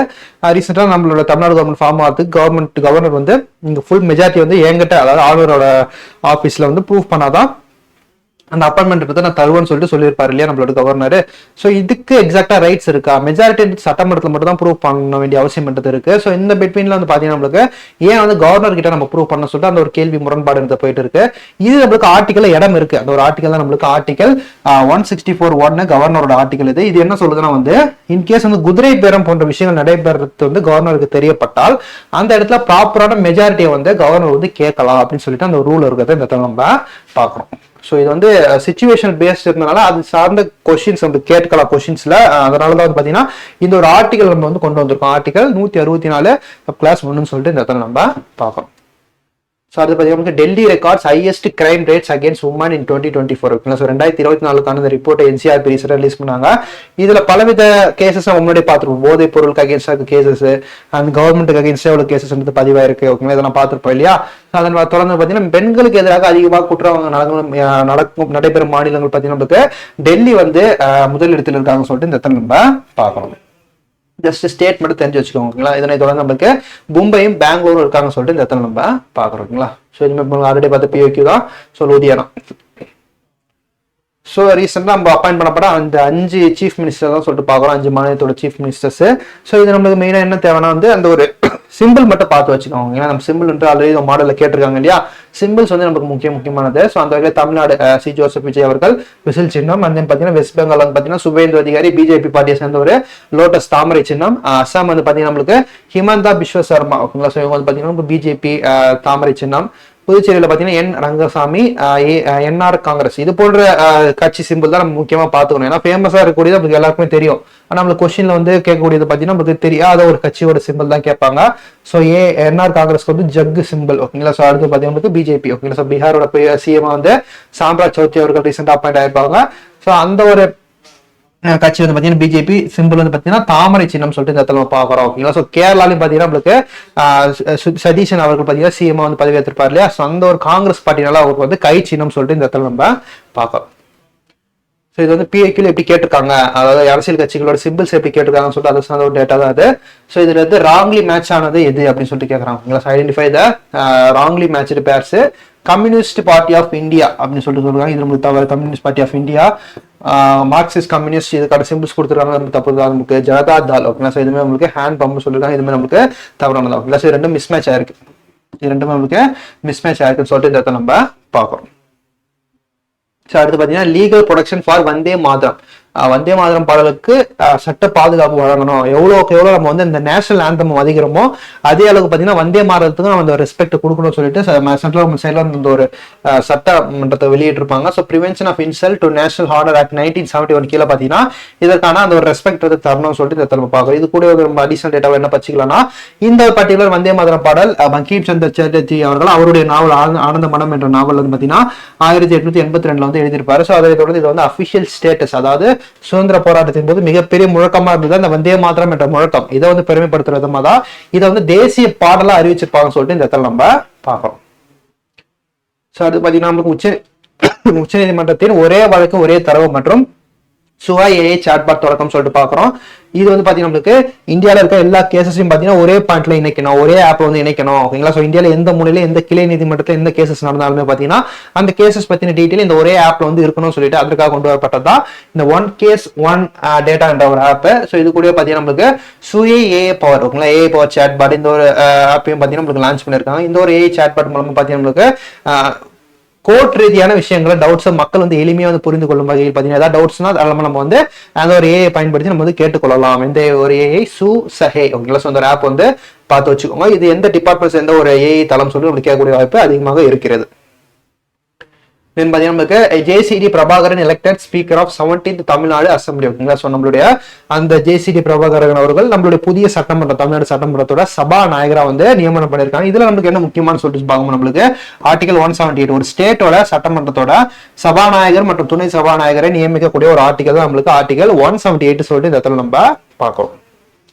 ரீசெண்டாக நம்மளோட தமிழ்நாடு கவர்மெண்ட் ஃபார்ம் ஆகிறதுக்கு கவர்னர் வந்து இங்கே ஃபுல் மெஜாரிட்டி வந்து என்கிட்ட அதாவது ஆளுநரோட ஆஃபீஸில் வந்து ப்ரூவ் பண்ணாதான் அந்த அப்பாயின்மெண்ட் நான் தருவேன்னு சொல்லிட்டு சொல்லியிருப்பாரு இல்லையா நம்மளோட கவர்னர். ஸோ இதுக்கு எக்ஸாக்டா ரைட்ஸ் இருக்கா? மெஜாரிட்டி சட்டமன்றத்தில் மட்டும் தான் ப்ரூவ் பண்ண வேண்டிய அவசியம் இருக்கு. ஸோ இந்த பிட்வீன்ல வந்து பாத்தீங்கன்னா நம்மளுக்கு ஏன் வந்து கவர்னர் கிட்ட நம்ம ப்ரூவ் பண்ண சொல்லிட்டு அந்த ஒரு கேள்வி முரண்பாடு இருந்து போயிட்டு இருக்கு. இது நம்மளுக்கு ஆர்டிகல் இடம் இருக்கு. அந்த ஒரு ஆர்டிகல் தான் நம்மளுக்கு ஆர்டிகல் 164(1) கவர்னரோட ஆர்டிகல். இது என்ன சொல்லுதுன்னா வந்து இன்கேஸ் வந்து குதிரை பேரம் போன்ற விஷயங்கள் நடைபெறது வந்து கவர்னருக்கு தெரியப்பட்டால் அந்த இடத்துல ப்ராப்பரான மெஜாரிட்டியை வந்து கவர்னர் வந்து கேட்கலாம் அப்படின்னு சொல்லிட்டு அந்த ரூல் இருக்கிறத இந்த நம்ம பார்க்கணும். ஸோ இது வந்து சிச்சுவேஷன் பேஸ்ட் இருந்தனால அது சார்ந்த கொஸ்டின்ஸ் நம்ம கேட்கலாம் கொஸ்டின்ஸ்ல. அதனால தான் வந்து பார்த்தீங்கன்னா இந்த ஒரு ஆர்டிகல் நம்ம வந்து கொண்டு வந்திருக்கோம். ஆர்டிகல் 164 கிளாஸ் 1 சொல்லிட்டு இந்த இடத்துல நம்ம பார்க்கணும். ஸோ அது பார்த்தீங்கன்னா Delhi records highest crime rates against women in 2024. ஓகேங்களா. ஸோ 2024 அந்த ரிப்போர்ட்டை NCRP ரிலீஸ் பண்ணாங்க. இதுல பலவித கேசஸ் முன்னாடி பார்த்துருப்போம். போதைப் பொருளுக்கு அகேன்ஸ்டாக கேசஸ் அண்ட் கவர்மெண்ட்டுக்கு அகேன்ஸ்டாக எவ்வளவு கேசஸ் வந்து பதிவாயிருக்கு. ஓகேங்களா. இதெல்லாம் பார்த்துருப்போம் இல்லையா. அதன் தொடர்ந்து பார்த்தீங்கன்னா பெண்களுக்கு எதிராக அதிகமாக குற்றம் நடைபெறும் மாநிலங்கள் பார்த்தீங்கன்னா நமக்கு டெல்லி வந்து முதலிடத்தில் இருக்காங்கன்னு சொல்லிட்டு இந்த இடத்துல நம்ம பார்க்கணும். ஜஸ்ட் ஸ்டேட் மட்டும் தெரிஞ்சு வச்சுக்கோங்களா. இதனை தொடர்ந்து நம்மளுக்கு மும்பையும் பெங்களூரும் இருக்காங்கன்னு சொல்லிட்டு இந்த இடத்துல நம்ம பார்க்குறோங்களா. ஸோ இதுமாதிரி ஆல்ரெடி பார்த்து POQ தான். ஸோ லூதியானா. ஸோ ரீசெண்டாக நம்ம அப்பாயிண்ட் பண்ணப்பட அந்த 5 சீஃப் மினிஸ்டர் தான் சொல்லிட்டு பார்க்குறோம். 5 மாநிலத்தோட சீஃப் மினிஸ்டர்ஸ். ஸோ இது நம்மளுக்கு மெயினாக என்ன தேவைன்னா வந்து அந்த ஒரு சிம்பிள் மட்டும் பார்த்து வச்சுக்கோங்க. ஏன்னா நம்ம சிம்பிள் வந்து ஆல்ரெடி மாடலில் கேட்டிருக்காங்க இல்லையா. சிம்பிள்ஸ் வந்து நமக்கு முக்கியமானது. ஸோ அந்த வகையில் தமிழ்நாடு C. ஜோசப் விஜய் அவர்கள் விசில் சின்னம். அண்ட் தென் பார்த்தீங்கன்னா வெஸ்ட் பெங்கால் வந்து பார்த்தீங்கன்னா சுவேந்து அதிகாரி BJP பார்ட்டியை சேர்ந்த ஒரு லோட்டஸ் தாமரை சின்னம். அஸ்ஸாம் வந்து பார்த்தீங்கன்னா நம்மளுக்கு ஹிமந்தா பிஸ்வ சர்மா. ஓகேங்களா. ஸோ இவங்க வந்து பார்த்தீங்கன்னா BJP தாமரை சின்னம். புதுச்சேரியில் பார்த்தீங்கன்னா N. ரங்கசாமி NR காங்கிரஸ். இது போன்ற கட்சி சிம்பிள் தான் நம்ம முக்கியமாக பார்த்துக்கணும். ஏன்னா ஃபேமஸாக இருக்கக்கூடியது நம்மளுக்கு எல்லாருக்குமே தெரியும். ஆனால் நம்மளுக்கு கொஸ்டின்ல வந்து கேட்கக்கூடியது பார்த்தீங்கன்னா நம்மளுக்கு தெரியாத ஒரு கட்சியோட சிம்பிள் தான் கேட்பாங்க. ஸோ NR காங்கிரஸ்க்கு வந்து ஜக் சிம்பிள். ஓகேங்களா. ஸோ அடுத்து பார்த்தீங்கன்னா BJP. ஓகேங்களா. ஸோ பீகாரோட CM வந்து சாம்ராஜ் சௌத்ரி அவர்கள் ரீசெண்டாக அப்பாயிண்ட் ஆயிருப்பாங்க. ஸோ அந்த ஒரு கட்சி வந்து பார்த்தீங்கன்னா BJP சிம்பிள் வந்து பார்த்தீங்கன்னா தாமரை சின்னம் சொல்லிட்டு இந்த இடத்துல பார்க்குறோம். ஓகேங்களா. ஸோ கேரளாலையும் பார்த்தீங்கன்னா நம்மளுக்கு சதீஷன் அவர்கள் பார்த்தீங்கன்னா CM வந்து பதவியேற்றிருப்பார் இல்லையா. ஸோ அந்த ஒரு காங்கிரஸ் பார்ட்டினால அவருக்கு வந்து கை சின்னம் சொல்லிட்டு இந்த இடத்துல நம்ம பார்க்குறோம். ஸோ இது வந்து PIQ எப்படி கேட்டிருக்காங்க, அதாவது அரசியல் கட்சிகளோட சிம்பிள்ஸ் எப்படி கேட்டிருக்காங்கன்னு சொல்லிட்டு அது சார்ந்த ஒரு டேட்டா தான் அது. ஸோ இதுல வந்து ராங்லி மேட்ச் ஆனது எது அப்படின்னு சொல்லிட்டு கேட்குறாங்க. Identify the wrongly matched pairs. Communist party of India அப்படின்னு சொல்லிட்டு சொல்றாங்க. இது நமக்கு தவிர communist party of India, Marxist communist இதுக்கான சிம்பிள்ஸ் கொடுத்துருக்காங்க. தப்பு தான் நமக்கு ஜனதா தள். ஓகேங்களா. ஸோ இதுமே நமக்கு ஹேண்ட் பம்ப் சொல்லிருக்காங்க. இதுமே நமக்கு தவறானது. ஓகேங்களா. ஸோ ரெண்டும் மிஸ் மேட்ச் ஆயிருக்கு. இது ரெண்டுமே நமக்கு மிஸ் மேட்ச் ஆயிருக்குன்னு சொல்லிட்டு இந்த இடத்த நம்ம பார்க்குறோம். ஸோ அடுத்து பார்த்தீங்கன்னா legal production for Vande Mataram. Vande Mataram பாடலுக்கு சட்ட பாதுகாப்பு வழங்கணும். எவ்வளோக்கு எவ்வளோ நம்ம வந்து இந்த நேஷனல் ஆந்தம் மதிக்கிறோமோ அதே அளவுக்கு பார்த்தீங்கன்னா வந்தே மாதரத்துக்கு நம்ம அந்த ரெஸ்பெக்ட் கொடுக்கணும்னு சொல்லிட்டு சென்ட்ரல் கவர்மெண்ட் சைட்ல வந்து ஒரு சட்டமன்றத்தை வெளியிட்டிருப்பாங்க. So prevention of insult to national honour act 1971 கீழே பார்த்தீங்கன்னா இதற்கான அந்த ஒரு ரெஸ்பெக்ட் வந்து தரணும்னு சொல்லிட்டு இந்த நம்ம பார்க்குறோம். இது கூட ஒரு அடிஷனல் டேட்டாவை என்ன பச்சிக்கலாம்னா இந்த பர்டிகுலர் வந்தே மாதரம் பாடல் பங்கீம் சந்திர சாட்டர்ஜி அவர்கள் அவருடைய நாவல் ஆனந்த மனம் என்ற நாவல் வந்து பார்த்தீங்கன்னா 1882 வந்து எழுதியிருப்பாரு. ஸோ அதை தொடர்ந்து இது வந்து அபிஷியல் ஸ்டேட்டஸ், அதாவது சுதந்திர போராட்டத்தின் போது மிகப்பெரிய முழக்கமா இருந்தது அந்த வந்தே மாதரம் என்ற முழக்கம். இதை வந்து பெருமைப்படுத்துற விதமா தான் இதை வந்து தேசிய பாடலா அறிவிச்சிருப்பாங்கன்னு சொல்லிட்டு இந்த இடத்துல நம்ம பார்க்கிறோம். ஸோ அது பார்த்தீங்கன்னா நமக்கு உச்ச நீதிமன்றத்தின் ஒரே வழக்கு ஒரே தரவு மற்றும் சுகா ஏஐ சாட்பாட் தொடக்கம் சொல்லிட்டு பாக்குறோம். இது வந்து பாத்தீங்கன்னா நம்மளுக்கு இந்தியாவில இருக்க எல்லா கேசஸையும் பாத்தீங்கன்னா ஒரே பாயிண்ட்ல இணைக்கணும், ஒரே ஆப்ல வந்து இணைக்கணும். ஓகேங்களா? ஸோ இந்தியாவில எந்த மூலையில எந்த கிளை நீதிமன்றத்தில் எந்த கேசஸ் நடந்தாலுமே பாத்தீங்கன்னா அந்த கேசஸ் பத்தின டீட்டெயில் இந்த ஒரே ஆப்ல வந்து இருக்கணும்னு சொல்லிட்டு அதற்காக கொண்டு வரப்பட்டதுதான் இந்த ஒன் கேஸ் ஒன் டேட்டா என்ற ஒரு ஆப். ஸோ இது கூட பாத்தீங்கன்னா நம்மளுக்கு சுய ஏஐ பவர், ஓகேங்களா, ஏஐ பவர் சாட்பாட் இந்த ஒரு ஆப்பையும் பாத்தீங்கன்னா நம்மளுக்கு லான்ச் பண்ணிருக்காங்க. இந்த ஒரு ஏஐ சாட்பாட் மூலமா பாத்தீங்கன்னா நம்மளுக்கு கோர்ட் ரீதியான விஷயங்களை டவுட்ஸ் மக்கள் வந்து எளிமையா வந்து புரிந்து கொள்ளும் வகையில் பாத்தீங்கன்னா ஏதாவது டவுட்ஸ்னா அதெல்லாம் நம்ம வந்து அந்த ஒரு ஏஐ பயன்படுத்தி நம்ம வந்து கேட்டுக்கொள்ளலாம். இந்த ஒரு ஏஐ சஹே, ஓகேங்களா? ஸோ அந்த ஒரு ஆப் வந்து பார்த்து வச்சுக்கோங்க. இது எந்த டிபார்ட்மெண்ட்ஸ் எந்த ஒரு ஏஐ தளம் சொல்லி நம்மளுக்கு கேட்கக்கூடிய வாய்ப்பு அதிகமாக இருக்கிறது. நமக்கு JCD Prabhakaran elected speaker of 17th Tamil Nadu assembly, ஓகேங்களா? ஸோ நம்மளுடைய அந்த ஜேசிடி பிரபாகரன் அவர்கள் நம்மளுடைய புதிய சட்டமன்றம் தமிழ்நாடு சட்டமன்றத்தோட சபாநாயகரா வந்து நியமனம் பண்ணியிருக்காங்க. இதுல நமக்கு என்ன முக்கியமான சொல்லிட்டு பார்க்கணும், நம்மளுக்கு ஆர்டிகல் 178 ஒரு ஸ்டேட்டோட சட்டமன்றத்தோட சபாநாயகர் மற்றும் துணை சபாநாயகரை நியமிக்கக்கூடிய ஒரு ஆர்டிகல் தான் நம்மளுக்கு ஆர்டிகல் 178 சொல்லிட்டு இந்த இடத்துல நம்ம பார்க்கிறோம்.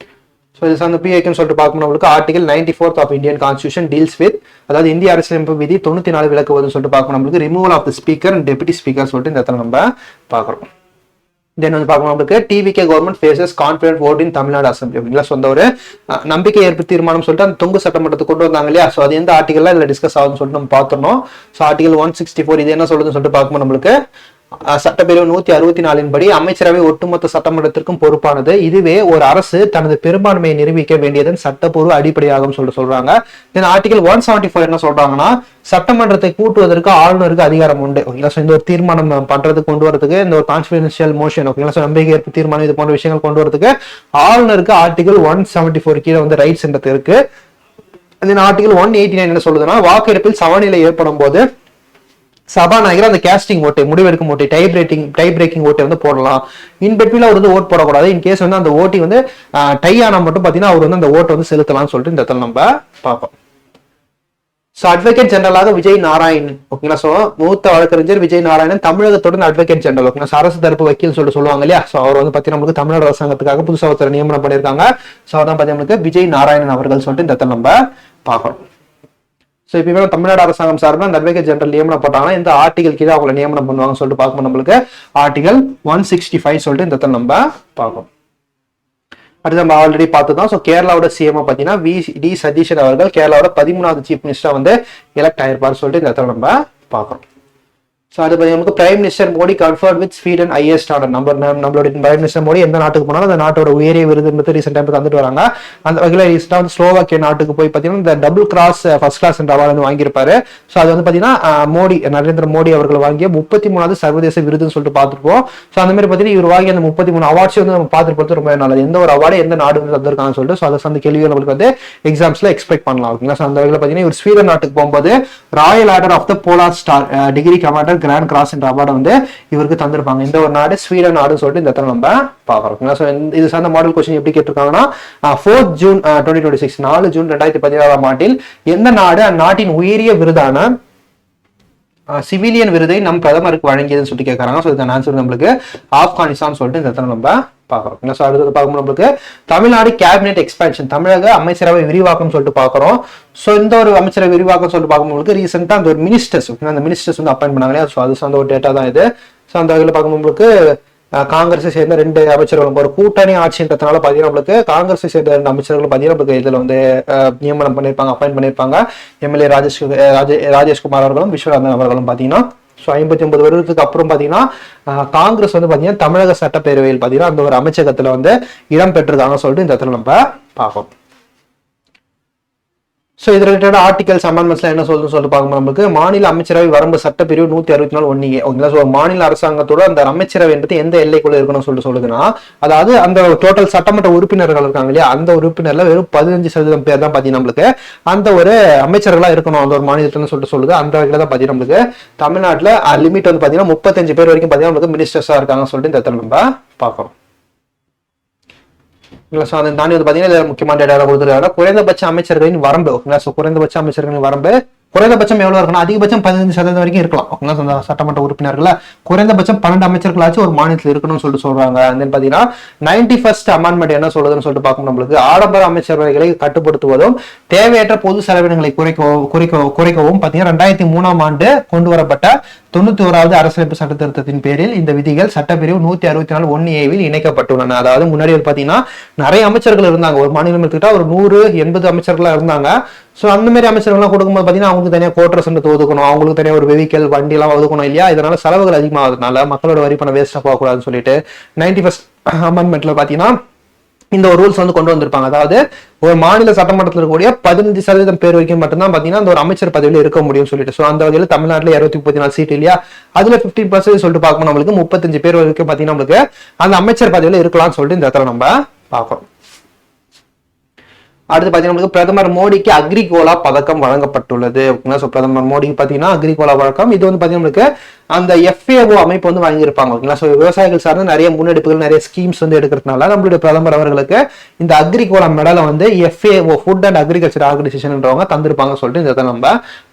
ஸோ இது சார்ந்த பிஐக்குன்னு சொல்லிட்டு பார்க்கணும் நம்மளுக்கு article 94 of Indian constitution deals with, அதாவது இந்திய அரசியலமைப்பு விதி 94 விளக்குவதுன்னு சொல்லிட்டு பார்க்கணும் நம்மளுக்கு removal of the speaker and deputy speaker சொல்லிட்டு இந்த இடத்துல நம்ம பார்க்குறோம். தென் வந்து பார்க்கணும் நம்மளுக்கு TVK government faces confident vote in Tamil Nadu assembly, ஓகேங்களா? சொந்த ஒரு நம்பிக்கை ஏற்பு தீர்மானம் சொல்லிட்டு அந்த தொங்கு சட்டமன்றத்தை கொண்டு வந்தாங்க இல்லையா? ஸோ அது எந்த ஆர்டிகல்ல இதில் டிஸ்கஸ் ஆகுதுன்னு சொல்லிட்டு நம்ம பார்த்துருந்தோம். ஸோ ஆர்டிகல் 164 இது என்ன சொல்லுதுன்னு சொல்லிட்டு பார்க்கும்போது நம்மளுக்கு சட்டப்பிரிவு 164 படி அமைச்சரவை ஒட்டுமொத்த சட்டமன்றத்திற்கும் பொறுப்பானது. இதுவே ஒரு அரசு தனது பெரும்பான்மையை நிரூபிக்க வேண்டியதன் சட்டப்பூர்வ அடிப்படையாகும் சொல்றாங்க. ஆர்டிகல் 174 என்ன சொல்றாங்கன்னா சட்டமன்றத்தை கூட்டுவதற்கு ஆளுநருக்கு அதிகாரம் உண்டு, ஓகேங்களா? ஸோ இந்த ஒரு தீர்மானம் பண்றதுக்கு கொண்டு வரதுக்கு இந்த ஒரு கான்ஃபிடென்ஷியல் மோஷன், ஓகேங்களா? ஸோ நம்பிக்கை ஏற்பு தீர்மானம் இது போன்ற விஷயங்கள் கொண்டு வரதுக்கு ஆளுநருக்கு ஆர்டிகல் 174 கீழே வந்து ரைட்ஸ் என்றது இருக்கு. ஆர்டிகல் 189 என்ன சொல்லுதுன்னா வாக்கெடுப்பில் சமநிலை ஏற்படும் போது சபாநாயகர் அந்த கேஸ்டிங் ஓட்டை முடிவெடுக்கும் ஓட்டை டை பிரேக்கிங் ஓட்டை வந்து போடலாம். இன்பிட்வீன்ல அவர் வந்து ஓட் போடக்கூடாது. இன் கேஸ் வந்து அந்த ஓட்டி வந்து டை ஆனா மட்டும் பாத்தீங்கன்னா அவர் வந்து அந்த ஓட்டை வந்து செலுத்தலாம்னு சொல்லிட்டு இந்த இடத்துல நம்ம பார்ப்போம். ஸோ அட்வொகேட் ஜெனரலாக விஜய் நாராயணன், ஓகேங்களா? ஸோ மூத்த வழக்கறிஞர் விஜய் நாராயணன் தமிழகத்தோட அட்வொகேட் ஜெனரல், ஓகேங்களா? அரசு தரப்பு வக்கீல் சொல்லிட்டு சொல்லுவாங்க இல்லையா? ஸோ அவர் வந்து பார்த்தீங்கன்னா நம்மளுக்கு தமிழ்நாடு அரசாங்கத்துக்காக புதுசாக ஒருத்தர் நியமனம் பண்ணியிருக்காங்க. ஸோ அதான் பார்த்தீங்கன்னா விஜய் நாராயணன் அவர்கள் சொல்லிட்டு இந்த இடத்துல நம்ம பார்க்கணும். ஸோ இப்போ தமிழ்நாடு அரசாங்கம் சார்பில் அந்த அட்வொகேட் ஜெனரல் நியமனம் போட்டாங்கன்னா இந்த ஆர்டிகல் கீழே அவங்களை நியமனம் பண்ணுவாங்கன்னு சொல்லிட்டு பார்க்கணும் நம்மளுக்கு ஆர்டிகல் 165 சொல்லிட்டு இந்த இடத்துல நம்ம பார்க்கணும். அடுத்து நம்ம ஆல்ரெடி பார்த்துதான். ஸோ கேரளாவோட சிஎம் பார்த்தீங்கன்னா வி.டி. சதீஷன் அவர்கள் கேரளாவோட 13வது சீஃப் மினிஸ்டரா வந்து எலெக்ட் ஆயிருப்பார் சொல்லிட்டு இந்த இடத்துல நம்ம பார்க்கறோம். ஸோ அது நமக்கு prime minister Modi conferred with Sweden highest order. நம்மளுடைய பிரைம் மினிஸ்டர் மோடி எந்த நாட்டுக்கு போனாலும் அந்த நாட்டோட உயரிய விருது ரீசெண்ட் டைம் தந்துட்டு வராங்க. அந்த வகையில் ரீசெண்டாக வந்து ஸ்லோவாக்கிய நாட்டுக்கு போய் பார்த்தீங்கன்னா இந்த டபுள் கிராஸ் ஃபர்ஸ்ட் கிளாஸ் என்ற அவார்டு வந்து வாங்கியிருப்பாரு. ஸோ அது வந்து பார்த்தீங்கன்னா நரேந்திர மோடி அவர்கள் வாங்கிய 33வது சர்வதேச விருதுன்னு சொல்லிட்டு பார்த்துருப்போம். ஸோ அந்த மாதிரி பார்த்தீங்கன்னா இவர் வாங்கிய அந்த 33 அவார்ட்ஸ் வந்து நம்ம பார்த்துட்டு ரொம்ப நல்லது. எந்த ஒரு அவார்டு எந்த நாடு வந்து தந்திருக்காங்கன்னு சொல்லிட்டு ஸோ அதை அந்த கேள்விகள் நம்மளுக்கு வந்து எக்ஸாம்ஸ்ல எக்ஸ்பெக்ட் பண்ணலாம், ஓகேங்களா? ஸோ அந்த வகையில் பார்த்தீங்கன்னா இவர் ஸ்வீடன் நாட்டுக்கு போகும்போது royal order of the polar star degree commander grand cross என்ற அவார்டை வந்து இவருக்கு தந்திருப்பாங்க. இந்த ஒரு நாடு ஸ்வீடன் நாடுன்னு சொல்லிட்டு இந்த இடத்துல நம்ம பார்க்கறோம். இது சார்ந்த மாடல் கொஸ்டின் எப்படி கேட்டிருக்காங்கன்னா 4 ஜூன் 2026 4 ஜூன் 2016 ஆண்டில் எந்த நாடு அந்நாட்டின் உயரிய விருதான சிவிலியன் விருதை நம் பிரதமருக்கு வழங்கியதுன்னு சொல்லிட்டு கேட்கறாங்க. ஸோ இதுக்கான ஆன்சர் நம்மளுக்கு ஆப்கானிஸ்தான் சொல்லிட்டு இந்த இடத்துல நம்ம பார்க்கறோம். ஸோ அடுத்தது பார்க்கும்போது நம்மளுக்கு தமிழ்நாடு கேபினெட் எக்ஸ்பேன்ஷன் தமிழக அமைச்சரவை விரிவாக்கம் சொல்லிட்டு பார்க்குறோம். ஸோ இந்த ஒரு அமைச்சரவை விரிவாக்கம் சொல்லிட்டு பார்க்கும்போது ரீசெண்டாக அந்த ஒரு மினிஸ்டர்ஸ் அந்த மினிஸ்டர்ஸ் வந்து அப்பாயின்ட் பண்ணாங்க. ஸோ அது சார்ந்த ஒரு டேட்டா தான் இது. ஸோ அந்த வகையில் பார்க்கும்போது காங்கிரஸை சேர்ந்த 2 அமைச்சர்களும் ஒரு கூட்டணி ஆட்சின்றதுனால பார்த்தீங்கன்னா நம்மளுக்கு காங்கிரஸை சேர்ந்த 2 அமைச்சர்களும் பார்த்தீங்கன்னா நம்மளுக்கு இதில் வந்து நியமனம் பண்ணியிருப்பாங்க, அப்பாயின்ட் பண்ணியிருப்பாங்க. எம்எல்ஏ ராஜேஷ்குமார் அவர்களும் விஸ்வநாதன் அவர்களும் பார்த்தீங்கன்னா ஸோ 59 வருடத்துக்கு அப்புறம் பார்த்தீங்கன்னா காங்கிரஸ் வந்து பார்த்தீங்கன்னா தமிழக சட்டப்பேரவையில் பார்த்தீங்கன்னா அந்த ஒரு அமைச்சகத்தில் வந்து இடம் பெற்றிருக்காங்க சொல்லிட்டு இந்த இடத்துல நம்ம பார்ப்போம். ஸோ இது ரிலேட்டட் ஆர்டிகல்ஸ் அமெண்ட்மெண்ட்ஸ்லாம் என்ன சொல்லுன்னு சொல்லிட்டு பார்க்கும்போது நமக்கு மாநில அமைச்சரவை வரம்பு சட்டப்பிரிவு 164 1A ஓகேங்களா. ஸோ மாநில அரசாங்கத்தோட அந்த அமைச்சரவை என்பது எந்த எல்லைக்குள்ள இருக்கணும்னு சொல்லிட்டு சொல்லுதுன்னா, அதாவது அந்த டோட்டல் சட்டமன்ற உறுப்பினர்கள் இருக்காங்க இல்லையா, அந்த உறுப்பினர்ல வெறும் 15% பேர் தான் பார்த்தீங்கன்னா நம்மளுக்கு அந்த ஒரு அமைச்சர்களா இருக்கணும் அந்த ஒரு மாநிலத்தில்னு சொல்லிட்டு சொல்லுது. அந்த வகையில தான் பார்த்தீங்கன்னா நம்மளுக்கு தமிழ்நாட்டில் லிமிட் வந்து பார்த்தீங்கன்னா 35 பேர் வரைக்கும் பார்த்தீங்கன்னா நம்மளுக்கு மினிஸ்டர்ஸா இருக்காங்கன்னு சொல்லிட்டு இந்த இடத்துல நம்ம பார்க்குறோம். அதை தாண்டி வந்து பாத்தீங்கன்னா முக்கியமான டேட்டா கொடுத்துருக்காங்க. குறைந்தபட்ச அமைச்சர்களின் வரம்பு ஓகேங்களா. ஸோ குறைந்தபட்ச அமைச்சர்களின் வரம்பு குறைந்தபட்சம் எவ்வளவு இருக்கணும், அதிகபட்சம் 15% வரைக்கும் இருக்கலாம் ஓகேங்களா. சட்டமன்ற உறுப்பினர்கள் குறைந்தபட்சம் 12 அமைச்சர்களாச்சும் ஒரு மாநிலத்தில் இருக்கணும்னு சொல்லிட்டு சொல்றாங்க. தென் பாத்தீங்கன்னா 91st அமெண்ட்மெண்ட் என்ன சொல்லுதுன்னு சொல்லிட்டு பார்க்கணும் நம்மளுக்கு, ஆடம்பர அமைச்சரவைகளை கட்டுப்படுத்துவதும் தேவையற்ற பொது செலவினங்களை குறைக்கவும் பாத்தீங்கன்னா 2003ஆம் ஆண்டு கொண்டு வரப்பட்ட 91வது அரசியலமைப்பு சட்ட திருத்தத்தின் பேரில் இந்த விதிகள் சட்டப்பிரிவு 164 1A இணைக்கப்பட்டுள்ளன. அதாவது முன்னாடி பாத்தீங்கன்னா நிறைய அமைச்சர்கள் இருந்தாங்க, ஒரு மாநிலம் எடுத்துக்கிட்டா ஒரு 180 அமைச்சர்களா இருந்தாங்க. ஸோ அந்த மாதிரி அமைச்சர்கள்லாம் கொடுக்கும்போது பார்த்தீங்கன்னா அவங்களுக்கு தனியாக கோட்ரஸ் ஒதுக்கணும், அவங்களுக்கு தனியாக ஒரு வெஹிக்கல் வண்டி எல்லாம் ஒதுக்கணும் இல்லையா. இதனால செலவுகள் அதிகமாகிறதுனால மக்களோட வரி பணம் வேஸ்ட்டாக போகக்கூடாதுன்னு சொல்லிட்டு 91st அமெண்ட்மெண்ட்ல பார்த்தீங்கன்னா இந்த ஒரு ரூல்ஸ் வந்து கொண்டு வந்திருப்பாங்க. அதாவது ஒரு மாநில சட்டமன்றத்தில் இருக்கக்கூடிய 15% பேர் வரைக்கும் மட்டும்தான் பாத்தீங்கன்னா அந்த ஒரு அமைச்சர் பதவியில இருக்க முடியும்னு சொல்லிட்டு. ஸோ அந்த வகையில் தமிழ்நாட்டில் 234 சீட் இல்லையா, அதுல 15% சொல்லிட்டு பார்க்கணும் நம்மளுக்கு 35 பேர் வரைக்கும் பாத்தீங்கன்னா நம்மளுக்கு அந்த அமைச்சர் பதவியில இருக்கலாம்னு சொல்லிட்டு இந்த இடத்துல நம்ம பார்க்கறோம். அடுத்து பாத்தீங்கன்னா பிரதமர் மோடிக்கு அக்ரிகோலா பதக்கம் வழங்கப்பட்டுள்ளது. ஸோ பிரதமர் மோடிக்கு பாத்தீங்கன்னா அக்ரிகோலா பதக்கம் இது வந்து பாத்தீங்கன்னா அந்த FAO அமைப்பு வந்து வாங்கியிருப்பாங்க ஓகேங்களா. ஸோ விவசாயிகள் சார்ந்த நிறைய முன்னெடுப்புகள் நிறைய ஸ்கீம்ஸ் வந்து எடுக்கிறதுனால நம்மளுடைய பிரதமர் அவர்களுக்கு இந்த அக்ரிகோலா மெடலை வந்து FAO ஃபுட் அண்ட் அக்ரிகல்ச்சர் ஆர்கனைசேஷன்ன்றவங்க தந்திருப்பாங்க சொல்லிட்டு இந்த இதை நம்ம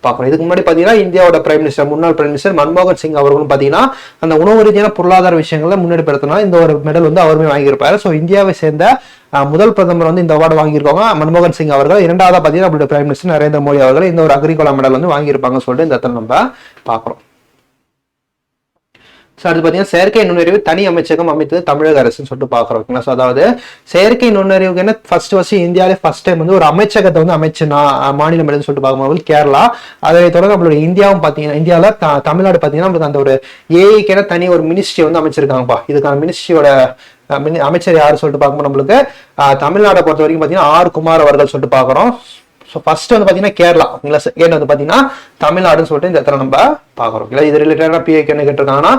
பார்க்கணும். இதுக்கு முன்னாடி பாத்தீங்கன்னா இந்தியாவோட பிரைம் மினிஸ்டர் முன்னாள் பிரைம் மினிஸ்டர் மன்மோகன் சிங் அவர்களும் பாத்தீங்கன்னா அந்த உணவு ரீதியான பொருளாதார விஷயங்கள்ல முன்னெடுப்படுத்தினா இந்த ஒரு மெடல் வந்து அவருமே வாங்கியிருப்பாரு. ஸோ இந்தியாவை சேர்ந்த முதல் பிரதமர் வந்து இந்த அவார்டு வாங்கியிருக்காங்க மன்மோகன் சிங் அவர்கள். இரண்டாவதா பாத்தீங்கன்னா நம்மளுடைய பிரைம் மினிஸ்டர் நரேந்திர மோடி அவர்கள் இந்த ஒரு அக்ரிகோலா மெடல் வந்து வாங்கியிருப்பாங்க சொல்லிட்டு இந்த இடத்துல நம்ம பார்க்கிறோம். அடுத்து பாத்தீங்கன்னா செயற்கை நுண்ணறிவு தனி அமைச்சகம் அமைத்தது தமிழக அரசுன்னு சொல்லிட்டு பாக்குறோம். ஸோ அதாவது செயற்கை நுண்ணறிவுக்கு ஃபர்ஸ்ட் இந்தியாவிலே ஃபர்ஸ்ட் டைம் வந்து ஒரு அமைச்சகத்தை வந்து அமைச்சுனா மாநிலம் எதுன்னு சொல்லிட்டு பார்க்கும்போது கேரளா. அதை தொடர்ந்து நம்மளுடைய இந்தியாவும் பாத்தீங்கன்னா இந்தியாவில தமிழ்நாடு பாத்தீங்கன்னா நம்மளுக்கு அந்த ஒரு ஏஐக்கென தனி ஒரு மினிஸ்ட்ரி வந்து அமைச்சிருக்காங்கப்பா. இதுக்கான மினிஸ்ட்ரியோட அமைச்சர் யாரு சொல்லிட்டு பார்க்கும்போது நம்மளுக்கு தமிழ்நாட்டை பொறுத்த வரைக்கும் பாத்தீங்கன்னா R குமார் அவர்கள் சொல்லிட்டு பாக்குறோம். ஸோ ஃபர்ஸ்ட் வந்து பாத்தீங்கன்னா கேரளா, செகண்ட் வந்து பாத்தீங்கன்னா தமிழ்நாடுன்னு சொல்லிட்டு இந்த இடத்துல நம்ம பாக்குறோம். இது ரிலேட்டடா PIK என்ன கேட்டிருக்காங்கன்னா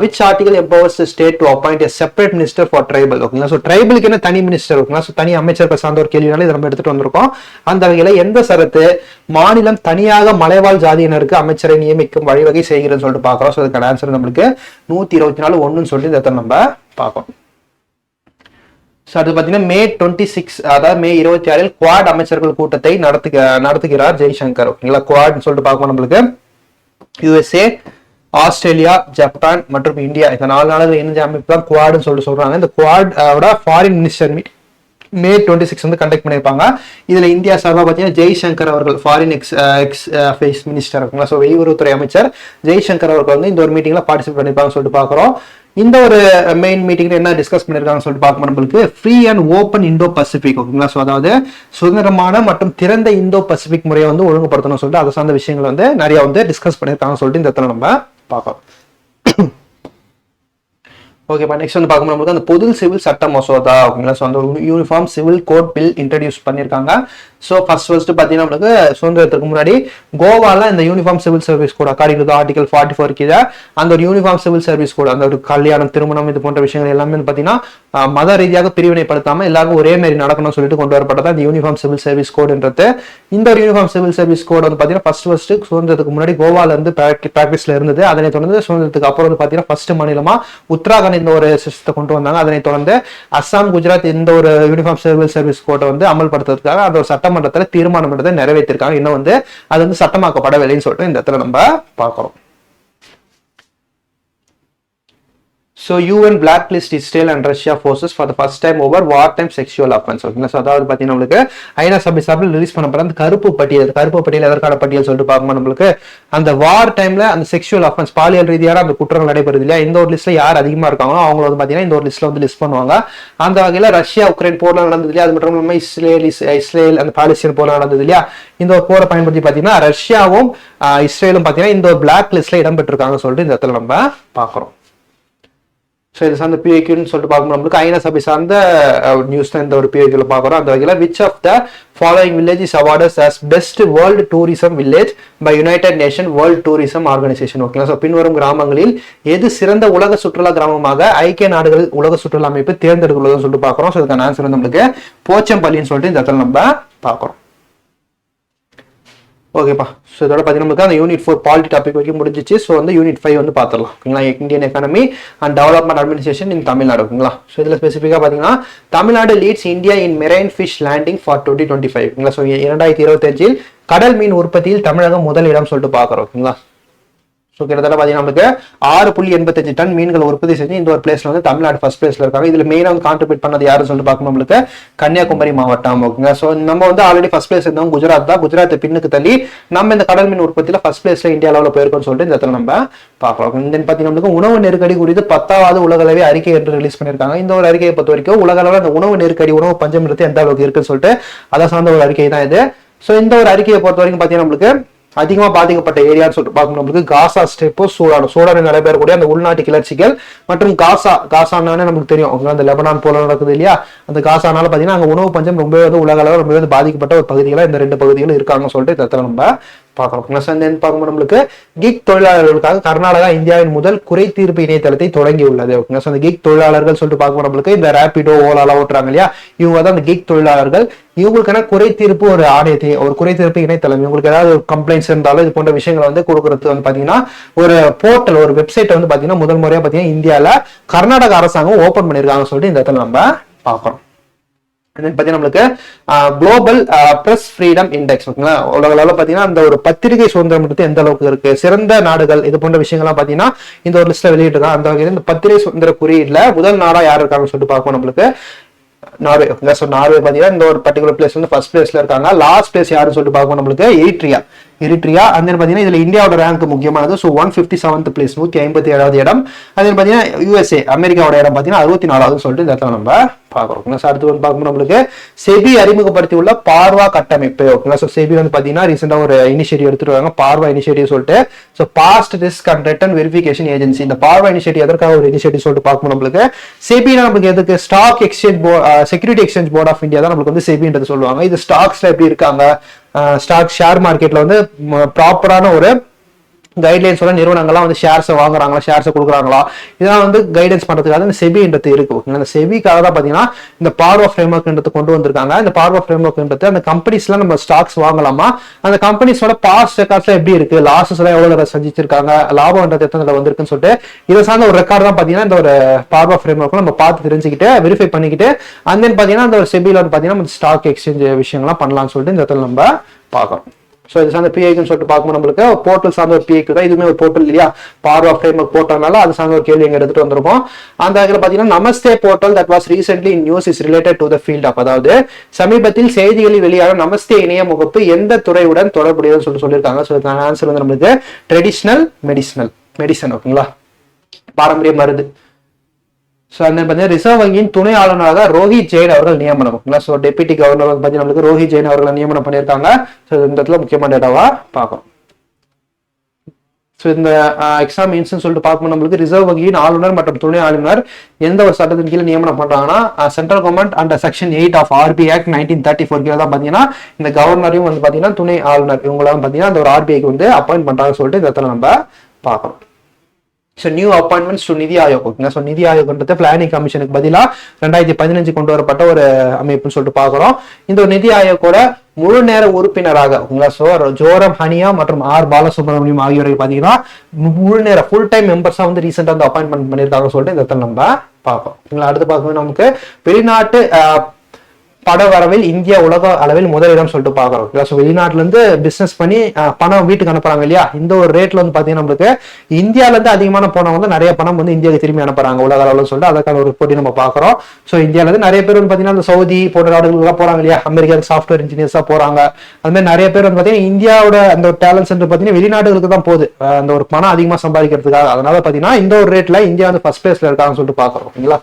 which article empowers state to appoint a separate minister for tribal ஓகேங்களா. ஸோ ட்ரைபலுக்கு என்ன தனி மினிஸ்டர் ஓகேங்களா. ஸோ தனி அமைச்சர் சார்ந்த ஒரு கேள்வினால இதை நம்ம எடுத்துட்டு வந்திருக்கோம். அந்த வகையில எந்த சரத்து மாநிலம் தனியாக மலைவாழ் ஜாதியினருக்கு அமைச்சரை நியமிக்கும் வழிவகை செய்கிறதுன்னு சொல்லிட்டு பாக்குறோம். ஸோ அதுக்கான ஆன்சர் நம்மளுக்கு 124 1 சொல்லிட்டு இந்த இடத்துல நம்ம பார்க்கணும். அடுத்து பாத்தீங்கன்னா May 26 அதாவது May 26 குவாட் அமைச்சர்கள் கூட்டத்தை நடத்துகிறார் ஜெய்சங்கர் ஓகேங்களா. குவாட் சொல்லிட்டு பார்க்கணும் நம்மளுக்கு USA, ஆஸ்திரேலியா, ஜப்பான் மற்றும் இந்தியா இந்த 4 நாடுகள் இணைஞ்ச அமைப்பு தான் குவாட்னு சொல்லிட்டு சொல்றாங்க. இந்த குவாடோட ஃபாரின் மினிஸ்டர் மீட் May 26 வந்து கண்டக்ட் பண்ணியிருப்பாங்க. இதுல இந்தியா சார்பாக பார்த்தீங்கன்னா ஜெய்சங்கர் அவர்கள் ஃபாரின் அஃபேர்ஸ் மினிஸ்டர் ஓகேங்களா. ஸோ வெளியுறவுத்துறை அமைச்சர் ஜெய்சங்கர் அவர்கள் வந்து இந்த ஒரு மீட்டிங்ல பார்ட்டிசிபேட் பண்ணியிருப்பாங்க சொல்லிட்டு பார்க்குறோம். இந்த ஒரு மெயின் மீட்டிங்ல என்ன டிஸ்கஸ் பண்ணிருக்காங்கன்னு சொல்லிட்டு பார்க்கும்போது நம்மளுக்கு free and open Indo Pacific ஓகேங்களா. ஸோ அதாவது சுதந்திரமான மற்றும் திறந்த இந்தோ பசிபிக் முறையை வந்து ஒழுங்குபடுத்தணும் சொல்லிட்டு அதை சார்ந்த விஷயங்கள் வந்து நிறைய வந்து டிஸ்கஸ் பண்ணியிருக்காங்கன்னு சொல்லிட்டு இந்த இடத்துல நம்ம பார்க்கலாம். ஓகேப்பா, நெக்ஸ்ட் வந்து பார்க்கும்போது அந்த பொது சிவில் சட்ட மசோதா ஓகேங்களா. ஸோ அந்த uniform civil code bill introduce பண்ணியிருக்காங்க. ஸோ ஃபர்ஸ்ட் பார்த்தீங்கன்னா நம்மளுக்கு சுதந்திரத்துக்கு முன்னாடி கோவால இந்த uniform civil service code according to article 44 கீழே அந்த ஒரு யூனிஃபார்ம் சிவில் சர்வீஸ் கோட் அந்த ஒரு கல்யாணம் திருமணம் இது போன்ற விஷயங்கள் எல்லாமே பார்த்தீங்கன்னா மத ரீதியாக பிரிவினைப்படுத்தாம எல்லாருக்கும் ஒரே மாதிரி நடக்கணும்னு சொல்லிட்டு கொண்டு வரப்பட்டது அந்த யூனிஃபார்ம் சிவில் சர்வீஸ் கோடுன்றது. இந்த ஒரு யூனிஃபார்ம் சிவில் சர்வீஸ் கோட் வந்து பார்த்தீங்கன்னா ஃபர்ஸ்ட் சுதந்திரத்துக்கு முன்னாடி கோவால இருந்து பிராக்டிஸ்ல இருந்தது. அதனை தொடர்ந்து சுதந்திரத்துக்கு அப்புறம் வந்து பார்த்தீங்கன்னா ஃபர்ஸ்ட் மாநிலமா உத்தராகண்ட் இந்த ஒரு சிஸ்டத்தை கொண்டு வந்தாங்க. அதனை தொடர்ந்து அஸ்ஸாம், குஜராத் இந்த ஒரு யூனிஃபார்ம் சிவில் சர்வீஸ் கோட்டை வந்து அமல்படுத்துறதுக்காக அந்த ஒரு சட்டமன்றத்தில் தீர்மானம் எடுத்து நிறைவேற்றிருக்காங்க. இன்னும் வந்து அது வந்து சட்டமாக்கப்படவில்லைன்னு சொல்லிட்டு இந்த இடத்துல நம்ம பார்க்கிறோம். So UN blacklist Israel and Russia forces for the first time over wartime sexual offense. ஓகேங்களா. ஸோ அதாவது பார்த்தீங்கன்னா நம்மளுக்கு ஐநா சபை சார்பில் ரிலீஸ் பண்ணப்பட்ட அந்த கருப்பு பட்டியல் எதற்கான பட்டியல் சொல்லிட்டு பார்க்கும்போது நம்மளுக்கு அந்த வார் டைம்ல அந்த செக்ஷுவல் அஃபென்ஸ் பாலியல் ரீதியான அந்த குற்றங்கள் நடைபெறுது இல்லையா, இந்த ஒரு லிஸ்ட்ல யார் அதிகமா இருக்காங்களோ அவங்கள வந்து பார்த்தீங்கன்னா இந்த ஒரு லிஸ்ட்ல வந்து லிஸ்ட் பண்ணுவாங்க. அந்த வகையில ரஷ்யா உக்ரைன் போர்ல நடந்தது இல்லையா, அது மட்டும் இல்லாமல் இஸ்ரேல் அந்த பாலஸ்தீன் போர்ல நடந்தது இல்லையா, இந்த ஒரு போரை பயன்படுத்தி பார்த்தீங்கன்னா ரஷ்யாவும் இஸ்ரேலும் பார்த்தீங்கன்னா இந்த ஒரு பிளாக் லிஸ்ட்ல இடம்பெற்றிருக்காங்க சொல்லிட்டு இந்த இடத்துல நம்ம பார்க்கிறோம். ஸோ இது சார்ந்த பிஐக்யூன்னு சொல்லிட்டு பார்க்கணும் நம்மளுக்கு ஐநா சபை சார்ந்த நியூஸ் தான் இந்த ஒரு பிஐக்யூல பார்க்குறோம். அந்த வகையில் which of the following village is awards as best world tourism village by United Nation World Tourism Organization. ஓகேங்களா. ஸோ பின்வரும் கிராமங்களில் எது சிறந்த உலக சுற்றுலா கிராமமாக ஐக்கிய நாடுகள் உலக சுற்றுலா அமைப்பு தேர்ந்தெடுத்துள்ளதுன்னு சொல்லிட்டு பார்க்குறோம். ஸோ இதுக்கான ஆன்சர் வந்து நம்மளுக்கு போச்சம்பள்ளின்னு சொல்லிட்டு இந்த இடத்துல நம்ம பார்க்குறோம். ஓகேப்பா. ஸோ இதோட பார்த்தீங்கன்னா நமக்கு அந்த யூனிட் 4 பாலிட்டி டாபிக் வரைக்கும் முடிஞ்சிச்சு. ஸோ வந்து யூனிட் 5 வந்து பார்த்துடலாம். ஓகேங்களா. Indian economy and development administration in Tamil Nadu. ஓகேங்களா. ஸோ இதில் ஸ்பெசிஃபிக்காக பார்த்தீங்கன்னா Tamil Nadu leads India in marine fish landing for 2025. ஓகேங்களா. ஸோ 2025 கடல் மீன் உற்பத்தியில் தமிழகம் முதலிடம் சொல்லிட்டு பார்க்குறோம். ஓகேங்களா. ஸோ கிட்டத்தட்ட பார்த்தீங்கன்னா நமக்கு 6.85 டன் மீன்கள் உற்பத்தி செஞ்சு இந்த ஒரு பிளேஸ்ல வந்து தமிழ்நாடு ஃபர்ஸ்ட் பிளேஸ்ல இருக்காங்க. இதுல மெயினாக வந்து கான்ட்ரிபியூட் பண்ணது யாருன்னு சொல்லிட்டு பார்க்கணும் நம்மளுக்கு கன்னியாகுமரி மாவட்டம். ஓகேங்க. ஸோ நம்ம வந்து ஆல்ரெடி ஃபர்ஸ்ட் பிளேஸ் இருந்தோம் குஜராத் தான். குஜராத் பின்னுக்கு தள்ளி நம்ம இந்த கடல் மீன் உற்பத்தியில ஃபர்ஸ்ட் பிளேஸ்ல இந்தியா லெவலில் போயிருக்கோம்னு சொல்லிட்டு இந்த இடத்துல நம்ம பார்க்கலாம். இந்த பார்த்தீங்கன்னா நமக்கு உணவு நெருக்கடி குறித்து 10வது உலகளவை அறிக்கை என்று ரிலீஸ் பண்ணியிருக்காங்க. இந்த ஒரு அறிக்கையை பொறுத்த வரைக்கும் உலக அளவில் அந்த உணவு நெருக்கடி உணவு பஞ்சம் எந்த அளவுக்கு இருக்குன்னு சொல்லிட்டு அதை சார்ந்த ஒரு அறிக்கை தான் இது. ஸோ இந்த ஒரு அறிக்கையை பொறுத்த வரைக்கும் பார்த்தீங்கன்னா நம்மளுக்கு அதிகமாக பாதிக்கப்பட்ட ஏரியான்னு சொல்லிட்டு பார்க்கணும் நம்மளுக்கு காசா ஸ்டெப்போ சூடானில் நடைபெறக்கூடிய அந்த உள்நாட்டு கிளர்ச்சிகள் மற்றும் காசானாலே நமக்கு தெரியும் அந்த லெபனான் போல நடக்குது இல்லையா. அந்த காசானால பார்த்தீங்கன்னா அங்கே உணவு பஞ்சம் ரொம்பவே வந்து உலக அளவில் ரொம்பவே வந்து பாதிக்கப்பட்ட ஒரு பகுதிகளாக இந்த 2 பகுதிகளும் இருக்காங்கன்னு சொல்லிட்டு இந்த இடத்துல நம்ம பார்க்கணும். பார்க்கும்போது நம்மளுக்கு கிக் தொழிலாளர்களுக்காக கர்நாடகா இந்தியாவின் முதல் குறை தீர்ப்பு இணையதளத்தை தொடங்கி உள்ளது. ஓகேங்களா. அந்த கிக் தொழிலாளர்கள் சொல்லிட்டு பார்க்கும்போது நம்மளுக்கு இந்த ரேபிடோ ஓலாலாம் ஓட்டுறாங்க இல்லையா, இவங்க தான் அந்த கிக் தொழிலாளர்கள். இவங்களுக்கான குறை தீர்ப்பு ஒரு ஆணையத்தை ஒரு குறை தீர்ப்பு இணையதளம் இவங்களுக்கு ஏதாவது கம்ப்ளைண்ட்ஸ் இருந்தாலும் இது போன்ற விஷயங்களை வந்து கொடுக்கறது வந்து பாத்தீங்கன்னா ஒரு போர்ட்டல் ஒரு வெப்சைட் வந்து பாத்தீங்கன்னா முதல் முறையா பாத்தீங்கன்னா இந்தியால கர்நாடக அரசாங்கம் ஓபன் பண்ணிருக்காங்கன்னு சொல்லிட்டு இந்த இடத்துல நம்ம பார்க்கிறோம். நம்மளுக்கு குளோபல் பிரஸ் ஃப்ரீடம் இண்டெக்ஸ் ஓகேங்களா. உலக அளவில் பார்த்தீங்கன்னா அந்த ஒரு பத்திரிகை சுதந்திரம் எந்த அளவுக்கு இருக்கு, சிறந்த நாடுகள் இது போன்ற விஷயங்கள்லாம் பார்த்தீங்கன்னா இந்த ஒரு லிஸ்ட்ல வெளியிட்டு அந்த வகையில் இந்த பத்திரிகை சுதந்திர குறியீடுல முதல் நாடா யார் இருக்காங்கன்னு சொல்லிட்டு பார்ப்போம். நம்மளுக்கு நார்வே. ஸோ நார்வே பார்த்தீங்கன்னா இந்த ஒரு பர்டிகுலர் பிளேஸ் வந்து ஃபர்ஸ்ட் பிளேஸ்ல இருக்காங்க. லாஸ்ட் பிளேஸ் யாருன்னு சொல்லிட்டு பார்ப்போம் நம்மளுக்கு எரிட்ரியா. அந்த பார்த்தீங்கன்னா இதுல இந்தியாவோட ரேங்க் முக்கியமானது. ஸோ 157th பிளேஸ் 157வது இடம். அதே பார்த்தீங்கன்னா யூஎஸ்ஏ அமெரிக்காவோட இடம் பார்த்தீங்கன்னா 64வது சொல்லிட்டு இந்த இடத்துல நம்ம பார்க்குறோம். அடுத்து வந்து பார்க்கும்போது நம்மளுக்கு செபி அறிமுகப்படுத்தி உள்ள பார்வா கட்டமைப்பு. ஓகேங்களா. ஸோ செபி வந்து பார்த்தீங்கன்னா ரீசெண்டாக ஒரு இனிஷியேட்டிவ் எடுத்துருவாங்க பார்வா இனிஷியேட்டிவ் சொல்லிட்டு. So past risk and return verification agency. இந்த பார்வா இனிஷியேட்டிவ் எதற்காக ஒரு இனிஷியேட்டிவ் சொல்லிட்டு பார்க்கும்போது நம்மளுக்கு செபினா நமக்கு எதுக்கு stock exchange security exchange board of India தான் நம்மளுக்கு வந்து செபின்றது சொல்லுவாங்க. இது ஸ்டாக்ஸ்ல எப்படி இருக்காங்க, ஸ்டாக் ஷேர் மார்க்கெட்ல வந்து ப்ராப்பரான ஒரு கைட்லைன்ஸோட நிறுவனங்கள்லாம் வந்து ஷேர்ஸை வாங்குறாங்களா ஷேர்ஸை கொடுக்குறாங்களா இதெல்லாம் வந்து கைடன்ஸ் பண்ணுறதுக்காக இந்த செபின்றது இருக்கு. ஓகேங்களா. அந்த செபிக்காக தான் பார்த்தீங்கன்னா இந்த பார்வா ஃப்ரேம் ஒர்க்ன்றது கொண்டு வந்திருக்காங்க. இந்த பார்வா ஃப்ரேம் ஒர்க்ன்றது அந்த கம்பெனிஸ்லாம் நம்ம ஸ்டாக்ஸ் வாங்கலாமா, அந்த கம்பெனிஸோட பாஸ்ட் ரெக்கார்ட்ஸ்ல எப்படி இருக்கு, லாஸஸ் எல்லாம் எவ்வளவு சந்திச்சிருக்காங்க, லாபம்ன்றது எத்தனை வந்திருக்குன்னு சொல்லிட்டு இதை சார்ந்த ஒரு ரெக்கார்ட் தான் பார்த்தீங்கன்னா இந்த ஒரு பார்வா ஃப்ரேம் ஒர்க் நம்ம பார்த்து தெரிஞ்சுக்கிட்டு வெரிஃபை பண்ணிக்கிட்டு அந்த பார்த்தீங்கன்னா அந்த ஒரு செபியில் வந்து பார்த்தீங்கன்னா ஸ்டாக் எக்ஸ்சேஞ்ச் விஷயங்கள்லாம் பண்ணலாம்னு சொல்லிட்டு இந்த இடத்துல நம்ம பார்க்கறோம். ஸோ இது சார்ந்த பிஐக்குன்னு சொல்லிட்டு பார்க்கும்போது நம்மளுக்கு போர்ட்டல் சார்ந்த ஒரு பிஐக்கு தான். இதுவுமே ஒரு போர்ட்டல் இல்லையா, பார்வா ஃப்ரேம் ஒர்க் போர்ட்டல்னால அது சார்ந்த ஒரு கேள்வி எங்க எடுத்துட்டு வந்திருக்கோம். அந்த வகையில் பார்த்தீங்கன்னா Namaste portal that was recently news is related to the field of, அதாவது சமீபத்தில் செய்திகளில் வெளியான நமஸ்தே இணைய முகப்பு எந்த துறையுடன் தொடர்புடையதுன்னு சொல்லியிருக்காங்க. ஸோ இதுக்கான ஆன்சர் வந்து நம்மளுக்கு ட்ரெடிஷ்னல் மெடிசன். ஓகேங்களா. பாரம்பரிய மருந்து. ஸோ அந்த பார்த்தீங்கன்னா ரிசர்வ் வங்கியின் துணை ஆளுநராக ரோஹித் ஜெயின் அவர்கள் நியமனம். ஓகேங்களா. ஸோ டெபியூட்டி கவர்னர் வந்து பார்த்தீங்கன்னா நம்மளுக்கு ரோஹித் ஜெயின் அவர்களை நியமனம் பண்ணியிருக்காங்க. ஸோ இந்த இடத்துல முக்கியமான டேட்டாவா பார்க்கும். ஸோ இந்த எக்ஸாம் மீன்ஸ்னு சொல்லிட்டு பார்க்கும்போது நம்மளுக்கு ரிசர்வ் வங்கியின் ஆளுநர் மற்றும் துணை ஆளுநர் எந்த ஒரு சட்டத்தின் கீழே நியமனம் பண்றாங்கன்னா central government under section 8 of RBI act 1934 கீழே தான் பார்த்தீங்கன்னா இந்த கவர்னரையும் வந்து பார்த்தீங்கன்னா துணை ஆளுநர் இவங்களாம் பார்த்தீங்கன்னா அந்த ஒரு ஆர்பிஐக்கு வந்து அப்பாயிண்ட் பண்றாங்கன்னு சொல்லிட்டு இந்த இடத்துல நம்ம பார்க்கணும். ஸோ நியூ அப்பாயின்மெண்ட்ஸ் டு நிதி ஆயோக். ஓகேங்களா. ஸோ நிதி ஆயோக்ன்றது பிளானிங் கமிஷனுக்கு பதிலாக 2015 கொண்டு வரப்பட்ட ஒரு அமைப்புன்னு சொல்லிட்டு பார்க்குறோம். இந்த ஒரு நிதி ஆயோக்கோட முழு நேர உறுப்பினராக ஓகேங்களா. ஸோ ஜோரம் ஹனியா மற்றும் ஆர் பாலசுப்ரமணியம் ஆகியோர்கள் பார்த்தீங்கன்னா முழு நேர ஃபுல் டைம் மெம்பர்ஸாக வந்து ரீசெண்டாக வந்து அப்பாயின்மெண்ட் பண்ணியிருக்காங்க சொல்லிட்டு இந்த இடத்துல நம்ம பார்ப்போம். அடுத்து பார்க்கும்போது நமக்கு வெளிநாட்டு பட வரவில் இந்தியா உலக அளவில் முதலிடம் சொல்லிட்டு பாக்குறோம். ஸோ வெளிநாட்டுல இருந்து பிசினஸ் பண்ணி பணம் வீட்டுக்கு அனுப்புறாங்க இல்லையா, இந்த ஒரு ரேட்ல வந்து பாத்தீங்கன்னா நம்மளுக்கு இந்தியால இருந்து அதிகமான பணம் வந்து நிறைய பணம் வந்து இந்தியாவுக்கு திரும்பி அனுப்புறாங்க உலக அளவில் சொல்லிட்டு அதற்கான ஒரு ரிப்போர்ட் நம்ம பாக்குறோம். ஸோ இந்தியால இருந்து நிறைய பேர் வந்து பாத்தீங்கன்னா இந்த சவுதி போன்ற நாடுகளுக்கு போறாங்க இல்லையா, அமெரிக்கா சாஃப்ட்வேர் இன்ஜினியர்ஸா போறாங்க. அது மாதிரி நிறைய பேர் வந்து பாத்தீங்கன்னா இந்தியாவோட அந்த டேலண்ட்ஸ் வந்து பாத்தீங்கன்னா வெளிநாடுகளுக்கு தான் போகுது அந்த ஒரு பணம் அதிகமா சம்பாதிக்கிறதுக்காக. அதனால பாத்தீங்கன்னா இந்த ஒரு ரேட்ல இந்தியா வந்து ஃபர்ஸ்ட் பிளேஸ்ல இருக்காங்கன்னு சொல்லிட்டு பாக்குறோம். ஓகேங்களா.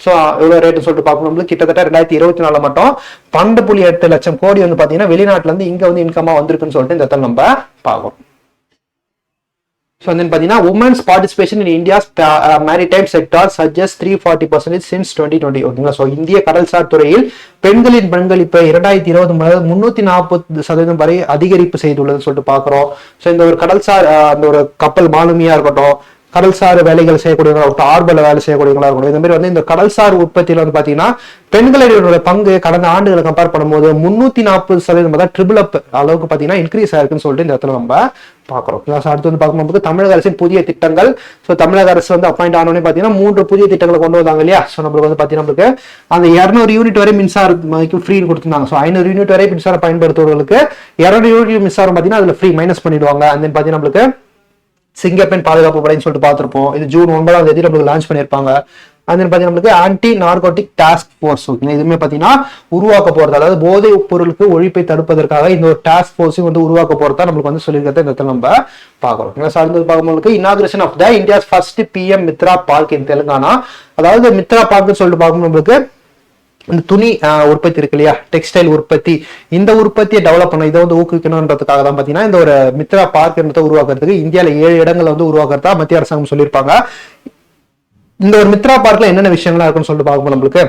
ஸோ இவ்வளவு ரேட்டு சொல்லிட்டு பார்க்கணும் கிட்டத்தட்ட 2024 மட்டும் 12.8 லட்சம் கோடி வந்து பாத்தீங்கன்னா வெளிநாட்டுல இருந்து இங்க வந்து இன்கமா வந்திருக்குன்னு சொல்லிட்டு இந்த இடத்துல நம்ம பார்க்கணும். ஸோ வந்து பார்த்தீங்கன்னா உமன்ஸ் பார்ட்டிசிபேஷன் இன் India's maritime sector suggest 340% since 2020. ஓகேங்களா. ஸோ இந்திய கடல்சார் துறையில் பெண்களின் பங்களிப்பை 2020 முதல் 340% வரை அதிகரிப்பு செய்துள்ளதுன்னு சொல்லிட்டு பார்க்குறோம். ஸோ இந்த ஒரு கடல்சார் அந்த ஒரு கப்பல் மாலுமியா இருக்கட்டும், கடல்சார் வேலைகள் செய்யக்கூடியவங்களா இருக்கட்டும், ஆர்பல வேலை செய்யக்கூடியவங்களா இருக்கட்டும், இந்த மாதிரி வந்து இந்த கடல்சார் உற்பத்தியில வந்து பாத்தீங்கன்னா பெண்களுடைய பங்கு கடந்த ஆண்டுகளை கம்பேர் பண்ணும்போது 340% தான் ட்ரிபிள் அப் அளவுக்கு பாத்தீங்கன்னா இன்க்ரீஸ் ஆயிருக்குன்னு சொல்லிட்டு இந்த இடத்துல நம்ம பாக்குறோம். அடுத்து வந்து பார்க்கும்போது தமிழக அரசின் புதிய திட்டங்கள். ஸோ தமிழக அரசு வந்து அப்பாயிண்ட் ஆனோடனே பாத்தீங்கன்னா 3 புதிய திட்டங்களை கொண்டு வந்தாங்க இல்லையா. ஸோ நம்மளுக்கு வந்து பாத்தீங்கன்னா நம்மளுக்கு அந்த 200 யூனிட் வரை மின்சாரம் ஃப்ரீ கொடுத்துருந்தாங்க. ஸோ 500 யூனிட் வரை மின்சாரம் பயன்படுத்துவர்களுக்கு 200 யூனிட் மின்சாரம் பாத்தீங்கன்னா அதுல ஃப்ரீ மைனஸ் பண்ணிடுவாங்க. அந்த பாத்தீங்கன்னா நம்மளுக்கு சிங்கப்பெண் பாதுகாப்பு படைன்னு சொல்லிட்டு பார்த்திருப்போம். இது ஜூன் 9ஆம் தேதி நம்மளுக்கு லான்ச் பண்ணியிருப்பாங்க. அது பாத்தீங்கன்னா நம்மளுக்கு ஆன்டி நார்கோட்டிக் டாஸ்க் போர்ஸ். இதுவுமே பாத்தீங்கன்னா உருவாக்க போறது, அதாவது போதை பொருளுக்கு ஒழிப்பை தடுப்பதற்காக இந்த ஒரு டாஸ்க் போர்ஸையும் வந்து உருவாக்க போறதா நம்மளுக்கு வந்து சொல்லியிருக்கிறத இந்த இடத்துல நம்ம பாக்குறோம். சார்ந்தது பார்க்கும்போது inauguration of the India's first PM Mitra park in Telangana. அதாவது மித்ரா பார்க்னு சொல்லிட்டு பார்க்கும்போது நம்மளுக்கு இந்த துணி உற்பத்தி இருக்கு இல்லையா, டெக்ஸ்டைல் உற்பத்தி, இந்த உற்பத்தியை டெவலப் பண்ண இதை வந்து ஊக்குவிக்கணும்ன்றதுக்காக தான் பாத்தீங்கன்னா இந்த ஒரு மித்ரா பார்க் என்றதை உருவாக்குறதுக்கு இந்தியாவில 7 இடங்களை வந்து உருவாக்குறதா மத்திய அரசாங்கம் சொல்லியிருப்பாங்க. இந்த ஒரு மித்ரா பார்க்ல என்னென்ன விஷயங்களா இருக்குன்னு சொல்லிட்டு பார்க்கும்போது நம்மளுக்கு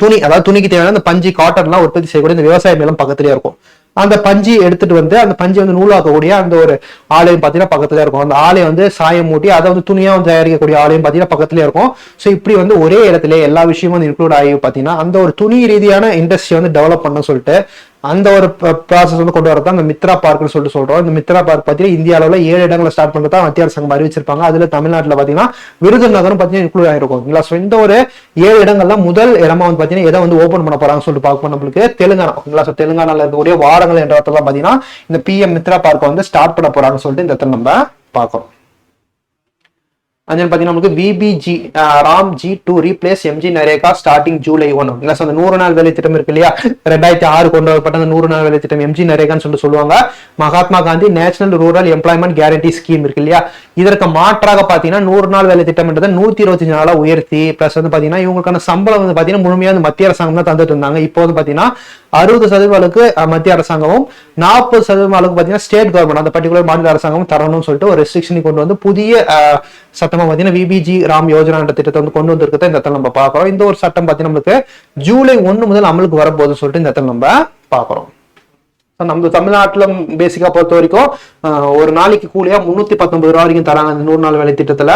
துணி, அதாவது துணிக்கு தேவையான அந்த பஞ்சு காட்டன்லாம் உற்பத்தி செய்யக்கூடிய இந்த விவசாய நிலம் பக்கத்துலயே இருக்கும். அந்த பஞ்சு எடுத்துட்டு வந்து அந்த பஞ்சு வந்து நூலாக்கக்கூடிய அந்த ஒரு ஆலயம் பாத்தீங்கன்னா பக்கத்துல இருக்கும். அந்த ஆலயம் வந்து சாயம் மூட்டி அதை வந்து துணியா வந்து தயாரிக்கக்கூடிய ஆலயம் பாத்தீங்கன்னா பக்கத்துலயே இருக்கும். ஸோ இப்படி வந்து ஒரே இடத்துல எல்லா விஷயமும் வந்து இன்க்ளூட் ஆகி பாத்தீங்கன்னா அந்த ஒரு துணி ரீதியான இண்டஸ்ட்ரி வந்து டெவலப் பண்ண சொல்லிட்டு அந்த ஒரு ப்ராசஸ் வந்து கொண்டு வரதான் அந்த மித்ரா பார்க்னு சொல்லிட்டு சொல்றோம். இந்த மித்ரா பார்க் பார்த்தீங்கன்னா இந்திய அளவில் 7 இடங்களை ஸ்டார்ட் பண்றதா மத்திய அரசாங்கம் அறிவிச்சிருப்பாங்க. அதுல தமிழ்நாட்டில் பாத்தீங்கன்னா விருதுநகரம் பாத்தீங்கன்னா இன்க்ளூட் ஆயிருக்கும். ஸோ இந்த ஒரு 7 இடங்கள்ல முதல் இடமா வந்து பாத்தீங்கன்னா எதை வந்து ஓபன் பண்ண போறாங்கன்னு சொல்லிட்டு பார்ப்போம் நம்மளுக்கு தெலுங்கானா. ஓகேங்களா. ஸோ தெலுங்கானால இருக்கக்கூடிய வாரங்கள் என்ற இடத்துல பாத்தீங்கன்னா இந்த PM மித்ரா பார்க் வந்து ஸ்டார்ட் பண்ண போறாங்கன்னு சொல்லிட்டு இந்த இடத்துல நம்ம பார்க்கிறோம். பாத்தீங்கன்னா நமக்கு VBG Ram G2 replace MG NREGA starting July 1. அந்த 100 நாள் வேலை திட்டம் இருக்கு இல்லையா, 2006 கொண்டு வரப்பட்ட அந்த 100 நாள் வேலை திட்டம் MG நரேகான்னு சொல்லிட்டு சொல்லுவாங்க. Mahatma Gandhi national rural employment guarantee scheme இருக்கு இல்லையா, இதற்கு மாற்றாக பாத்தீங்கன்னா 100 நாள் வேலை திட்டம்ன்றதை 125 நாளா உயர்த்தி பிளஸ் வந்து பாத்தீங்கன்னா இவங்களுக்கான சம்பளம் வந்து பாத்தீங்கன்னா முழுமையா வந்து மத்திய அரசாங்கம் தான் தந்துட்டு இருந்தாங்க. இப்போ வந்து பாத்தீங்கன்னா 60% அளவுக்கு மத்திய அரசாங்கமும் 40% அளவுக்கு பாத்தீங்கன்னா ஸ்டேட் கவர்மெண்ட் அந்த பர்டிகுலர் மாநில அரசாங்கமும் தரணும்னு சொல்லிட்டு ஒரு ரெஸ்ட்ரிக்ஷனை கொண்டு வந்து புதிய சட்டமா பாத்தீங்கன்னா VBG ராம் யோஜனா என்ற திட்டத்தை வந்து கொண்டு வந்திருக்கிறத இந்த இடத்துல நம்ம பாக்குறோம். இந்த ஒரு சட்டம் பாத்தீங்கன்னா நம்மளுக்கு ஜூலை 1 முதல் அமலுக்கு வரப்போகுதுன்னு சொல்லிட்டு இந்த இடத்துல நம்ம பாக்குறோம். நம்ம தமிழ்நாட்டுல பேசிக்கா பொறுத்த வரைக்கும் ஒரு நாளைக்கு கூலியா 319 ரூபா வரைக்கும் தராங்க அந்த 100 நாள் வேலை திட்டத்துல.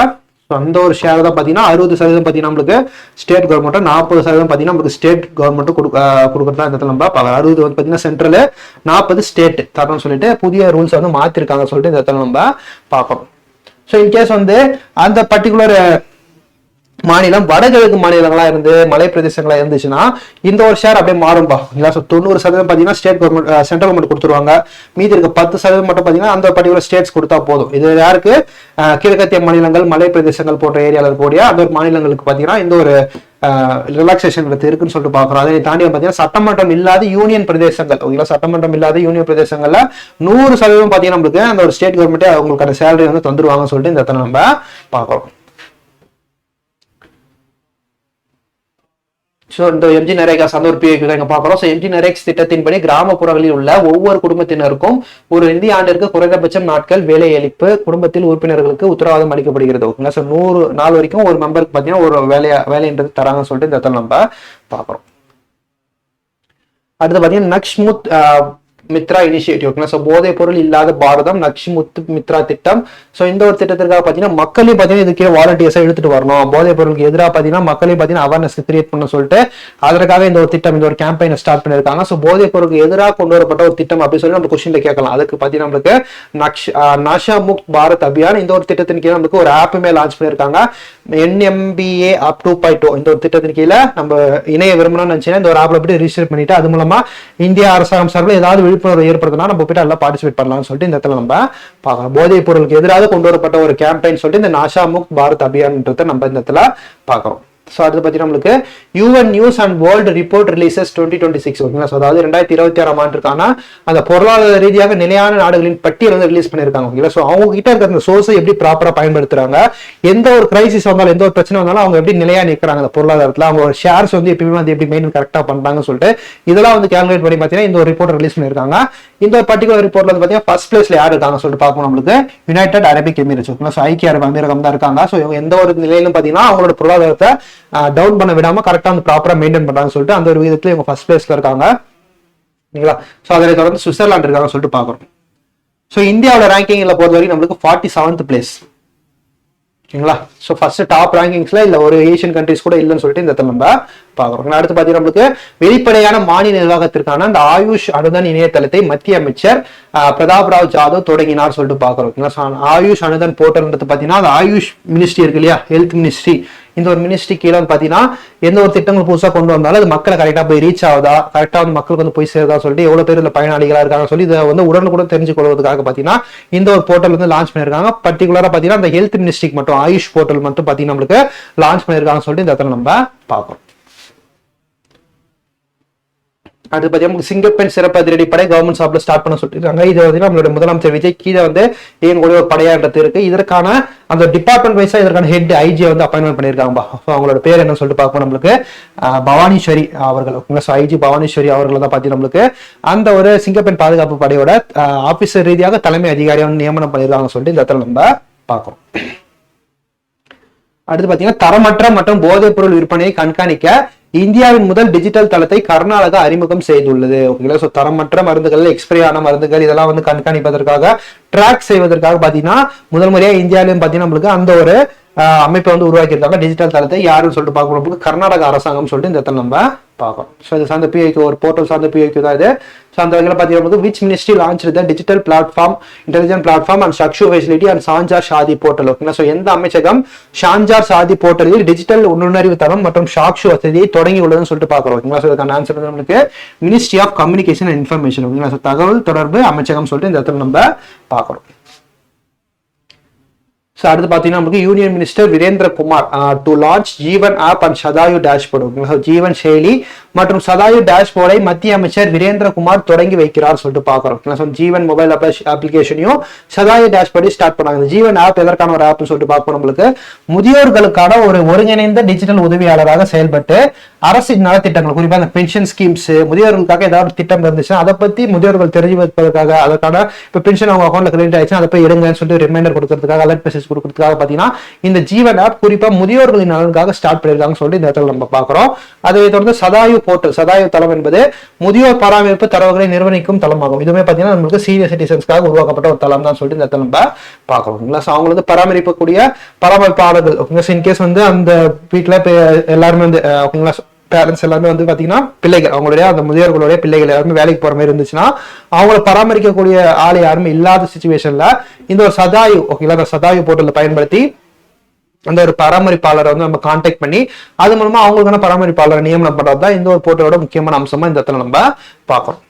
அந்த ஒரு ஷேர் தான் பாத்தீங்கன்னா 60% பாத்தீங்கன்னா நம்மளுக்கு ஸ்டேட் கவர்மெண்ட், 40% பாத்தீங்கன்னா நமக்கு ஸ்டேட் கவர்மெண்ட் கொடுக்கறதா இந்த நம்ம 60 வந்து பாத்தீங்கன்னா சென்ட்ரல், 40 ஸ்டேட் தரணும்னு சொல்லிட்டு புதிய ரூல்ஸ் வந்து மாத்திருக்காங்க சொல்லிட்டு இந்த இடத்துல நம்ம பார்க்கணும். ஸோ இன்கேஸ் வந்து அந்த பர்டிகுலர் மாநிலம் வடகிழக்கு மாநிலங்களா இருந்து மலை பிரதேசங்களா இருந்துச்சுன்னா இந்த ஒரு ஷேர் அப்படியே மாறும்பா. 90% பாத்தீங்கன்னா ஸ்டேட் கவர்மெண்ட் சென்ட்ரல் கவர்மெண்ட் கொடுத்துருவாங்க. மீதி இருக்க 10% மட்டும் பாத்தீங்கன்னா அந்த பர்டிகுலர் ஸ்டேட்ஸ் கொடுத்தா போதும். இது யாருக்கு, கிழக்கத்திய மாநிலங்கள் மலை பிரதேசங்கள் போன்ற ஏரியாவில் இருக்கக்கூடிய அந்த ஒரு மாநிலங்களுக்கு பாத்தீங்கன்னா இந்த ஒரு ரிலாக்சேஷன் இருக்குன்னு சொல்லிட்டு பாக்குறோம். அதை தாண்டி பாத்தீங்கன்னா சட்டமன்றம் இல்லாத யூனியன் பிரதேசங்கள், ஓகேங்களா, சட்டமன்றம் இல்லாத யூனியன் பிரதேசங்கள்ல 100% பாத்தீங்கன்னா நம்மளுக்கு அந்த ஒரு ஸ்டேட் கவர்மெண்ட் அவங்களுக்கான சேலரி வந்து தந்துருவாங்கன்னு சொல்லிட்டு இந்த இடத்துல நம்ம பாக்குறோம். ஸோ இந்த MG நரேகா சார்ந்த ஒரு PIQ தான் பார்க்குறோம். ஸோ MG நரேக்ஸ் திட்டத்தின்படி கிராமப்புறங்களில் உள்ள ஒவ்வொரு குடும்பத்தினருக்கும் ஒரு நிதி ஆண்டிற்கு குறைந்தபட்சம் நாட்கள் வேலை அளிப்பு குடும்பத்தில் உறுப்பினர்களுக்கு உத்தரவாதம் அளிக்கப்படுகிறது. ஓகேங்களா. ஸோ 100 நாள் வரைக்கும் ஒரு மெம்பருக்கு பார்த்தீங்கன்னா ஒரு வேலைன்றது தராங்கன்னு சொல்லிட்டு இந்த இடத்துல நம்ம பார்க்குறோம். அடுத்து பார்த்தீங்கன்னா நக்ஷ்முத் மித்ரா இனிஷியேட்டிவ். ஓகேங்களா. ஸோ போதைப் பொருள் இல்லாத பாரதம் நக்ஷ்முத் மித்ரா திட்டம். ஸோ இந்த ஒரு திட்டத்திற்காக பார்த்தீங்கன்னா மக்களையும் பார்த்தீங்கன்னா இதுக்கே வாலண்டியர்ஸா எடுத்துட்டு வரணும். போதைப் பொருளுக்கு எதிராக பார்த்தீங்கன்னா மக்களையும் பார்த்தீங்கன்னா அவேர்னஸ் கிரியேட் பண்ண சொல்லிட்டு அதற்காக இந்த ஒரு திட்டம், இந்த ஒரு கேம்பெயினை ஸ்டார்ட் பண்ணியிருக்காங்க. ஸோ போதைப் பொருளுக்கு எதிராக கொண்டு வரப்பட்ட ஒரு திட்டம் அப்படின்னு சொல்லி நம்ம கொஸ்டின்ல கேட்கலாம். அதுக்கு பார்த்தீங்கன்னா நம்மளுக்கு நஷா முக்த் பாரத் அபியான் இந்த ஒரு திட்டத்தின் கீழே நமக்கு ஒரு ஆப்புமே லான்ச் பண்ணியிருக்காங்க. NMBA up 2.0 இந்த ஒரு திட்டத்தின் கீழே நம்ம இணைய விரும்பணும்னு நினைச்சீங்கன்னா இந்த ஒரு ஆப்ல போய் ரிஜிஸ்டர் பண்ணிட்டு அது மூலமா இந்திய அரசாங்கம் சார்பில் ஏதாவது விழிப்புணர்வு ஏற்படுத்தினா நம்ம போயிட்டு எல்லாம் பார்ட்டிசிபேட் பண்ணலாம்னு சொல்லிட்டு இந்த இடத்துல நம்ம பார்க்கலாம். போதைப் பொருளுக்கு எதிராக கொண்டு வரப்பட்ட ஒரு கேம்பெயின் சொல்லிட்டு இந்த நாஷா முக்த் பாரத் அபியான்ன்றதை நம்ம இந்த இடத்துல பார்க்கிறோம். ஸோ அடுத்து பார்த்தீங்கன்னா நம்மளுக்கு UN news and world report releases 2026 ஓகேங்களா. ஸோ அதாவது 2026 ஆண்டுக்கான அந்த பொருளாதார ரீதியாக நிலையான நாடுகளின் பட்டியல் வந்து ரிலீஸ் பண்ணியிருக்காங்க ஓகேங்களா. ஸோ அவங்க கிட்ட இருக்கிற அந்த சோர்ஸை எப்படி ப்ராப்பராக பயன்படுத்துறாங்க, எந்த ஒரு கிரைசிஸ் வந்தாலும் எந்த ஒரு பிரச்சனை வந்தாலும் அவங்க எப்படி நிலையா நிற்கிறாங்க அந்த பொருளாதாரத்தில், அவங்க ஷேர்ஸ் வந்து எப்பயுமே வந்து எப்படி மெயின்டைன் கரெக்டாக பண்றாங்கன்னு சொல்லிட்டு இதெல்லாம் வந்து கேல்குலேட் பண்ணி பார்த்தீங்கன்னா இந்த ஒரு ரிப்போர்ட் ரிலீஸ் பண்ணியிருக்காங்க. இந்த ஒரு பர்டிகுலர் ரிப்போர்ட்ல வந்து பார்த்தீங்கன்னா ஃபர்ஸ்ட் பிளேஸ்ல யார் இருக்காங்க சொல்லிட்டு பார்க்கணும் நம்மளுக்கு யுனைடெட் அரபிக் எமிரேட்ஸ் ஓகேங்களா. ஸோ ஐக்கிய அரபு அமீரகம் தான் இருக்காங்க. ஸோ இவங்க எந்த ஒரு நிலையிலும் பார்த்தீங்கன்னா அவங்களோட பொருளாதாரத்தை டவுன் பண்ண விடாம கரெக்டா வந்து ப்ராப்பரா மெயின்டைன் பண்றாங்கன்னு சொல்லிட்டு அந்த ஒரு விதத்துல இவங்க ஃபர்ஸ்ட் பிளேஸ்ல இருக்காங்க ஓகேங்களா. ஸோ அதை தொடர்ந்து சுவிட்சர்லாந்து இருக்காங்கன்னு சொல்லிட்டு பாக்குறோம். ஸோ இந்தியாவோட ரேங்கிங்ல பொறுத்த வரைக்கும் நம்மளுக்கு 47th பிளேஸ் ஓகேங்களா. ஸோ ஃபர்ஸ்ட் டாப் ரேங்கிங்ஸ்ல இல்ல ஒரு ஏஷியன் கண்ட்ரிஸ் கூட இல்லைன்னு சொல்லிட்டு இந்த இடத்துல நம்ம பாக்குறோம். அடுத்து பாத்தீங்கன்னா நம்மளுக்கு வெளிப்படையான மாநில நிர்வாகத்திற்கான அந்த ஆயுஷ் அனுதன் இணையதளத்தை மத்திய அமைச்சர் பிரதாப் ராவ் ஜாதவ் தொடங்கினார் சொல்லிட்டு பாக்குறோம். ஆயுஷ் அனுதன் போர்ட்டல்ன்றது பாத்தீங்கன்னா அந்த ஆயுஷ் மினிஸ்ட்ரி இருக்கு இல்லையா, ஹெல்த் மினிஸ்ட்ரி, இந்த ஒரு மினிஸ்ட்ரி கீழே வந்து பாத்தீங்கன்னா எந்த ஒரு திட்டங்கள் புதுசா கொண்டு வந்தாலும் அது மக்களை கரெக்டா போய் ரீச் ஆகுதா, கரெக்டா வந்து மக்களுக்கு வந்து போய் சேருதா சொல்லிட்டு எவ்வளவு பேர் இதுல பயனாளிகளா இருக்காங்க சொல்லி இதை வந்து உடனுக்குடன் தெரிஞ்சு கொள்வதற்காக பாத்தீங்கன்னா இந்த ஒரு போர்ட்டல் வந்து லான்ச் பண்ணிருக்காங்க. பர்டிகுலரா பாத்தீங்கன்னா அந்த ஹெல்த் மினிஸ்ட்ரிக்கு மட்டும் ஆயுஷ் போர்ட்டல் மட்டும் பாத்தீங்கன்னா நம்மளுக்கு லான்ச் பண்ணிருக்காங்கன்னு சொல்லிட்டு இந்த இடத்துல நம்ம பார்க்கணும். அடுத்து பார்த்தீங்கன்னா சிங்கப்பெண் சிறப்பு அதிரடிப்படை கவர்மெண்ட் ஷாப்ல ஸ்டார்ட் பண்ண சொல்லிருக்காங்க. இது வந்து நம்மளுடைய முதலமைச்சர் விஜய் கீழே வந்து இயங்கக்கூடிய ஒரு படையான்றது இருக்கு. இதற்கான அந்த டிபார்ட்மெண்ட் வைஸா இதற்கான ஹெட் ஐஜி வந்து அப்பாயின்மெண்ட் பண்ணிருக்காங்க. அவங்களோட பேர் என்ன சொல்லிட்டு பார்ப்போம் நம்மளுக்கு பவானீஸ்வரி அவர்கள். ஐஜி பவானீஸ்வரி அவர்கள் தான் பார்த்தீங்கன்னா நம்மளுக்கு அந்த ஒரு சிங்கப்பெண் பாதுகாப்பு படையோட ஆபீசர் ரீதியாக தலைமை அதிகாரியை வந்து நியமனம் பண்ணிருக்காங்கன்னு சொல்லிட்டு இந்த இடத்துல நம்ம பார்க்கிறோம். அடுத்து பாத்தீங்கன்னா தரமற்ற மற்றும் போதைப் பொருள் விற்பனையை கண்காணிக்க இந்தியாவின் முதல் டிஜிட்டல் தளத்தை கர்நாடகா அறிமுகம் செய்துள்ளது ஓகேங்களா. ஸோ தரமற்ற மருந்துகள், எக்ஸ்பிரி ஆன மருந்துகள் இதெல்லாம் வந்து கண்காணிப்பதற்காக ட்ராக் செய்வதற்காக பாத்தீங்கன்னா முதல் முறையா இந்தியாவிலும் பாத்தீங்கன்னா நம்மளுக்கு அந்த ஒரு அமைப்பை வந்து உருவாக்கியிருக்காங்க. டிஜிட்டல் தளத்தை யாருன்னு சொல்லிட்டு பார்க்கணும், கர்நாடக அரசாங்கம் சொல்லிட்டு இந்த இடத்துல நம்ம பார்க்கணும். ஸோ இது சார்ந்த பிஐக்கு ஒரு போர்ட்டல் சார்ந்த பிஐக்கு தான் இது. ஸோ அந்த வகையில் பார்த்தீங்கன்னா which ministry launch the digital platform intelligent platform and Chakshu facility and Sanchar Saathi portal ஓகேங்களா. ஸோ எந்த அமைச்சகம் ஷாஞ்சார் ஷாதி போர்ட்டலில் டிஜிட்டல் நுண்ணறிவு தளம் மற்றும் சாக்ஷு வசதியை தொடங்கி உள்ளதுன்னு சொல்லிட்டு பார்க்குறோம் ஓகேங்களா. ஸோ இதுக்கான ஆன்சர் வந்து நம்மளுக்கு ministry of communication and information ஓகேங்களா. ஸோ தகவல் தொடர்பு அமைச்சகம் சொல்லிட்டு இந்த இடத்துல நம்ம பார்க்குறோம். ஸோ அடுத்து பார்த்தீங்கன்னா நமக்கு union minister Virendra Kumar to launch Jeevan app and Sadayu dashboard ஓகேங்களா. ஜீவன் செயலி மற்றும் சதாயு டேஷ்போர்டை மத்திய அமைச்சர் வீரேந்திர குமார் தொடங்கி வைக்கிறார் சொல்லிட்டு பார்க்குறோம். ஸோ ஜீவன் மொபைல் அப்ளிகேஷனையும் சதாயு டேஷ்போர்டையும் ஸ்டார்ட் பண்ணாங்க. ஜீவன் ஆப் எதற்கான ஒரு ஆப்னு சொல்லிட்டு பார்ப்போம். நம்மளுக்கு முதியோர்களுக்கான ஒரு ஒருங்கிணைந்த டிஜிட்டல் உதவியாளராக செயல்பட்டு அரசின் நலத்திட்டங்கள் குறிப்பாக அந்த பென்ஷன் ஸ்கீம்ஸ், முதியோர்களுக்காக ஏதாவது திட்டம் இருந்துச்சுன்னா அதை பத்தி முதியோர்கள் தெரிஞ்சு வைப்பதற்காக, அதற்கான இப்போ பென்ஷன் அவங்க அக்கௌண்ட்ல கிரெடிட் ஆயிடுச்சுன்னா அதை போய் எடுங்கன்னு சொல்லிட்டு ரிமைண்டர் கொடுக்கறதுக்காக, அலர்ட் மெசேஜ் கொடுக்கறதுக்காக பாத்தீங்கன்னா இந்த ஜீவன் ஆப் குறிப்பா முதியோர்களின் நலனுக்காக ஸ்டார்ட் பண்ணிருக்காங்க சொல்லிட்டு இந்த இடத்துல நம்ம பாக்குறோம். அதை தொடர்ந்து சதாயு போர்ட்டல், சதாயு தளம் என்பது முதியோர் பராமரிப்பு தரவுகளை நிர்வகிக்கும் தளமாகும். இதுவுமே பாத்தீங்கன்னா நம்மளுக்கு சீனியர் சிட்டிசன்ஸ்க்காக உருவாக்கப்பட்ட ஒரு தளம் தான் சொல்லிட்டு இந்த இடத்துல நம்ம பாக்குறோம். அவங்க வந்து பராமரிக்கக்கூடிய பராமரிப்பாளர்கள் ஓகேங்களா. இன்கேஸ் வந்து அந்த வீட்டுல எல்லாருமே வந்து ஓகேங்களா பேரண்ட்ஸ் எல்லாருமே வந்து பாத்தீங்கன்னா பிள்ளைகள், அவங்களுடைய அந்த முதியோர்களுடைய பிள்ளைகள் எல்லாருமே வேலைக்கு போற மாதிரி இருந்துச்சுன்னா அவங்களை பராமரிக்கக்கூடிய ஆள் யாருமே இல்லாத சிச்சுவேஷன்ல இந்த ஒரு சதாயு ஓகேங்களா, அந்த சதாயு போர்ட்டலை பயன்படுத்தி அந்த ஒரு பராமரிப்பாளரை வந்து நம்ம கான்டாக்ட் பண்ணி அது மூலமா அவங்களுக்கான பராமரிப்பாளரை நியமனம் பண்றதுதான் இந்த ஒரு போர்ட்டலோட முக்கியமான அம்சமா இந்த இடத்துல நம்ம பார்க்கறோம்.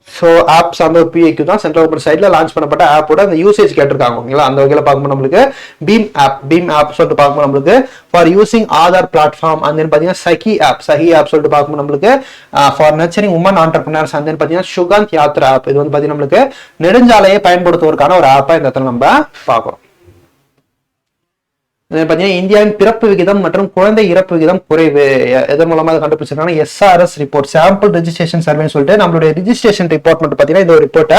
ஸோ ஆப்ஸ் அந்த ஒரு பிஐக்கு தான் சென்ட்ரல் கவர்மெண்ட் சைட்ல லான்ச் பண்ணப்பட்ட ஆப்போட அந்த யூசேஜ் கேட்டிருக்காங்க ஓகேங்களா. அந்த வகையில் பார்க்கும்போது நம்மளுக்கு பீம் ஆப் சொல்லிட்டு பார்க்கும்போது நம்மளுக்கு for using Aadhaar platform and then பார்த்தீங்கன்னா சஹி ஆப் சொல்லிட்டு பார்க்கும்போது நம்மளுக்கு for nurturing women entrepreneurs and then பார்த்தீங்கன்னா சுகாந்த் யாத்ரா ஆப். இது வந்து பார்த்தீங்கன்னா நம்மளுக்கு நெடுஞ்சாலையை பயன்படுத்துவதற்கான ஒரு ஆப்பா இந்த இடத்துல நம்ம பார்க்குறோம். பாத்தீங்கன்னா இந்தியாவின் பிறப்பு விகிதம் மற்றும் குழந்தை இறப்பு விகிதம் குறைவு எதன் மூலமா கண்டுபிடிச்சிருக்காங்க, SRS report, sample registration survey சொல்லிட்டு நம்மளுடைய ரெஜிஸ்ட்ரேஷன் ரிப்போர்ட் மட்டும் பாத்தீங்கன்னா இந்த ஒரு ரிப்போர்ட்டை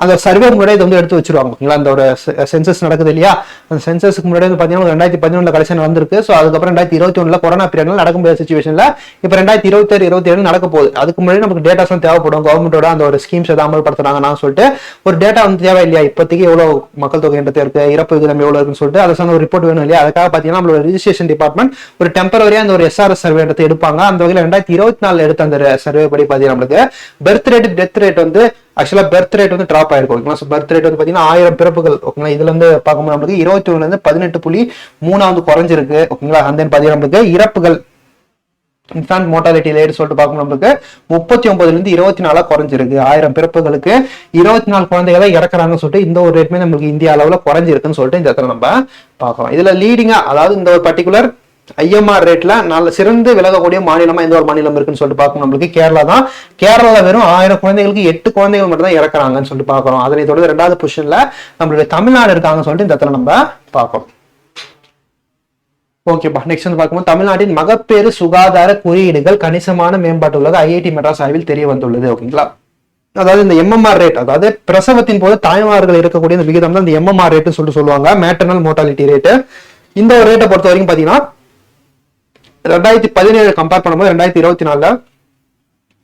அந்த சர்வே முன்னாடி இதை வந்து எடுத்து வச்சிருவாங்க ஓகேங்களா. அந்த ஒரு சென்சஸ் நடக்குது இல்லையா, அந்த சென்சஸ்க்கு முன்னாடி வந்து பாத்தீங்கன்னா 2011 கலெக்ஷன் வந்திருக்கு. ஸோ அதுக்கப்புறம் 2021 கொரோனா பீரியட்ல நடக்க முடியாத சுச்சுவேஷன்ல இப்போ 2026, 27 நடக்க போகுது. அதுக்கு முன்னாடி நமக்கு டேட்டாஸ் தேவைப்படும், கவர்மெண்டோட அந்த ஒரு ஸ்கீம்ஸ் எதாவது அமல்படுத்துறாங்கன்னா சொல்லிட்டு ஒரு டேட்டா வந்து தேவை இல்லையா, இப்போதைக்கு எவ்வளவு மக்கள் தொகை என்ற இருக்கு, இறப்பு விகிதம் எவ்வளவு இருக்குன்னு சொல்லிட்டு அதை சார்ந்த ஒரு ரிப்போர்ட் வேணும் இல்லையா. அதுக்காக பாத்தீங்கன்னா நம்மளோட ரெஜிஸ்ட்ரேஷன் டிபார்ட்மெண்ட் ஒரு டெம்பரரியா அந்த ஒரு SRS சர்வே எடுப்பாங்க. அந்த வகையில் 2024 எடுத்த அந்த சர்வே படி பாத்தீங்கன்னா நம்மளுக்கு பர்த் ரேட், டெத் ரேட் வந்து ஆக்சுவலா பர்த் ரேட் வந்து டிராப் ஆயிருக்கும் ஓகேங்களா. பர்த் ரேட் வந்து பாத்தீங்கன்னா 1000 பிறப்புகள் ஓகேங்களா. இதுல வந்து பார்க்கும்போது நம்மளுக்கு 21 இருந்து 18.3 குறைஞ்சிருக்கு ஓகேங்களா. அந்த பாத்தீங்கன்னா நம்மளுக்கு இறப்புகள் இன்ஃபான்ட் மோர்டாலிட்டி ரேட் சொல்லிட்டு பார்க்கும்போது நம்மளுக்கு 39 இருந்து 24 குறைஞ்சிருக்கு. 1000 பிறப்புகளுக்கு 24 குழந்தைகளை இறக்குறாங்கன்னு சொல்லிட்டு இந்த ஒரு ரேட்மே நம்மளுக்கு இந்தியா அளவுல குறைஞ்சிருக்குன்னு சொல்லிட்டு இந்த இடத்துல நம்ம பார்க்கலாம். இதுல லீடிங்கா அதாவது இந்த ஒரு பர்டிகுலர் ஐஎம்ஆர் ரேட்ல நல்ல சிறந்து விலகக்கூடிய மாநிலமா எந்த ஒரு மாநிலம் இருக்குன்னு சொல்லிட்டு பார்க்கணும். நம்மளுக்கு கேரளா தான். கேரளால வெறும் 1000 குழந்தைகளுக்கு 8 குழந்தைகள் மட்டும் தான் இறக்குறாங்கன்னு சொல்லிட்டு பார்க்கறோம். அதனை தொடர்ந்து 2வது பொசிஷன்ல நம்மளுடைய தமிழ்நாடு இருக்காங்கன்னு சொல்லிட்டு இந்த இடத்துல நம்ம பார்க்கறோம். ஓகேப்பா, நெக்ஸ்ட் வந்து பார்க்கும்போது தமிழ்நாட்டின் மகப்பேறு சுகாதார குறியீடுகள் கணிசமான மேம்பாட்டு உள்ளது ஐஐடி மெட்ராஸ் ஆய்வில் தெரிய வந்துள்ளது. ஓகேங்களா, அதாவது இந்த எம்எம்ஆர் ரேட், அதாவது பிரசவத்தின் போது தாய்மார்கள் இருக்கக்கூடிய இந்த விகிதம் தான் இந்த எம்எம்ஆர் ரேட்னு சொல்லிட்டு சொல்லுவாங்க, மேட்டர்னல் மோர்டாலிட்டி ரேட்டு. இந்த ஒரு ரேட்டை பொறுத்த வரைக்கும் பாத்தீங்கன்னா 2017 கம்பேர் பண்ணும்போது 2024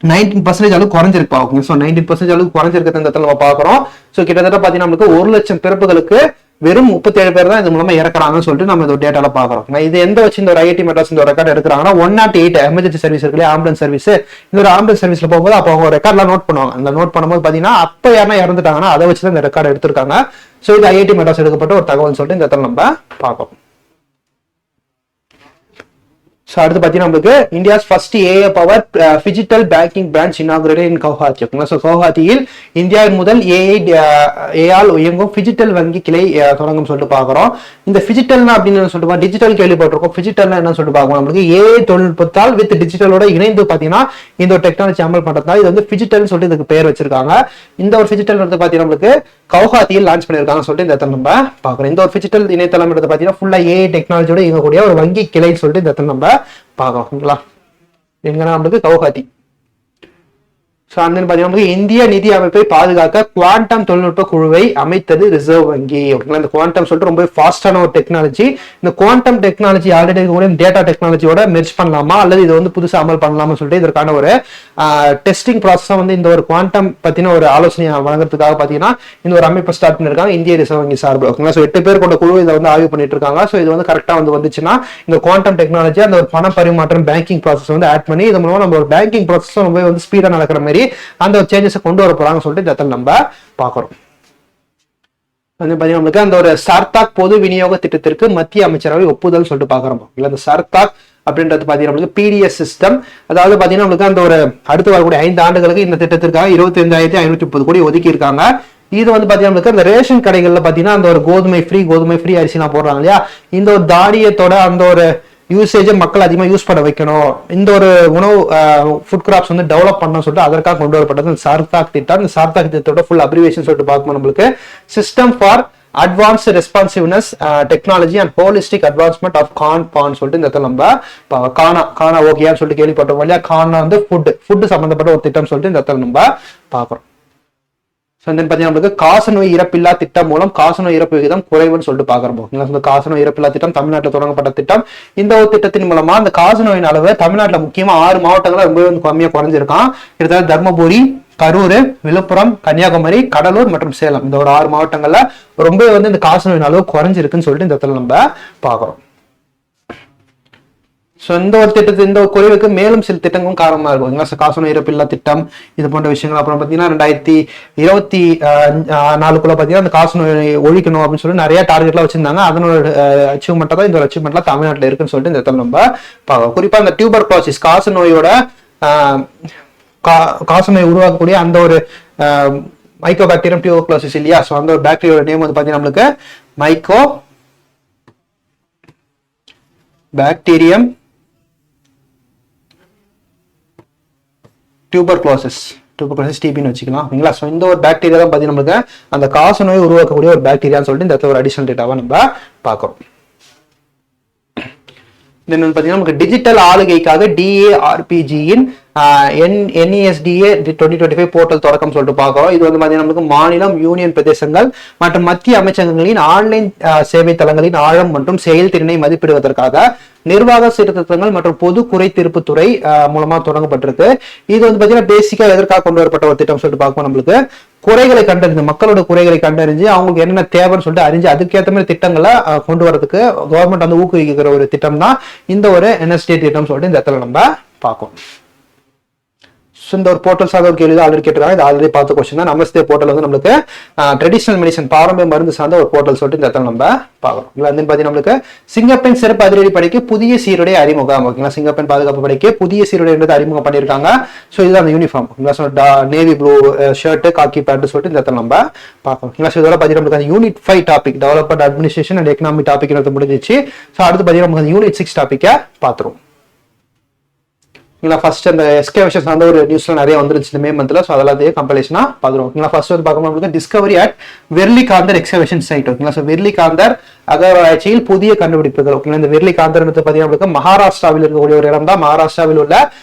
19% அளவுக்கு குறைஞ்சிருப்பா. ஓகே, ஸோ 19% அளவுக்கு குறைஞ்சிருக்கிறது இந்த இடத்துல நம்ம பார்க்குறோம். ஸோ கிட்டத்தட்ட பார்த்தீங்கன்னா நம்மளுக்கு 1 லட்சம் பிறப்புகளுக்கு வெறும் 37 பேர் தான் இது மூலமா இறக்குறாங்கன்னு சொல்லிட்டு நம்ம இந்த டேட்டால பாக்குறோம். இது எந்த வச்சு இந்த ஒரு ஐஐடி மெட்ராஸ் இந்த ரெக்கார்ட் எடுக்கிறாங்கன்னா 108 எமர்ஜென்சி சர்வீஸ் இருக்கு, ஆம்புலன்ஸ் சர்வீஸ். இந்த ஒரு ஆம்புலன்ஸ் சர்வீஸ்ல போகும்போது அப்போ அவங்க ரெக்கார்ட்லாம் நோட் பண்ணுவாங்க. அந்த நோட் பண்ணும்போது பாத்தீங்கன்னா அப்ப யாரா இறந்துட்டாங்கன்னா அதை வச்சு தான் இந்த ரெக்கார்ட் எடுத்திருக்காங்க. ஸோ இது ஐஐடி மெட்ராஸ் எடுக்கப்பட்ட ஒரு தகவல் சொல்லிட்டு இந்த இடத்துல நம்ம பார்ப்போம். ஸோ அடுத்து பார்த்தீங்கன்னா நம்மளுக்கு India's first AI power digital banking branch inaugurated in Guwahati. ஓகேங்களா, ஸோ கவுஹாத்தியில் இந்தியாவின் முதல் ஏஆல் இயங்கும் டிஜிட்டல் வங்கி கிளை தொடங்கும் சொல்லிட்டு பார்க்குறோம். இந்த டிஜிட்டல்னா அப்படின்னு சொல்லிட்டு டிஜிட்டல் கேள்விப்பட்டிருக்கோம். டிஜிட்டல்னா என்ன சொல்லிட்டு பார்க்கணும், நம்மளுக்கு ஏஐ தொழில்நுட்பத்தால் வித் டிஜிட்டலோட இணைந்து பார்த்தீங்கன்னா இந்த ஒரு டெக்னாலஜி அமல் பண்ணுறதுனால இது வந்து டிஜிட்டல் சொல்லிட்டு இதுக்கு பேர் வச்சிருக்காங்க. இந்த ஒரு டிஜிட்டல் வந்து பார்த்தீங்கன்னா நம்மளுக்கு கவுஹாத்தியில் லான்ச் பண்ணியிருக்காங்க சொல்லிட்டு இந்த இடத்துல நம்ம பார்க்குறோம். இந்த ஒரு டிஜிட்டல் இணையதளம் எடுத்து பார்த்தீங்கன்னா ஃபுல்லா ஏஐ டெக்னாலஜியோட இயங்கக்கூடிய ஒரு வங்கி கிளை சொல்லிட்டு இந்த இடத்துல நம்ம பார்க்கலாம். எங்கன்னா நம்மளுக்கு கவுஹாத்தி. ஸோ அந்த பார்த்தீங்கன்னா இந்திய நிதி அமைப்பை பாதுகாக்க குவாண்டம் தொழில்நுட்ப குழுவை அமைத்தது ரிசர்வ் வங்கி. ஓகேங்களா, இந்த குவாண்டம் சொல்லிட்டு ரொம்ப ஃபாஸ்டான ஒரு டெக்னாலஜி. இந்த குவாண்டம் டெக்னாலஜி ஆல்ரெடி டேட்டா டெக்னாலஜியோட மெர்ஜ் பண்ணலாமா அல்லது இது வந்து புதுசாக அமல் பண்ணலாமா சொல்லிட்டு இதற்கான ஒரு டெஸ்டிங் ப்ராசஸாக வந்து இந்த ஒரு குவாண்டம் பத்தின ஒரு ஆலோசனை வழங்குறதுக்காக பார்த்தீங்கன்னா இந்த ஒரு அமைப்பை ஸ்டார்ட் பண்ணிருக்காங்க இந்திய ரிசர்வ் வங்கி சார்பில். ஓகேங்களா, ஸோ 8 பேர் கொண்ட குழு இதை வந்து ஆய்வு பண்ணிட்டு இருக்காங்க. ஸோ இது வந்து கரெக்டாக வந்து வந்துச்சுன்னா இந்த குவாண்டம் டெக்னாலஜி அந்த ஒரு பண பரிமாற்றம் பேங்கிங் ப்ராசஸ் வந்து ஆட் பண்ணி இது மூலமா நம்ம ஒரு பேங்கிங் ப்ராசஸ் ரொம்ப வந்து ஸ்பீடா நடக்கிற மாதிரி அந்த ஒரு சேஞ்சஸ் கொண்டு வர போறாங்க சொல்லிட்டு இந்த இடத்துல நம்ம பார்க்கிறோம். நம்மளுக்கு அந்த ஒரு சார்த்தாக் பொது விநியோக திட்டத்திற்கு மத்திய அமைச்சரவை ஒப்புதல் சொல்லிட்டு பாக்குறோம். இந்த சார்த்தாக் அப்படின்றது பாத்தீங்கன்னா பிடிஎஸ் சிஸ்டம், அதாவது பாத்தீங்கன்னா நம்மளுக்கு அந்த ஒரு அடுத்து வரக்கூடிய 5 ஆண்டுகளுக்கு இந்த திட்டத்திற்காக 25,530 கோடி ஒதுக்கி இருக்காங்க. இது வந்து பாத்தீங்கன்னா அந்த ரேஷன் கடைகள்ல பாத்தீங்கன்னா அந்த ஒரு கோதுமை ஃப்ரீ அரிசிலாம் போடுறாங்க இல்லையா, இந்த ஒரு தானியத்தோட அந்த ஒரு யூசேஜை மக்கள் அதிகமாக யூஸ் பண்ண வைக்கணும், இந்த ஒரு உணவு ஃபுட் கிராப்ஸ் வந்து டெவலப் பண்ணணும் சொல்லிட்டு அதற்காக கொண்டு வரப்பட்டது இந்த சார்த்தாக் திட்டம். இந்த சார்த்தாக் திட்டத்தோட ஃபுல் அப்ரிவேஷன் சொல்லிட்டு பார்க்கணும் நம்மளுக்கு system for advanced responsiveness technology and holistic advancement of கான் சொல்லிட்டு இந்த இடத்துல நம்ம கானா ஓகேன்னு சொல்லிட்டு கேள்விப்பட்டோம் இல்லையா. கானா வந்து ஃபுட் சம்பந்தப்பட்ட ஒரு திட்டம் சொல்லிட்டு இந்த இடத்துல நம்ம பார்க்குறோம். நம்மளுக்கு காசநோய் இறப்பில்லா திட்டம் மூலம் காசநோய் இறப்பு விகிதம் குறைவுன்னு சொல்லிட்டு பாக்குறோம். காசநோய் இறப்பில்லா திட்டம் தமிழ்நாட்டில் தொடங்கப்பட்ட திட்டம். இந்த ஒரு திட்டத்தின் மூலமா அந்த காசநோயின் அளவு தமிழ்நாட்டில் முக்கியமா 6 மாவட்டங்கள ரொம்பவே கம்மியா குறைஞ்சிருக்கான். கிட்டத்தட்ட தர்மபுரி, கரூர், விழுப்புரம், கன்னியாகுமரி, கடலூர் மற்றும் சேலம் இந்த ஒரு 6 மாவட்டங்கள்ல ரொம்பவே வந்து இந்த காசநோயின் அளவு குறைஞ்சிருக்குன்னு சொல்லிட்டு இந்த இடத்துல நம்ம பாக்குறோம். ஸோ இந்த ஒரு திட்டத்தில் இந்த ஒரு குறைவுக்கு மேலும் சில திட்டங்களும் காரணமா இருக்கும். காசநோய் இறப்பில்லா திட்டம் இது போன்ற விஷயங்கள். அப்புறம் பார்த்தீங்கன்னா 2024 பார்த்தீங்கன்னா அந்த காசநோய் ஒழிக்கணும் அப்படின்னு சொல்லி நிறைய டார்கெட்லாம் வச்சிருந்தாங்க. அதனோட அச்சீவ்மெண்ட்டாக தான் இந்த ஒரு அச்சீவ்மெண்ட்லாம் தமிழ்நாட்டில் இருக்குன்னு சொல்லிட்டு இந்த இடத்துல நம்ம பார்க்கலாம். குறிப்பா இந்த டியூபர் குலோசிஸ் காசநோயோட காசநோய் உருவாக்கக்கூடிய அந்த ஒரு மைக்கோபாக்டீரியம் டியூபர் குலோசிஸ் இல்லையா. ஸோ அந்த ஒரு பாக்டீரியோட நேம் வந்து பார்த்தீங்கன்னா நம்மளுக்கு மைக்கோ பாக்டீரியம் டியூபர்குலோசிஸ் டிபின்னு வச்சுக்கலாம். ஓகேங்களா, ஸோ இந்த ஒரு பாக்டீரியா தான் பார்த்தீங்கன்னா நம்மளுக்கு அந்த காசநோயை உருவாக்கக்கூடிய ஒரு பாக்டீரியான்னு சொல்லிட்டு இந்த இடத்துல ஒரு அடிஷனல் டேட்டாவை நம்ம பார்க்கிறோம். தென் வந்து பார்த்தீங்கன்னா நமக்கு டிஜிட்டல் ஆளுகைக்காக DARPGயின் NESDA 2025 போர்ட்டல் தொடக்கம் சொல்லிட்டு பார்க்கிறோம். இது வந்து பார்த்தீங்கன்னா நமக்கு மாநிலம், யூனியன் பிரதேசங்கள் மற்றும் மத்திய அமைச்சகங்களின் ஆன்லைன் சேவை தளங்களின் ஆழம் மற்றும் செயல்திறனை மதிப்பிடுவதற்காக நிர்வாக சீர்திருத்தங்கள் மற்றும் பொது குறை தீர்ப்பு துறை மூலமா தொடங்கப்பட்டிருக்கு. இது வந்து பாத்தீங்கன்னா பேசிக்கா எதற்காக கொண்டு வரப்பட்ட ஒரு திட்டம் சொல்லிட்டு பார்ப்போம். நம்மளுக்கு குறைகளை கண்டறிஞ்சு மக்களோட குறைகளை கண்டறிஞ்சு அவங்களுக்கு என்னென்ன தேவைன்னு சொல்லிட்டு அறிஞ்சு அதுக்கேற்ற மாதிரி திட்டங்களை கொண்டு வரதுக்கு கவர்மெண்ட் வந்து ஊக்குவிக்கிற ஒரு திட்டம் தான் இந்த ஒரு NSDA திட்டம் சொல்லிட்டு இந்த இடத்துல நம்ம பார்ப்போம். இந்த ஒரு போர்ட்டல் சார்ந்த ஒரு கேள்வி ஆல்ரெடி கேட்டிருக்காங்க. இது ஆல்ரெடி பார்த்த கொஸ்டின் தான். நமஸ்தே போர்ட்டல் வந்து நம்மளுக்கு ட்ரெடிஷனல் மெடிசன் பாரம்பரிய மருந்து சார்ந்த ஒரு போர்ட்டல் சொல்லிட்டு இந்த இடத்துல நம்ம பார்க்கறோம். இல்லை வந்து பார்த்தீங்கன்னா நம்மளுக்கு சிங்கப்பெண் சிறப்பு அதிரடி படைக்கு புதிய சீருடை அறிமுகம். ஓகேங்களா, சிங்கப்பெண் பாதுகாப்பு படைக்கு புதிய சீருடைன்றது அறிமுகம் பண்ணியிருக்காங்க. ஸோ இதுதான் அந்த யூனிஃபார்ம். நேவி ப்ளூ ஷர்ட் காக்கி பேண்ட் சொல்லிட்டு இந்த இடத்துல நம்ம பார்க்கணும். ஸோ இதோட பார்த்தீங்கன்னா நம்மளுக்கு அந்த unit 5 topic development administration and economy topic முடிஞ்சிச்சு. ஸோ அடுத்து பார்த்தீங்கன்னா நமக்கு யூனிட் 6 டாபிக்கை பார்த்துருவோம். ஃபர்ஸ்ட் அந்த எஸ்கேவேஷன்ஸ் அந்த ஒரு நியூஸ்ல நிறைய வந்துருச்சு இந்த மே மந்த்ல. ஸோ அதெல்லாம் கம்பெலேஷனா பார்த்துருவோம். ஃபர்ஸ்ட் வந்து பார்க்கும்போது டிஸ்கவரி அட் வெர்லிகாந்தர் எக்ஸ்கவேஷன் சைட். ஓகேங்களா, ஸோ வெர்லிகாந்தர் அகழ்வாராய்ச்சியில் புதிய கண்டுபிடிப்புகள். ஓகேங்களா, இந்த வெர்லிகாந்தர் பார்த்தீங்கன்னா மகாராஷ்டிராவில் இருக்கக்கூடிய ஒரு இடம் தான். மகாராஷ்டிராவில் உள்ள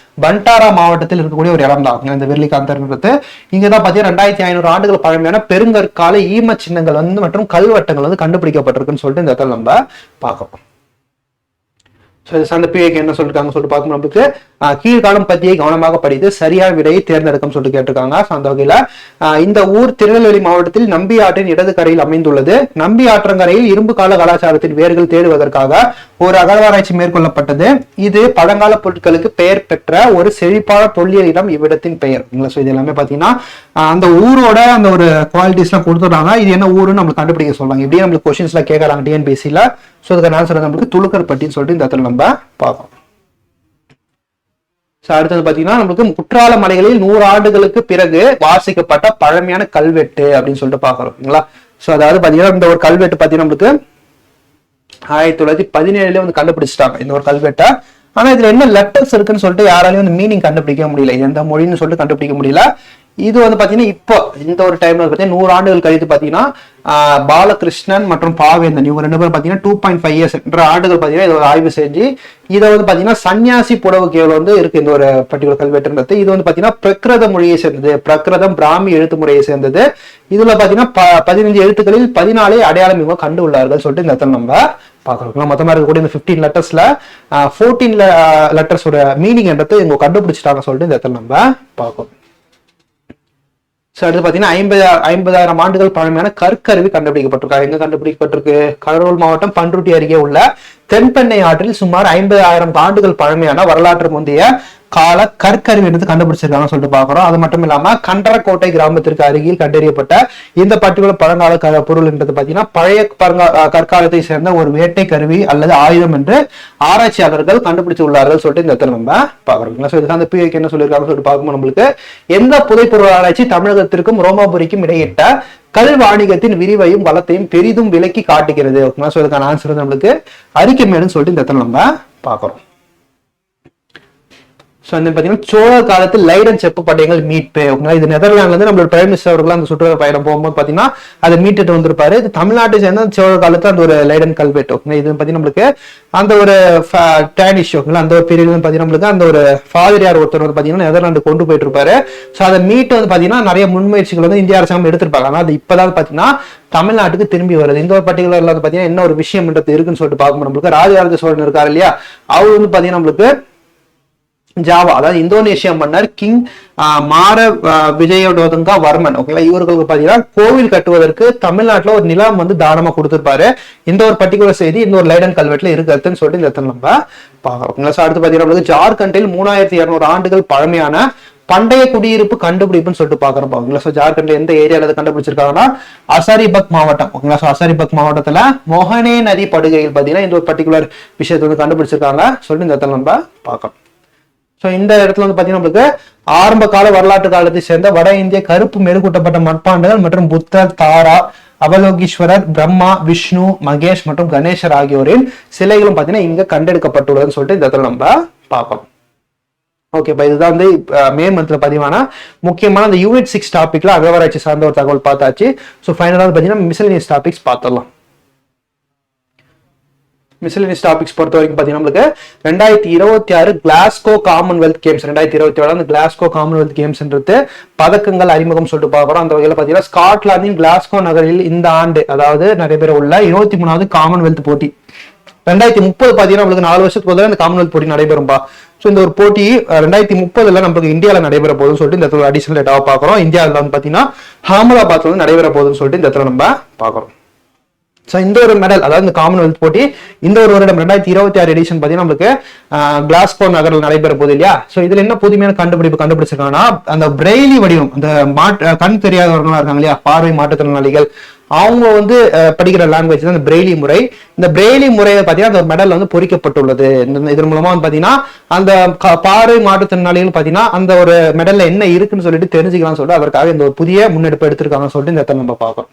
பண்டாரா மாவட்டத்தில் இருக்கக்கூடிய ஒரு இடம் தான் இந்த வெர்லிகாந்தர்ன்றது. இங்க தான் பார்த்தீங்கன்னா 2500 ஆண்டுகள் பழமையான பெருங்கற்கால ஈம சின்னங்கள் வந்து மற்றும் கல்வெட்டங்கள் வந்து கண்டுபிடிக்கப்பட்டிருக்குன்னு சொல்லிட்டு இந்த இடத்துல நம்ம பார்க்கணும். அந்த பிஏக்கு என்ன சொல்லிருக்காங்க சொல்லிட்டு பார்க்கணும். நம்மளுக்கு கீழ்காலம் பத்தியை கவனமாக படித்து சரியான விடையை தேர்ந்தெடுக்கும் சொல்லிட்டு கேட்டிருக்காங்க. அந்த வகையில இந்த ஊர் திருநெல்வேலி மாவட்டத்தில் நம்பி ஆற்றின் இடது கரையில் அமைந்துள்ளது. நம்பி ஆற்றங்கரையில் இரும்பு கால கலாச்சாரத்தின் வேர்கள் தேடுவதற்காக ஒரு அகழ்வாராய்ச்சி மேற்கொள்ளப்பட்டது. இது பழங்கால பொருட்களுக்கு பெயர் பெற்ற ஒரு செழிப்பான தொல்லியல் இடம் இவ்விடத்தின் பெயர். இது எல்லாமே பாத்தீங்கன்னா அந்த ஊரோட அந்த ஒரு குவாலிட்டிஸ் எல்லாம் கொடுத்துட்டாங்க. இது என்ன ஊருன்னு நம்மளுக்கு கண்டுபிடிக்க சொல்றாங்க. இப்படியே நம்மளுக்கு கொஸ்டின்ஸ்ல கேட்கறாங்க டிஎன்பிஎஸ்சில. ஸோ அதுக்கு ஆன்சர் நம்மளுக்கு துளுக்கர்பட்டின்னு சொல்லிட்டு இந்த இடத்துல நம்ம பார்க்கணும். அடுத்தது பாத்தீங்கன்னா நம்மளுக்கு குற்றால மலைகளில் 100 ஆண்டுகளுக்கு பிறகு வாசிக்கப்பட்ட பழமையான கல்வெட்டு அப்படின்னு சொல்லிட்டு பாக்குறோம். சோ அதாவது பாத்தீங்கன்னா இந்த ஒரு கல்வெட்டு பாத்தீங்கன்னா நம்மளுக்கு 1917 வந்து கண்டுபிடிச்சிட்டாங்க இந்த ஒரு கல்வெட்டை. ஆனா இதுல என்ன லெட்டர்ஸ் இருக்குன்னு சொல்லிட்டு யாராலையும் வந்து மீனிங் கண்டுபிடிக்க முடியல, எந்த மொழின்னு சொல்லிட்டு கண்டுபிடிக்க முடியல. இது வந்து பாத்தீங்கன்னா இப்போ இந்த ஒரு டைம்ல பாத்தீங்கன்னா 100 ஆண்டுகள் கழித்து பாத்தீங்கன்னா பாலகிருஷ்ணன் மற்றும் பாவேந்தன் இவங்க 2 பேரும் பாத்தீங்கன்னா 2.5 years ஆண்டுகள் பாத்தீங்கன்னா இதை ஆய்வு செஞ்சு இதை வந்து பாத்தீங்கன்னா சன்னியாசி புடவு கேவல் வந்து இருக்கு இந்த ஒரு பர்டிகுலர் கல்வெட்டுன்றது. இது வந்து பாத்தீங்கன்னா பிரகிருத மொழியை சேர்ந்தது, பிரகிருதம் பிராமி எழுத்து முறையை சேர்ந்தது. இதுல பாத்தீங்கன்னா 15 எழுத்துக்களில் 14 அடையாளம் இவங்க கண்டு உள்ளார்கள் சொல்லிட்டு இந்த இடத்துல நம்ம பாக்குறோம். மொத்தமா இருக்கக்கூடிய இந்த 15 லெட்டர்ஸ்ல 14 லெட்டர்ஸோட மீனிங் என்றது இவங்க கண்டுபிடிச்சிட்டாங்க சொல்லிட்டு இந்த இடத்துல நம்ம பார்க்கணும். அடுத்து பாத்தீங்கன்னா 50,000 ஆண்டுகள் பழமையான கற்கருவி கண்டுபிடிக்கப்பட்டிருக்காங்க. எங்க கண்டுபிடிக்கப்பட்டிருக்கு? கடலூர் மாவட்டம் பண்ருட்டி அருகே உள்ள தென்பெண்ணை ஆற்றில் சுமார் 50,000 ஆண்டுகள் பழமையான வரலாற்று முந்தைய கால கற்கருவி எடுத்து கண்டுபிடிச்சிருக்காங்க சொல்லிட்டு பாக்குறோம். அது மட்டும் இல்லாம கண்டரக்கோட்டை கிராமத்திற்கு அருகில் கண்டறியப்பட்ட இந்த பர்டிகுலர் பழங்கால பொருள் என்றது பாத்தீங்கன்னா பழைய கற்காலத்தை சேர்ந்த ஒரு வேட்டை கருவி அல்லது ஆயுதம் என்று ஆராய்ச்சியாளர்கள் கண்டுபிடிச்சு உள்ளார்கள் சொல்லிட்டு இந்த இடத்துல நம்ம பாக்குறோம். இதுக்கு அந்த பிஏக்கு என்ன சொல்லியிருக்காங்க சொல்லிட்டு பார்க்கும்போது நம்மளுக்கு எந்த புதைப்பொருள் ஆராய்ச்சி தமிழகத்திற்கும் ரோமாபுரிக்கும் இடையிட்ட கல் வாணிகத்தின் விரிவையும் வளத்தையும் பெரிதும் விலக்கி காட்டுகிறது. இதுக்கான ஆன்சர் நம்மளுக்கு அறிக்கை மேலும் சொல்லிட்டு இந்த இடத்துல நம்ம பாக்குறோம். சோழ காலத்தில் லைடன் செப்பு பட்டயங்கள் மீட்பு. இது நெதர்லாந்துல இருந்து நம்மளோட பிரைம் மினிஸ்டர் அவர்கள் அந்த சுற்றுலா பயணம் போகும்போது பாத்தீங்கன்னா அதை மீட்டுட்டு வந்திருப்பாரு. இது தமிழ்நாட்டை சேர்ந்த சோழ காலத்துல அந்த ஒரு லைடன் கல்வெட்டு. இது பாத்தீங்கன்னா நம்மளுக்கு அந்த ஒரு டேனிஷ் அந்த ஒரு பீரியட் பாத்தீங்கன்னா நம்மளுக்கு அந்த ஒரு ஃபாதரியார் ஒருத்தர் வந்து பாத்தீங்கன்னா நெதர்லாந்து கொண்டு போயிட்டு இருப்பாரு. சோ அதை மீட்டு வந்து பாத்தீங்கன்னா நிறைய முன்முயற்சிகள் வந்து இந்திய அரசாங்கம் எடுத்திருப்பாங்க. ஆனா அது இப்பதான் பாத்தீங்கன்னா தமிழ்நாட்டுக்கு திரும்பி வருது. இந்த ஒரு பர்டிகுலர்ல வந்து பாத்தீங்கன்னா என்ன ஒரு விஷயம் இருக்குன்னு சொல்லிட்டு பார்க்கும்போது நம்மளுக்கு ராஜராஜ சோழன் இருக்காரு இல்லையா, அவர் வந்து பாத்தீங்கன்னா நம்மளுக்கு ஜாவா அதாவது இந்தோனேஷியா மன்னர் கிங் மார விஜயோடோதங்கா வர்மன் ஓகேங்களா, இவர்களுக்கு பாத்தீங்கன்னா கோவில் கட்டுவதற்கு தமிழ்நாட்டுல ஒரு நிலம் வந்து தானமா கொடுத்திருப்பாரு. இந்த ஒரு பர்டிகுலர் செய்தி இந்த ஒரு லைடன் கல்வெட்டுல இருக்குன்னு சொல்லிட்டு இந்த இடத்துல நம்ம பாக்குறோம். அடுத்து பாத்தீங்கன்னா ஜார்க்கண்டில் 3200 ஆண்டுகள் பழமையான பண்டைய குடியிருப்பு கண்டுபிடிப்புன்னு சொல்லிட்டு பாக்குறோம். ஜார்க்கண்ட்ல எந்த ஏரியால கண்டுபிடிச்சிருக்காங்கன்னா அசாரிபக் மாவட்டம். ஓகேங்களா, அசாரிபக் மாவட்டத்துல மொஹனே நதி படுகையில் பாத்தீங்கன்னா இந்த ஒரு பர்டிகுலர் விஷயத்தை வந்து கண்டுபிடிச்சிருக்காங்க சொல்லிட்டு இந்த இடத்துல நம்ம பார்க்கணும். இந்த இடத்துல வந்து பாத்தீங்கன்னா நம்மளுக்கு ஆரம்ப கால வரலாற்று காலத்தை சேர்ந்த வட இந்திய கருப்பு மெருகூட்டப்பட்ட மட்பாண்டங்கள் மற்றும் புத்தர், தாரா, அவலோகீஸ்வரர், பிரம்மா, விஷ்ணு, மகேஷ் மற்றும் கணேசர் ஆகியோரின் சிலைகளும் பாத்தீங்கன்னா இங்க கண்டெடுக்கப்பட்டுள்ளதுன்னு சொல்லிட்டு இந்த இடத்துல நம்ம பார்க்கணும். ஓகேப்பா, இதுதான் வந்து மே மந்த்ல பதிவான முக்கியமான அந்த யூனிட் 6 டாபிக்ல அகழ்வாராய்ச்சி சார்ந்த ஒரு தகவல் பார்த்தாச்சு. ஸோ ஃபைனலாக பாத்தீங்கன்னா மிஸ்செலேனியஸ் டாபிக்ஸ் பார்த்துடலாம். மிஸ்செலேனியஸ் டாபிக்ஸ் பொறுத்த வரைக்கும் பாத்தீங்கன்னா நம்மளுக்கு 2026 கிளாஸ்கோ காமன்வெல்த் கேம்ஸ் 2027 அந்த கிளாஸ்கோ காமன்வெல்த் கேம்ஸ்ன்றது பதக்கங்கள் அறிமுகம் சொல்லிட்டு பார்க்கிறோம். அந்த வகையில பாத்தீங்கன்னா ஸ்காட்லாந்தின் கிளாஸ்கோ நகரில் இந்த ஆண்டு அதாவது நடைபெற உள்ள 23வது காமன்வெல்த் போட்டி 2030 பாத்தீங்கன்னா நம்மளுக்கு 4 வருஷத்துக்கு முதல்ல இந்த காமன்வெல்த் போட்டி நடைபெறும்பா. ஸோ இந்த ஒரு போட்டி 2030 நம்மளுக்கு இந்தியாவில் நடைபெற போகுதுன்னு சொல்லிட்டு இந்த இடத்துல அடிஷனல் டேட்டாவை பார்க்குறோம். இந்தியாவில் வந்து பாத்தீங்கன்னா அகமதாபாத்ல வந்து நடைபெற போகுதுன்னு சொல்லிட்டு இந்த இடத்துல நம்ம பார்க்குறோம். ஸோ இந்த ஒரு மெடல், அதாவது இந்த காமன்வெல்த் போட்டி இந்த ஒரு வருடம் 2026 எடிஷன் பார்த்தீங்கன்னா நமக்கு கிளாஸ்கோ நகரில் நடைபெற போகுது இல்லையா. ஸோ இதுல என்ன புதுமையான கண்டுபிடிச்சிருக்காங்கன்னா, அந்த பிரெய்லி வடிவம், அந்த கண் தெரியாதவர்களா இருக்காங்க இல்லையா, பார்வை மாற்றுத்திறனாளிகள், அவங்க வந்து படிக்கிற லாங்குவேஜ் தான் இந்த பிரெய்லி முறை. இந்த பிரெய்லி முறையை பார்த்தீங்கன்னா அந்த மெடல் வந்து பொறிக்கப்பட்டுள்ளது. இதன் மூலமா வந்து பார்த்தீங்கன்னா அந்த பார்வை மாற்றுத்திறனாளிகள் பார்த்தீங்கன்னா அந்த ஒரு மெடல்ல என்ன இருக்குன்னு சொல்லிட்டு தெரிஞ்சுக்கலாம்னு சொல்லிட்டு அதற்காக இந்த ஒரு புதிய முன்னெடுப்பு எடுத்திருக்காங்கன்னு சொல்லிட்டு இந்த இடத்துல நம்ம பார்க்கணும்.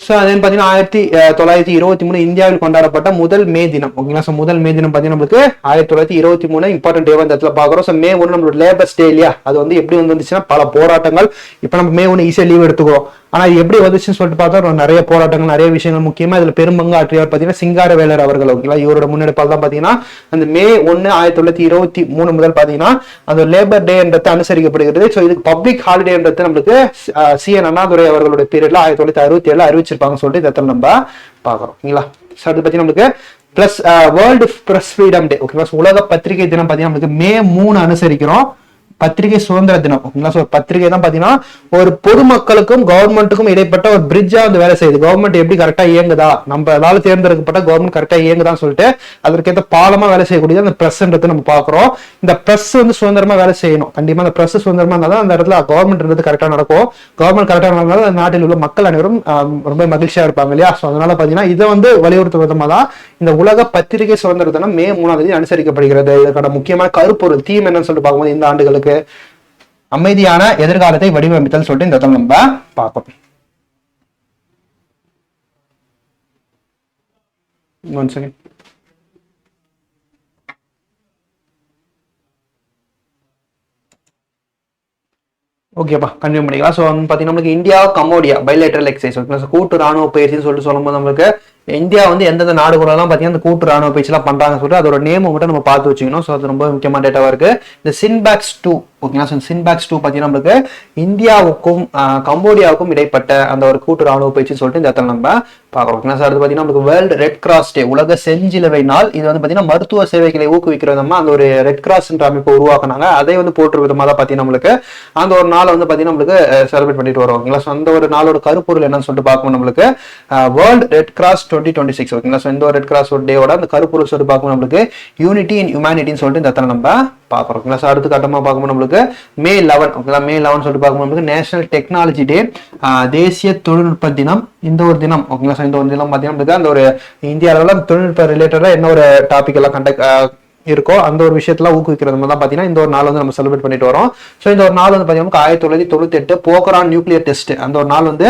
ஸோ அது பார்த்தீங்கன்னா 1923 இந்தியாவில் கொண்டாடப்பட்ட முதல் மே தினம். ஓகேங்களா. ஸோ முதல் மே தினம் பார்த்தீங்கன்னா நம்மளுக்கு 1923 இம்பார்ட்டன்ட் டே வந்து இடத்துல பார்க்குறோம். ஸோ மே 1 நம்மளோட லேபர்ஸ் டே இல்லையா, அது வந்து எப்படி வந்துச்சுன்னா பல போராட்டங்கள். இப்போ நம்ம மே 1 ஈஸியாக லீவ் எடுத்துக்கிறோம். ஆனா எப்படி வந்துச்சுன்னு சொல்லிட்டு பார்த்தா நிறைய போராட்டங்கள், நிறைய விஷயங்கள். முக்கியமா இதுல பெரும்பங்கு ஆற்றியவர் பார்த்தீங்கன்னா சிங்காரவேலர் அவர்கள். ஓகேங்களா. இவரோட முன்னெடுப்பால் தான் பார்த்தீங்கன்னா அந்த மே 1 1923 முதல் பார்த்தீங்கன்னா அந்த லேபர் டேன்றது அனுசரிக்கப்படுகிறது. ஸோ இதுக்கு பப்ளிக் ஹாலிடேன்றது நம்மளுக்கு CN அண்ணாதுரை அவர்களுடைய பீரியட்ல 1967 அறிவிச்சிருப்பாங்கன்னு சொல்லிட்டு இதை நம்ம பார்க்குறோம். ஓகேங்களா. ஸோ அதை பத்தி நம்மளுக்கு plus world press freedom day. ஓகேங்களா. உலக பத்திரிகை தினம் பார்த்தீங்கன்னா நம்மளுக்கு மே 3 அனுசரிக்கிறோம். பத்திரிகை சுதந்திர தினம். ஓகேங்களா. ஸோ பத்திரிகை தான் பார்த்தீங்கன்னா ஒரு பொதுமக்களுக்கும் கவர்மெண்ட்டுக்கும் இடைப்பட்ட ஒரு பிரிட்ஜா வந்து வேலை செய்யுது. கவர்மெண்ட் எப்படி கரெக்டா இயங்குதா, நம்ம அதால தேர்ந்தெடுக்கப்பட்ட கவர்மெண்ட் கரெக்டா இயங்குதான்னு சொல்லிட்டு அதற்கேற்ற பாலமா வேலை செய்யக்கூடியது அந்த பிரஸ்ன்றது நம்ம பார்க்குறோம். இந்த பிரஸ் வந்து சுதந்திரமா வேலை செய்யணும். கண்டிப்பா அந்த பிரஸ் சுதந்திரமா இருந்தாலும் அந்த இடத்துல கவர்மெண்ட்ன்றது கரெக்டா நடக்கும். கவர்மெண்ட் கரெக்டா நடந்தாலும் அந்த நாட்டில் உள்ள மக்கள் அனைவரும் ரொம்ப மகிழ்ச்சியா இருப்பாங்க இல்லையா. ஸோ அதனால பார்த்தீங்கன்னா இதை வந்து வலியுறுத்தும் விதமாக தான் இந்த உலக பத்திரிகை சுதந்திர தினம் மே 3 அனுசரிக்கப்படுகிறது. இதற்கான முக்கியமான கருப்பொருள் தீம் என்னன்னு சொல்லிட்டு பார்க்கும்போது இந்த ஆண்டுகளுக்கு அமைதியான எதிர்காலத்தை வடிவமைத்தல் சொல்லிட்டு இந்த இடத்துல நம்ம பார்ப்போம். One second. ஓகேப்பா, கண்டினியூ பண்ணிக்கலாம். ஸோ பார்த்தீங்கன்னா நம்மளுக்கு India Cambodia bilateral exercise. Okay. கூட்டு ராணுவ பயிற்சின்னு சொல்லிட்டு சொல்லும்போது நம்மளுக்கு இந்தியா வந்து எந்தெந்த நாடுகளெல்லாம் பார்த்தீங்கன்னா அந்த கூட்டு ராணுவ பயிற்சிலாம் பண்றாங்கன்னு சொல்லிட்டு அதோட நேம் மட்டும் நம்ம பார்த்து வச்சுக்கணும். ஸோ அது ரொம்ப முக்கியமான டேட்டாவா இருக்கு. இந்த சின்பேக்ஸ் 2. ஓகேங்களா. சின்பேக்ஸ் 2 பார்த்தீங்கன்னா நம்மளுக்கு இந்தியாவுக்கும் கம்போடியாவுக்கும் இடைப்பட்ட அந்த ஒரு கூட்டு ராணுவ பயிற்சின்னு சொல்லிட்டு இந்த இடத்துல நம்ம பார்க்குறோம். ஓகேங்களா. சார் அது பார்த்தீங்கன்னா நம்மளுக்கு வேர்ல்டு ரெட் கிராஸ் டே, உலக செஞ்சிலுவை நாள். இது வந்து பார்த்தீங்கன்னா மருத்துவ சேவைகளை ஊக்குவிக்கிற விதமா அந்த ஒரு ரெட் கிராஸ்ன்ற அமைப்பை உருவாக்குனாங்க. அதை வந்து போற்று விதமாக தான் பார்த்தீங்கன்னா நம்மளுக்கு அந்த ஒரு நாளை வந்து பார்த்தீங்கன்னா நம்மளுக்கு செலிப்ரேட் பண்ணிட்டு வரோம். ஓகேங்களா. ஸோ அந்த ஒரு நாளோட கருப்பொருள் என்னன்னு சொல்லிட்டு பார்க்கணும் நம்மளுக்கு வேர்ல்டு ரெட் கிராஸ் 2026. ஓகேங்களா. ஸோ இந்த ஒரு ரெட் கிராஸ் டேயோட அந்த கருப்பொருள் சொல்லிட்டு பார்க்கணும் நம்மளுக்கு யூனிட்டி இன் ஹியூமனிட்டின்னு சொல்லிட்டு இந்த இடத்துல நம்ம பார்க்குறோம். ஓகேங்களா. ஸோ அடுத்த கட்டமாக பார்க்கும்போது நம்மளுக்கு மே 11. ஓகேங்களா. மே 11 சொல்லிட்டு பார்க்கும்போது நம்மளுக்கு நேஷனல் டெக்னாலஜி டே, தேசிய தொழில்நுட்ப தினம். இந்த ஒரு தினம். ஓகேங்களா. ஸோ இந்த ஒரு தினம் பார்த்தீங்கன்னா அந்த ஒரு இந்திய அளவில் தொழில்நுட்ப ரிலேட்டடாக என்ன ஒரு டாபிக் எல்லாம் இருக்கோ அந்த ஒரு விஷயத்துல ஊக்குவிக்கிறது தான் பாத்தீங்கன்னா இந்த ஒரு நாள் வந்து நம்ம செலிப்ரேட் பண்ணிட்டு வரோம். ஸோ இந்த ஒரு நாள் வந்து பாத்தீங்கன்னா 1998 போக்ரான் நியூக்ளியர் டெஸ்ட், அந்த ஒரு நாள் வந்து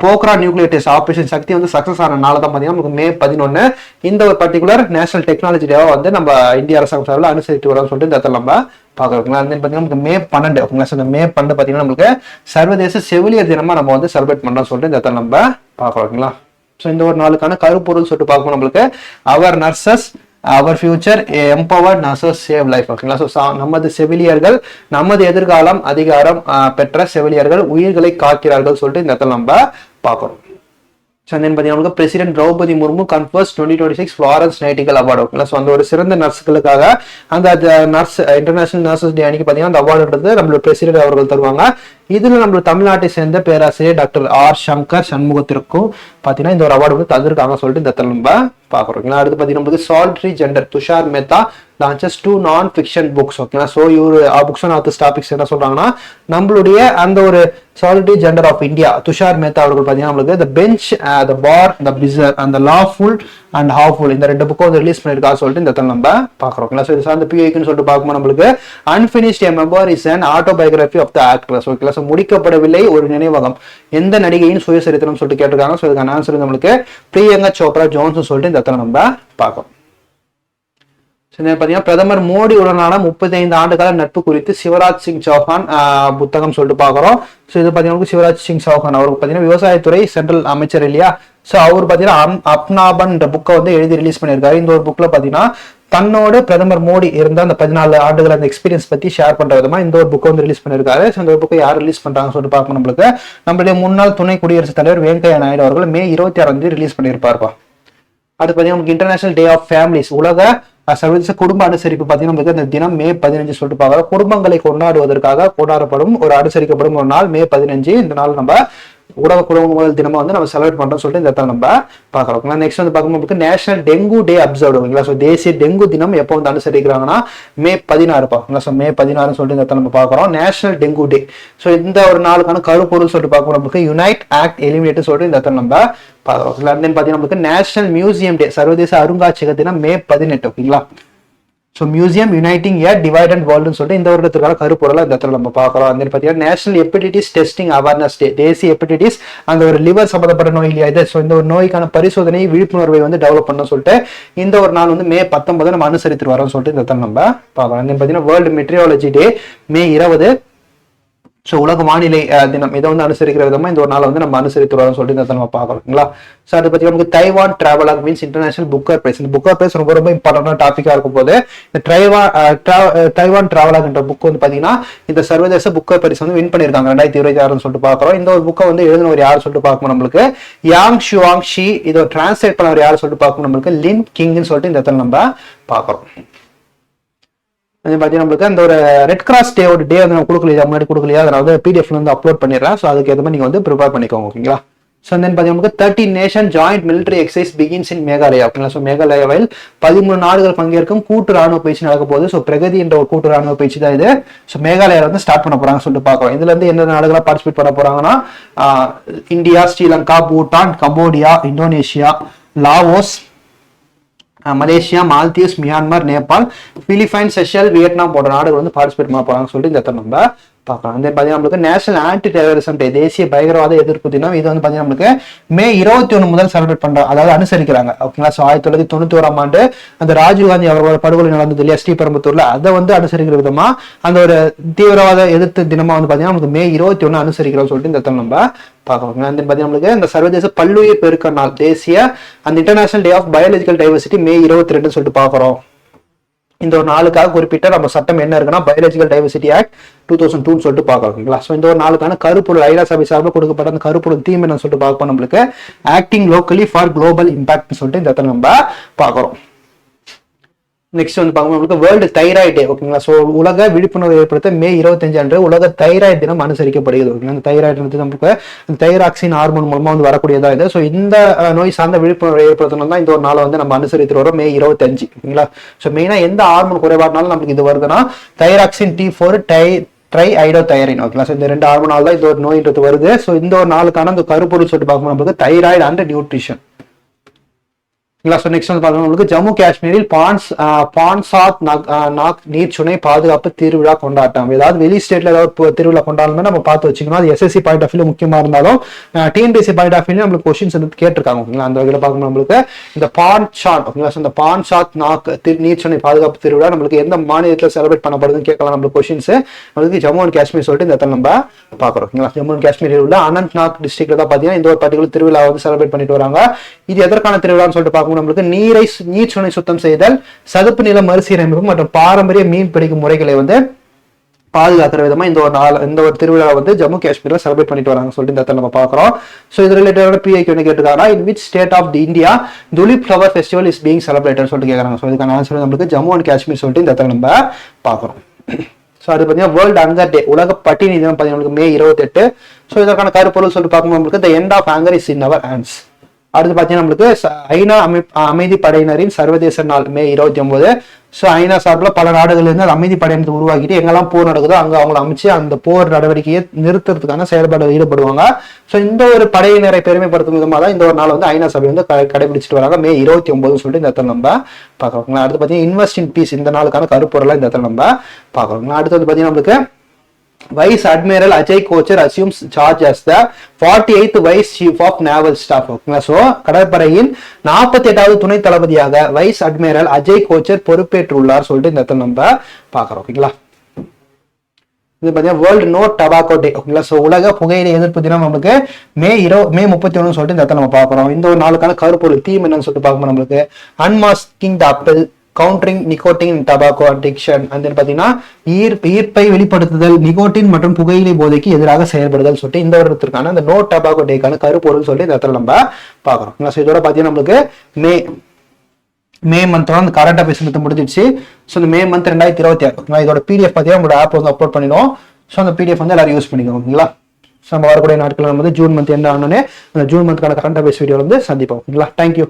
போக்ரான் நியூக்ளியர் டெஸ்ட் ஆபரேஷன் சக்தி வந்து சக்சஸ் ஆன நாள் தான் பாத்தீங்கன்னா நமக்கு மே 11 இந்த ஒரு பர்டிகுலர் நேஷனல் டெக்னாலஜி டேவா வந்து நம்ம இந்திய அரசாங்கம் சார்பில் அனுசரித்து வரோம்னு சொல்லிட்டு இந்த இடத்துல நம்ம பார்க்கறோம். அது பாத்தீங்கன்னா நமக்கு மே 12. ஓகேங்களா. இந்த மே 12 பாத்தீங்கன்னா நமக்கு சர்வதேச செவிலியர் தினமா நம்ம வந்து செலிப்ரேட் பண்றோம்னு சொல்லிட்டு இந்த இடத்துல நம்ம பார்க்கறோம். ஸோ இந்த ஒரு நாளுக்கான கருப்பொருள் சொல்லிட்டு பார்க்கணும் நம்மளுக்கு our nurses our future empowered nurses save life. ஓகேங்களா. ஸோ நமது செவிலியர்கள், நமது எதிர்காலம், அதிகாரம் பெற்ற செவிலியர்கள் உயிர்களை காக்கிறார்கள் சொல்லிட்டு இந்த இடத்துல நம்ம பார்க்கறோம். பார்த்தீங்கன்னா president Droupadi Murmu confers 2026 Florence Nightingale award. ஓகேங்களா. ஸோ அந்த ஒரு சிறந்த நர்ஸுகளுக்காக அந்த நர்ஸ் இன்டர்நேஷனல் நர்சஸ் டே அன்னைக்கு பார்த்தீங்கன்னா அந்த அவார்டுன்றது நம்மளோட பிரசிடென்ட் அவர்கள் தருவாங்க. இதுல நம்ம தமிழ்நாட்டை சேர்ந்த பேராசிரியர் டாக்டர் ஆர் சங்கர் சண்முகத்திற்கும் பார்த்தீங்கன்னா இந்த ஒரு அவார்டு வந்து தந்திருக்காங்க சொல்லிட்டு இந்த இடத்துல நம்ம பார்க்குறோம். அடுத்து பார்த்தீங்கன்னா solicitor general Tushar Mehta launches 2 non-fiction books. ஓகேங்களா. ஸோ இவர் புக்ஸ் அண்ட் ஆத்தர்ஸ் டாபிக்ஸ் என்ன சொல்றாங்கன்னா நம்மளுடைய அந்த ஒரு solicitor general of India Tushar Mehta அவர்கள் பார்த்தீங்கன்னா நம்மளுக்கு the bench, the bar, the bizarre and lawful and awful இந்த 2 புக்கும் வந்து ரிலீஸ் பண்ணியிருக்கா சொல்லிட்டு இந்த இடத்துல நம்ம பார்க்குறோம். ஸோ இது சார்ந்த பிஐக்குன்னு சொல்லிட்டு பார்க்கும்போது நம்மளுக்கு unfinished a member is an autobiography of the actress. ஓகேங்களா. ஸோ முடிக்கப்படவில்லை ஒரு நினைவகம், எந்த நடிகையின் சுயசரித்திரம் சொல்லிட்டு கேட்டிருக்காங்க. ஸோ இதுக்கான ஆன்சர் நம்மளுக்கு பிரியங்கா சோப்ரா ஜோன்ஸ் சொல்லிட்டு இந்த இடத்துல நம்ம பார்க்கணும். பார்த்தீங்கன்னா பிரதமர் மோடி உடனான 35 ஆண்டுகால நட்பு குறித்து சிவராஜ் சிங் சௌஹான் புத்தகம் சொல்லிட்டு பார்க்குறோம். ஸோ இது பார்த்தீங்கன்னா சிவராஜ் சிங் சௌஹான் அவருக்கு பார்த்தீங்கன்னா விவசாயத்துறை சென்ட்ரல் அமைச்சர் இல்லையா. ஸோ அவர் பார்த்தீங்கன்னா அப்னாபன் புக்கை வந்து எழுதி ரிலீஸ் பண்ணியிருக்காரு. இந்த ஒரு புக்கில் பார்த்தீங்கன்னா தன்னோட பிரதமர் மோடி இருந்த அந்த 14 ஆண்டுகள் அந்த எக்ஸ்பீரியன்ஸ் பத்தி ஷேர் பண்ற விதமா இந்த ஒரு புக்கை வந்து ரிலீஸ் பண்ணியிருக்காரு. ஸோ இந்த ஒரு புக்கை யார் ரிலீஸ் பண்றாங்கன்னு சொல்லிட்டு பார்க்கணும். நம்மளுடைய முன்னாள் துணை குடியரசுத் தலைவர் வெங்கையா நாயுடு அவர்கள் மே 26 ரிலீஸ் பண்ணியிருப்பார்ப்பா. அது பார்த்தீங்கன்னா நமக்கு இன்டர்நேஷனல் டே ஆஃப் ஃபேமிலிஸ், உலக சர்வதேச குடும்ப அனுசரிப்பு பார்த்தீங்கன்னா நமக்கு அந்த தினம் மே 15 சொல்லிட்டு பார்க்குறோம். குடும்பங்களை கொண்டாடுவதற்காக கொண்டாடப்படும் ஒரு அனுசரிக்கப்படும் ஒரு நாள் மே 15. இந்த நாள் நம்ம உலக குழந்தைகள் தினமா வந்து நம்ம செலிப்ரேட் பண்றோம் சொல்லிட்டு இந்த இடத்துல நம்ம பாக்குறோம். நெக்ஸ்ட் வந்து பார்க்கும்போது நேஷனல் டெங்கு டே அப்சர்வ் ஓகேங்களா. ஸோ தேசிய டெங்கு தினம் எப்போ வந்து அனுசரிக்கிறாங்கன்னா மே 16 பாருங்களா. ஸோ மே 16 சொல்லிட்டு இந்த இடத்துல நம்ம பாக்குறோம் நேஷனல் டெங்கு டே. ஸோ இந்த ஒரு நாளுக்கான கருப்பொருள் சொல்லிட்டு பார்க்கும்போது நமக்கு யுனைட் ஆக்ட் எலிமினேட் சொல்லிட்டு இந்த இடத்துல நம்ம பாக்குறோம். பாத்தீங்கன்னா நமக்கு நேஷனல் மியூசியம் டே சர்வதேச அருங்காட்சியக தினம் மே 18 ஓகேங்களா. So museum uniting a divide and வேர்ல்டுன்னு சொல்லிட்டு இந்த வருடத்திற்கான கருப்பொருளை இந்த இடத்துல நம்ம பார்க்குறோம். அந்த பார்த்தீங்கன்னா national hepatitis testing awareness day தேசிய ஹெப்படைட்டிஸ் அந்த ஒரு லிவர் சம்பந்தப்பட்ட நோய் இல்லையா இது. ஸோ இந்த ஒரு நோய்க்கான பரிசோதனை விழிப்புணர்வை வந்து டெவலப் பண்ண சொல்லிட்டு இந்த ஒரு நாள் வந்து மே 19 நம்ம அனுசரித்து வரோம் சொல்லிட்டு இந்த இடத்துல நம்ம பார்க்கலாம். பார்த்தீங்கன்னா வேர்ல்டு மெட்ரியாலஜி டே மே 20. ஸோ உலக வானிலை தினம் இதை வந்து அனுசரிக்கிற விதமா இந்த ஒரு நாளை வந்து நம்ம அனுசரித்து வரோம் சொல்லிட்டு இந்த நம்ம பார்க்கறோங்களா. ஸோ அதை பத்தி நமக்கு Taiwan traveller means international Booker prize. இந்த புக்கர் பிரைஸ் ரொம்ப ரொம்ப இம்பார்ட்டன்டான டாபிக்கா இருக்கும் போது இந்த தைவான் டிராவலர் என்ற புக் வந்து பாத்தீங்கன்னா இந்த சர்வதேச புக்கர் பிரைஸ் வந்து வின் பண்ணிருக்காங்க 2026 சொல்லிட்டு பாக்குறோம். இந்த ஒரு புக்கை வந்து எழுதினவர் யார் சொல்லிட்டு பார்க்கணும் நம்மளுக்கு யாங் ஷுவாங் ஷி. இதை டிரான்ஸ்லேட் பண்ணவர் யார் சொல்லிட்டு பார்க்கணும் நம்மளுக்கு லின் கிங்னு சொல்லிட்டு இந்த இடத்துல நம்ம பார்க்கறோம். நம்மளுக்கு அந்த ஒரு ரெட் கிராஸ் டே ஒரு டே வந்து நம்ம கொடுக்கலையா முன்னாடி கொடுக்கலையா அதை வந்து பிடிஎஃப்ல வந்து அப்லோட் பண்ணிடுறேன். ஸோ அதுக்கு ஏற்ற மாதிரி நீங்க வந்து ப்ரிப்பேர் பண்ணிக்கோங்க ஓகேங்களா. ஸோ தென் பார்த்தீங்கன்னா 13 nation joint military exercise begins இன் மேகாலயா ஓகேங்களா. ஸோ மேகாலயாவில் 13 நாடுகள் பங்கேற்கும் கூட்டு ராணுவ பயிற்சி நடக்க போகுது. ஸோ பிரகதி என்ற ஒரு கூட்டு ராணுவ பயிற்சி தான் இது. ஸோ மேகாலயாவில் வந்து ஸ்டார்ட் பண்ண போறாங்க சொல்லிட்டு பார்க்கலாம். இதுல இருந்து எந்த நாடுகளா பார்ட்டிசிபேட் பண்ண போறாங்கன்னா India, Sri Lanka, Bhutan, Cambodia, Indonesia, Laos, Malaysia, Maldives, Myanmar, Nepal, Philippines, Seychelles, Vietnam போன்ற நாடுகள் வந்து பார்ட்டிசிபேட் பண்ண போறாங்க சொல்லிட்டு இந்த இடத்துல நம்ம பார்க்கலாம். பார்த்தீங்கன்னா நம்மளுக்கு நேஷனல் ஆன்டி டெரரிசம் டே தேசிய பயங்கரவாத எதிர்ப்பு தினம் இது வந்து பார்த்தீங்கன்னா நம்மளுக்கு மே 21 முதல் செலிப்ரேட் பண்றோம் அதாவது அனுசரிக்கிறாங்க ஓகேங்களா. ஸோ 1991 ஆண்டு அந்த ராஜீவ்காந்தி அவர்களோட படுகொலை நடந்தது இல்லையா ஸ்ரீபெரும்புத்தூர்ல அதை வந்து அனுசரிக்கிற விதமா அந்த ஒரு தீவிரவாத எதிர்ப்பு தினமா வந்து பார்த்தீங்கன்னா நமக்கு மே 21 அனுசரிக்கிறோம் சொல்லிட்டு இந்த இடத்துல நம்ம பார்க்கலாம். நம்மளுக்கு இந்த சர்வதேச பல்லுயிர் பெருக்க நாள் தேசிய அந்த international day of biological diversity May 22 சொல்லிட்டு பார்க்கிறோம். இந்த ஒரு நாளுக்காக குறிப்பிட்ட நம்ம சட்டம் என்ன இருக்குன்னா பயாலஜிக்கல் டைவர்சிட்டி ஆக்ட் 2002 சொல்லிட்டு பார்க்கறோங்களா. ஸோ இந்த ஒரு நாளுக்கான கருப்பொருள் ஐநா சபை சார்பில் கொடுக்கப்பட்ட அந்த கருப்பொருள் தீம் என்ன சொல்லிட்டு பார்ப்போம் நம்மளுக்கு acting locally for global impact சொல்லிட்டு இந்த இடத்துல நம்ம பார்க்கிறோம். நெக்ஸ்ட் வந்து பார்க்கும்போது நம்மளுக்கு வேர்ல்டு தைராய்டு டே ஓகேங்களா. ஸோ உலக விழிப்புணர்வு ஏற்படுத்த மே 25 அன்று உலக தைராய்டு தினம் அனுசரிக்கப்படுகிறது ஓகேங்களா. இந்த தைராய்டு வந்து நமக்கு தைராக்சின் ஹார்மோன் மூலமா வந்து வரக்கூடியதா இது. ஸோ இந்த நோய் சார்ந்த விழிப்புணர்வு ஏற்படுத்தணும் தான் இந்த ஒரு நாளை வந்து நம்ம அனுசரித்து வரோம் மே 25 ஓகேங்களா. ஸோ மெயினா எந்த ஹார்மோன் குறைபாடுனாலும் நமக்கு இது வருதுன்னா தைராக்சின் T4 ட்ரை ஐடோதைரின் ஓகேங்களா. ஸோ இந்த 2 ஹார்மோனால் தான் இந்த ஒரு நோய்ன்றது வருது. ஸோ இந்த ஒரு நாளுக்கான அந்த கருப்பொருள் சொல்லிட்டு பார்க்கும்போது நம்மளுக்கு தைராய்டு அண்ட் நியூட்ரிஷன். நெக்ஸ்ட் வந்து பாத்தீங்கன்னா ஜம்மு காஷ்மீரில் பான்சாத் நாக் நீர்ச்சுனை பாதுகாப்பு திருவிழா கொண்டாட்டம். ஏதாவது வெளி ஸ்டேட்ல ஏதாவது திருவிழா கொண்டாடணும்னா நம்ம பார்த்து வச்சுக்கணும். அது எஸ்எஸ்சி பாயிண்ட் ஆஃப் வியூ முக்கியமா இருந்தாலும் டிஎன்பிஎஸ்சி பாயிண்ட் ஆஃப் வியூ நம்மளுக்கு கொஸ்டின்ஸ் வந்து கேட்டிருக்காங்க ஓகேங்களா. அந்த வகையில் பார்க்கும்போது நம்மளுக்கு இந்த பான்சாத் ஓகேங்களா. இந்த பான்சாத் நாக் நீர்ச்சுனை பாதுகாப்பு திருவிழா நம்மளுக்கு எந்த மாநிலத்தில் செலிப்ரேட் பண்ணப்படுதுன்னு கேட்கலாம் நம்மளுக்கு கொஸ்டின்ஸ். நம்மளுக்கு ஜம்மு அண்ட் காஷ்மீர் சொல்லிட்டு இந்த இடத்துல நம்ம பார்க்குறோம் ஓகேங்களா. ஜம்மு அண்ட் காஷ்மீரில் உள்ள அனந்த்நாக் டிஸ்ட்ரிக்ட்ல தான் பாத்தீங்கன்னா இந்த ஒரு பர்டிகுலர் திருவிழா வந்து செலிப்ரேட் பண்ணிட்டு வராங்க. இது எதற்கான திருவிழான்னு சொல்லிட்டு பார்க்கும்போது நம்மளுக்கு நீர்ச்சுனை சுத்தம் செய்தல், சதுப்பு நில மறுசீரமைப்பு மற்றும் பாரம்பரிய மீன் பிடிக்கும் முறைகளை வந்து பாதுகாக்கிற விதமா இந்த ஒரு திருவிழா வந்து ஜம்மு காஷ்மீர்ல செலிப்ரேட் பண்ணிட்டு வராங்க சொல்லிட்டு இந்த இடத்துல நம்ம பாக்குறோம். சோ இது ரிலேட்டடான பிஐக்கு என்ன கேட்டிருக்காங்கன்னா in which state of the India tulip flower festival is being celebrated சொல்லிட்டு கேட்கறாங்க. ஸோ இதுக்கான ஆன்சர் நம்மளுக்கு ஜம்மு அண்ட் காஷ்மீர் சொல்லிட்டு இந்த இடத்துல நம்ம பாக்குறோம். ஸோ அது பார்த்தீங்கன்னா வேர்ல்டு ஹங்கர் டே உலக பட்டினி தினம் பார்த்தீங்கன்னா மே 28. ஸோ இதற்கான கருப்பொருள் சொல்லிட்டு பார்க்கும்போது நம்மளுக்கு the end of hunger is in our hands. அடுத்து பார்த்தீங்கன்னா நம்மளுக்கு ஐநா அமைதி படையினரின் சர்வதேச நாள் மே 29. ஸோ ஐநா சார்பில் பல நாடுகள் இருந்து அமைதி படையினத்தை உருவாக்கிட்டு எங்கெல்லாம் போர் நடக்குதோ அங்கே அவங்களை அமைச்சு அந்த போர் நடவடிக்கையை நிறுத்துறதுக்கான செயல்பாடு ஈடுபடுவாங்க. ஸோ இந்த ஒரு படையினரை பெருமைப்படுத்தும் விதமாக தான் இந்த ஒரு நாள் வந்து ஐநா சபை வந்து கடைபிடிச்சிட்டு வராங்க மே 29 சொல்லிட்டு இந்த இடத்துல நம்ம பார்க்குறோங்களா. அடுத்து பார்த்தீங்கன்னா இன்வெஸ்ட் இன் பீஸ் இந்த நாளுக்கான கருப்பொருளை இந்த இடத்துல நம்ம பார்க்குறோங்களா. அடுத்து வந்து பார்த்தீங்கன்னா நம்மளுக்கு Vice Admiral Ajay Kochar assumes charge as the 48th Vice Chief of Naval Staff. So, கடற்படையின் 48வது துணை தளபதியாக வைஸ் அட்மிரல் அஜய் கோச்சர் பொறுப்பேற்றுள்ளார் சொல்லிட்டு இந்த இடத்துல நம்ம பார்க்கிறோம் ஓகேங்களா. இது பார்த்தீங்கன்னா வேர்ல்டு நோ டபாக்கோ டே ஓகேங்களா. ஸோ உலக புகையிலை எதிர்ப்பு தினம் நமக்கு மே 31 சொல்லிட்டு இந்த இடத்துல நம்ம பார்க்கிறோம். இந்த ஒரு நாளுக்கான கருப்பொருள் தீம் என்னன்னு சொல்லிட்டு பார்க்கும்போது நம்மளுக்கு அன்மாஸ்கிங் த அப்பல், கவுண்டரிங் நிகோட்டின் டபாக்கோ அடிக்ஷன், அந்த பாத்தீங்கன்னா ஈர்ப்பை வெளிப்படுத்துதல், நிகோட்டின் மற்றும் புகையிலை போதைக்கு எதிராக செயல்படுதல் சொல்லிட்டு இந்த வருடத்திற்கான அந்த நோ டபாக்கோ டேக்கான கருப்பொருள் சொல்லிட்டு இந்த இடத்துல நம்ம பாக்குறோம். இதோட பாத்தீங்கன்னா நம்மளுக்கு மே மந்தோட அந்த கரண்ட் அஃபேர்ஸ் மந்த் முடிஞ்சிடுச்சு. ஸோ இந்த மே மந்த் 2026 இதோட பிடிஎஃப் பார்த்தீங்கன்னா உங்களோட ஆப் வந்து அப்லோட் பண்ணிடும். ஸோ அந்த பிடிஎஃப் வந்து எல்லாரும் யூஸ் பண்ணிக்கோங்க ஓகேங்களா. நம்ம வரக்கூடிய நாட்கள் வந்து ஜூன் மந்த் எண்ட் ஆனோடனே ஜூன் மந்த்க்கான கரண்ட் அஃபேர்ஸ் வீடியோ வந்து சந்திப்போம். ஓகேங்களா? தேங்க்யூ.